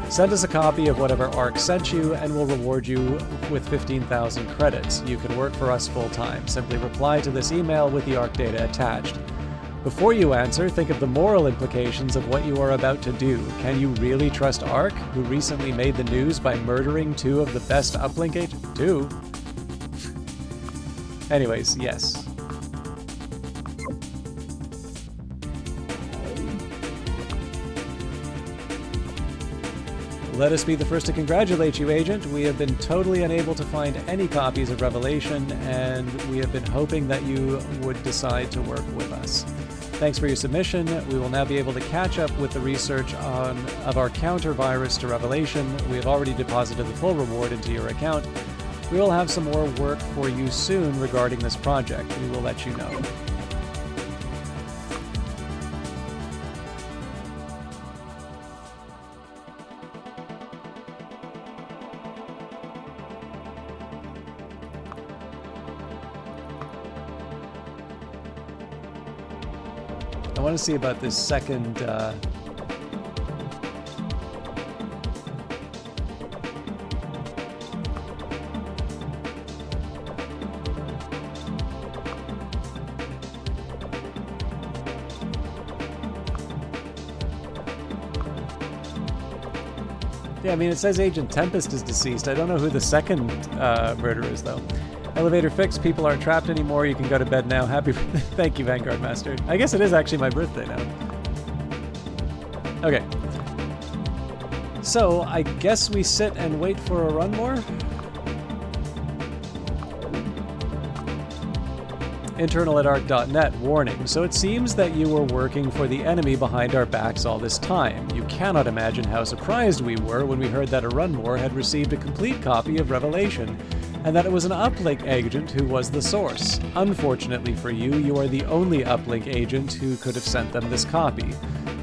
Send us a copy of whatever ARC sent you, and we'll reward you with 15,000 credits. You can work for us full-time. Simply reply to this email with the ARC data attached. Before you answer, think of the moral implications of what you are about to do. Can you really trust ARC, who recently made the news by murdering 2 of the best Uplink agents? 2? Anyways, yes. Let us be the first to congratulate you, Agent. We have been totally unable to find any copies of Revelation, and we have been hoping that you would decide to work with us. Thanks for your submission. We will now be able to catch up with the research of our counter virus to Revelation. We have already deposited the full reward into your account. We will have some more work for you soon regarding this project. We will let you know. I want to see about this second Yeah, I mean, it says Agent Tempest is deceased. I don't know who the second murderer is, though. Elevator fixed. People aren't trapped anymore. You can go to bed now. Happy... Thank you, Vanguard Master. I guess it is actually my birthday now. Okay. So, I guess we sit and wait for a run more? Internal@arc.net. Warning. So it seems that you were working for the enemy behind our backs all this time. You cannot imagine how surprised we were when we heard that a Runmore had received a complete copy of Revelation, and that it was an Uplink agent who was the source. Unfortunately for you, you are the only Uplink agent who could have sent them this copy.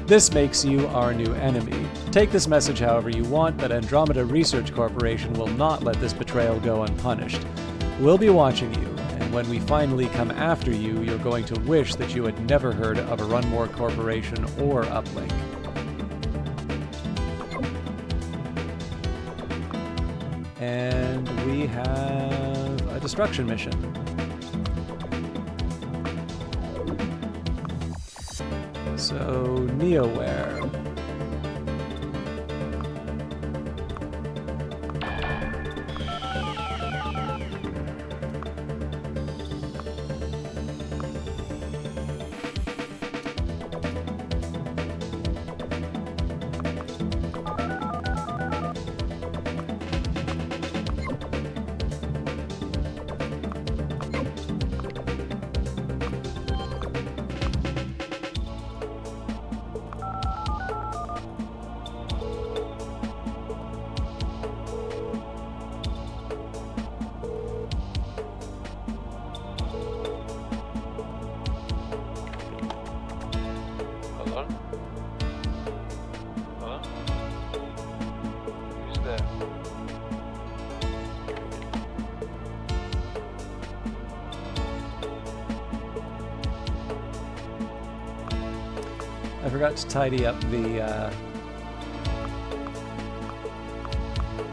This makes you our new enemy. Take this message however you want, but Andromeda Research Corporation will not let this betrayal go unpunished. We'll be watching you, and when we finally come after you, you're going to wish that you had never heard of a Runmore Corporation or Uplink. And we have a destruction mission. So, NeoWare. Hello? Hello? Who's there? I forgot to tidy up the,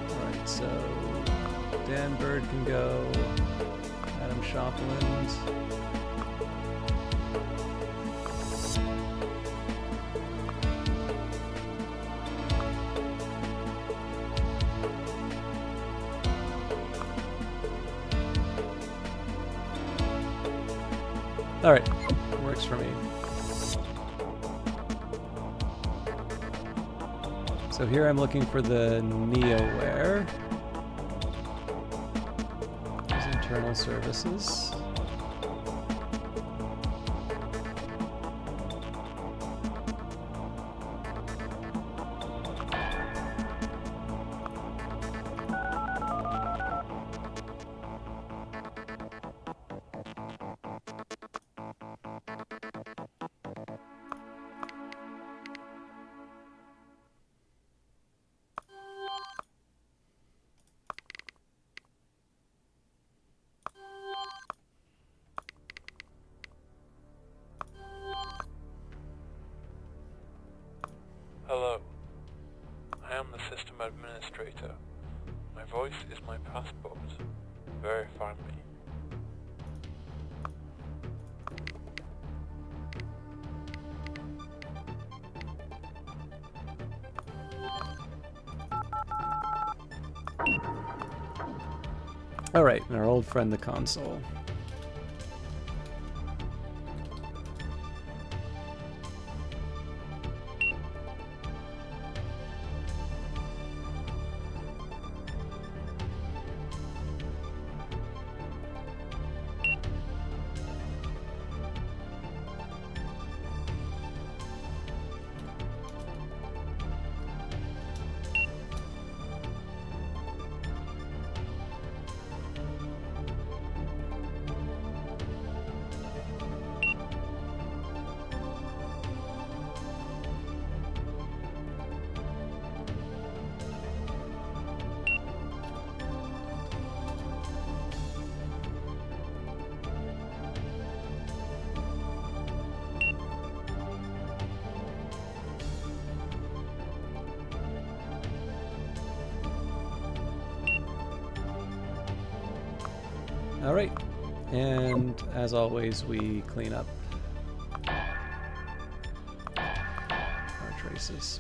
Alright, so Dan Bird can go, Adam Shopland. Alright, works for me. So here I'm looking for the NeoWare. There's internal services. Hello. I am the system administrator. My voice is my passport. Verify me. Alright, and our old friend the console. Alright, and as always, we clean up our traces.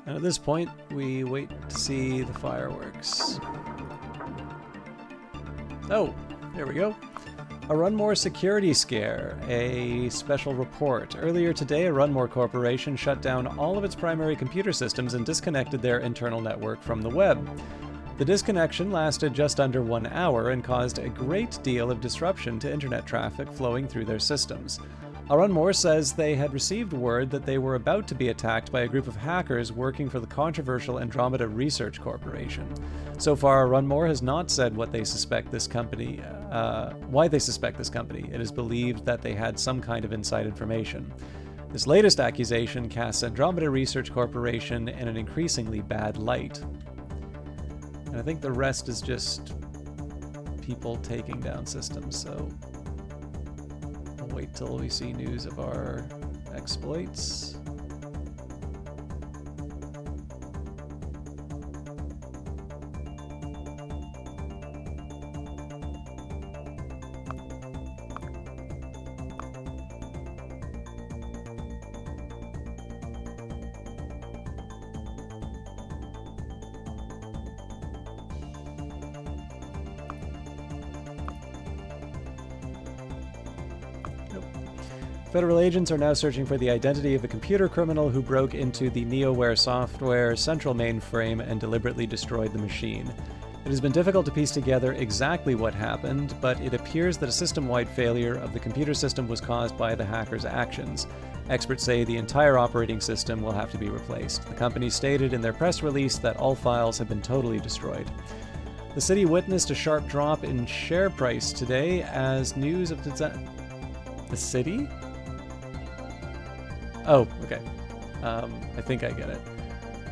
And at this point, we wait to see the fireworks. Oh, there we go. A Runmore security scare, a special report. Earlier today, a Runmore corporation shut down all of its primary computer systems and disconnected their internal network from the web. The disconnection lasted just under 1 hour and caused a great deal of disruption to internet traffic flowing through their systems. Runmore says they had received word that they were about to be attacked by a group of hackers working for the controversial Andromeda Research Corporation. So far, Runmore has not said what they suspect this company, why they suspect this company. It is believed that they had some kind of inside information. This latest accusation casts Andromeda Research Corporation in an increasingly bad light. And I think the rest is just people taking down systems, so we'll wait till we see news of our exploits. Federal agents are now searching for the identity of a computer criminal who broke into the NeoWare software central mainframe and deliberately destroyed the machine. It has been difficult to piece together exactly what happened, but it appears that a system-wide failure of the computer system was caused by the hacker's actions. Experts say the entire operating system will have to be replaced. The company stated in their press release that all files have been totally destroyed. The city witnessed a sharp drop in share price today as news of the city? Oh, okay. I think I get it.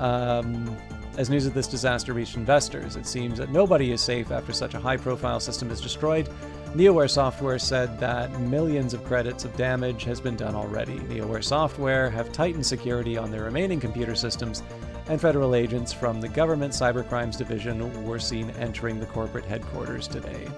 As news of this disaster reached investors, it seems that nobody is safe after such a high-profile system is destroyed. NeoWare Software said that millions of credits of damage has been done already. NeoWare Software have tightened security on their remaining computer systems, and federal agents from the government cybercrimes division were seen entering the corporate headquarters today.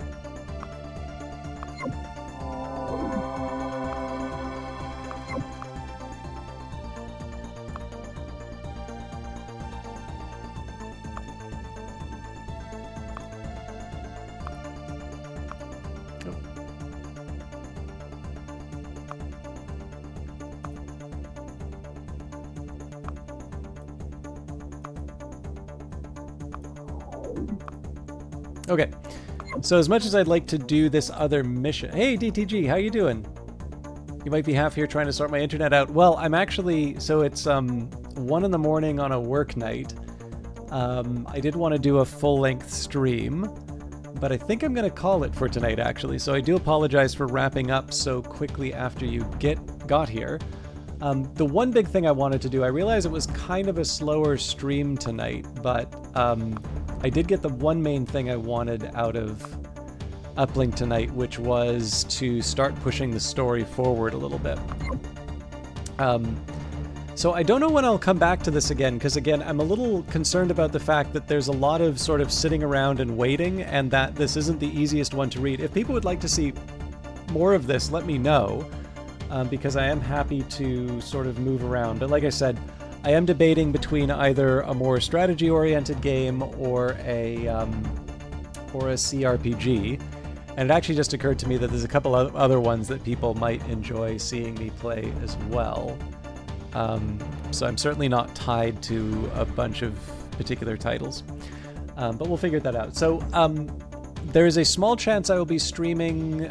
Okay, so as much as I'd like to do this other mission... Hey, DTG, how you doing? You might be half here trying to sort my internet out. Well, I'm actually... So it's 1 in the morning on a work night. I did want to do a full-length stream, but I think I'm going to call it for tonight, actually. So I do apologize for wrapping up so quickly after you got here. The one big thing I wanted to do, I realized it was kind of a slower stream tonight, but I did get the one main thing I wanted out of Uplink tonight, which was to start pushing the story forward a little bit. So I don't know when I'll come back to this again, because again, I'm a little concerned about the fact that there's a lot of sort of sitting around and waiting, and that this isn't the easiest one to read. If people would like to see more of this, let me know. Because I am happy to sort of move around. But like I said, I am debating between either a more strategy-oriented game or a CRPG. And it actually just occurred to me that there's a couple of other ones that people might enjoy seeing me play as well. So I'm certainly not tied to a bunch of particular titles. But we'll figure that out. So there is a small chance I will be streaming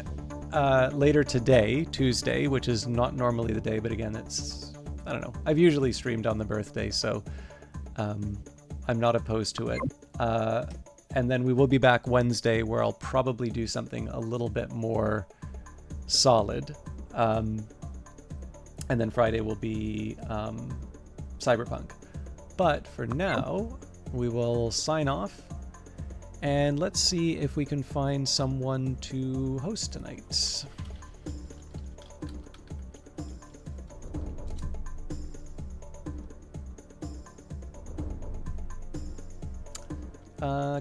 later today, Tuesday, which is not normally the day, but again, it's, I don't know. I've usually streamed on the birthday, so I'm not opposed to it. And then we will be back Wednesday, where I'll probably do something a little bit more solid. And then Friday will be Cyberpunk. But for now, we will sign off. And let's see if we can find someone to host tonight.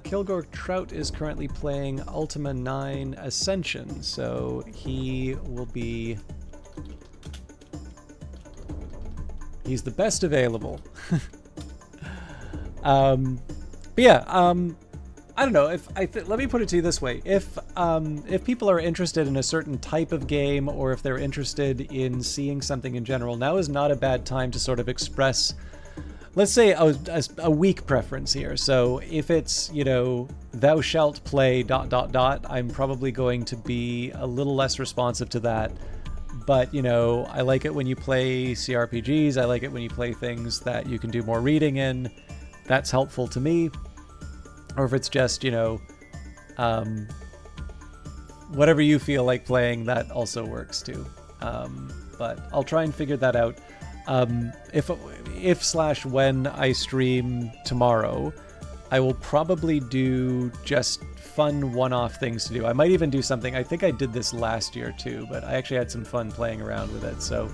Kilgore Trout is currently playing Ultima 9 Ascension, so he will be... He's the best available. But yeah, I don't know. Let me put it to you this way: if people are interested in a certain type of game, or if they're interested in seeing something in general, now is not a bad time to sort of express, let's say, a weak preference here. So if it's, you know, thou shalt play ... I'm probably going to be a little less responsive to that. But, you know, I like it when you play CRPGs. I like it when you play things that you can do more reading in. That's helpful to me. Or if it's just, you know, whatever you feel like playing, that also works too. But I'll try and figure that out. If/when I stream tomorrow, I will probably do just fun one-off things to do. I might even do something. I think I did this last year too, but I actually had some fun playing around with it. So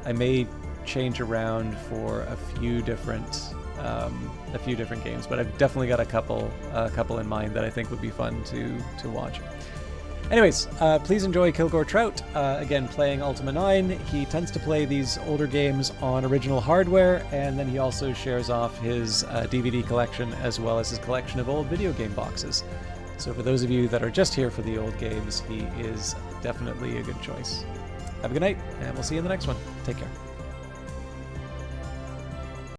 I may change around for a few different games, but I've definitely got a couple in mind that I think would be fun to watch. Anyways, please enjoy Kilgore Trout. Again, playing Ultima 9. He tends to play these older games on original hardware, and then he also shares off his DVD collection as well as his collection of old video game boxes. So for those of you that are just here for the old games, he is definitely a good choice. Have a good night, and we'll see you in the next one. Take care.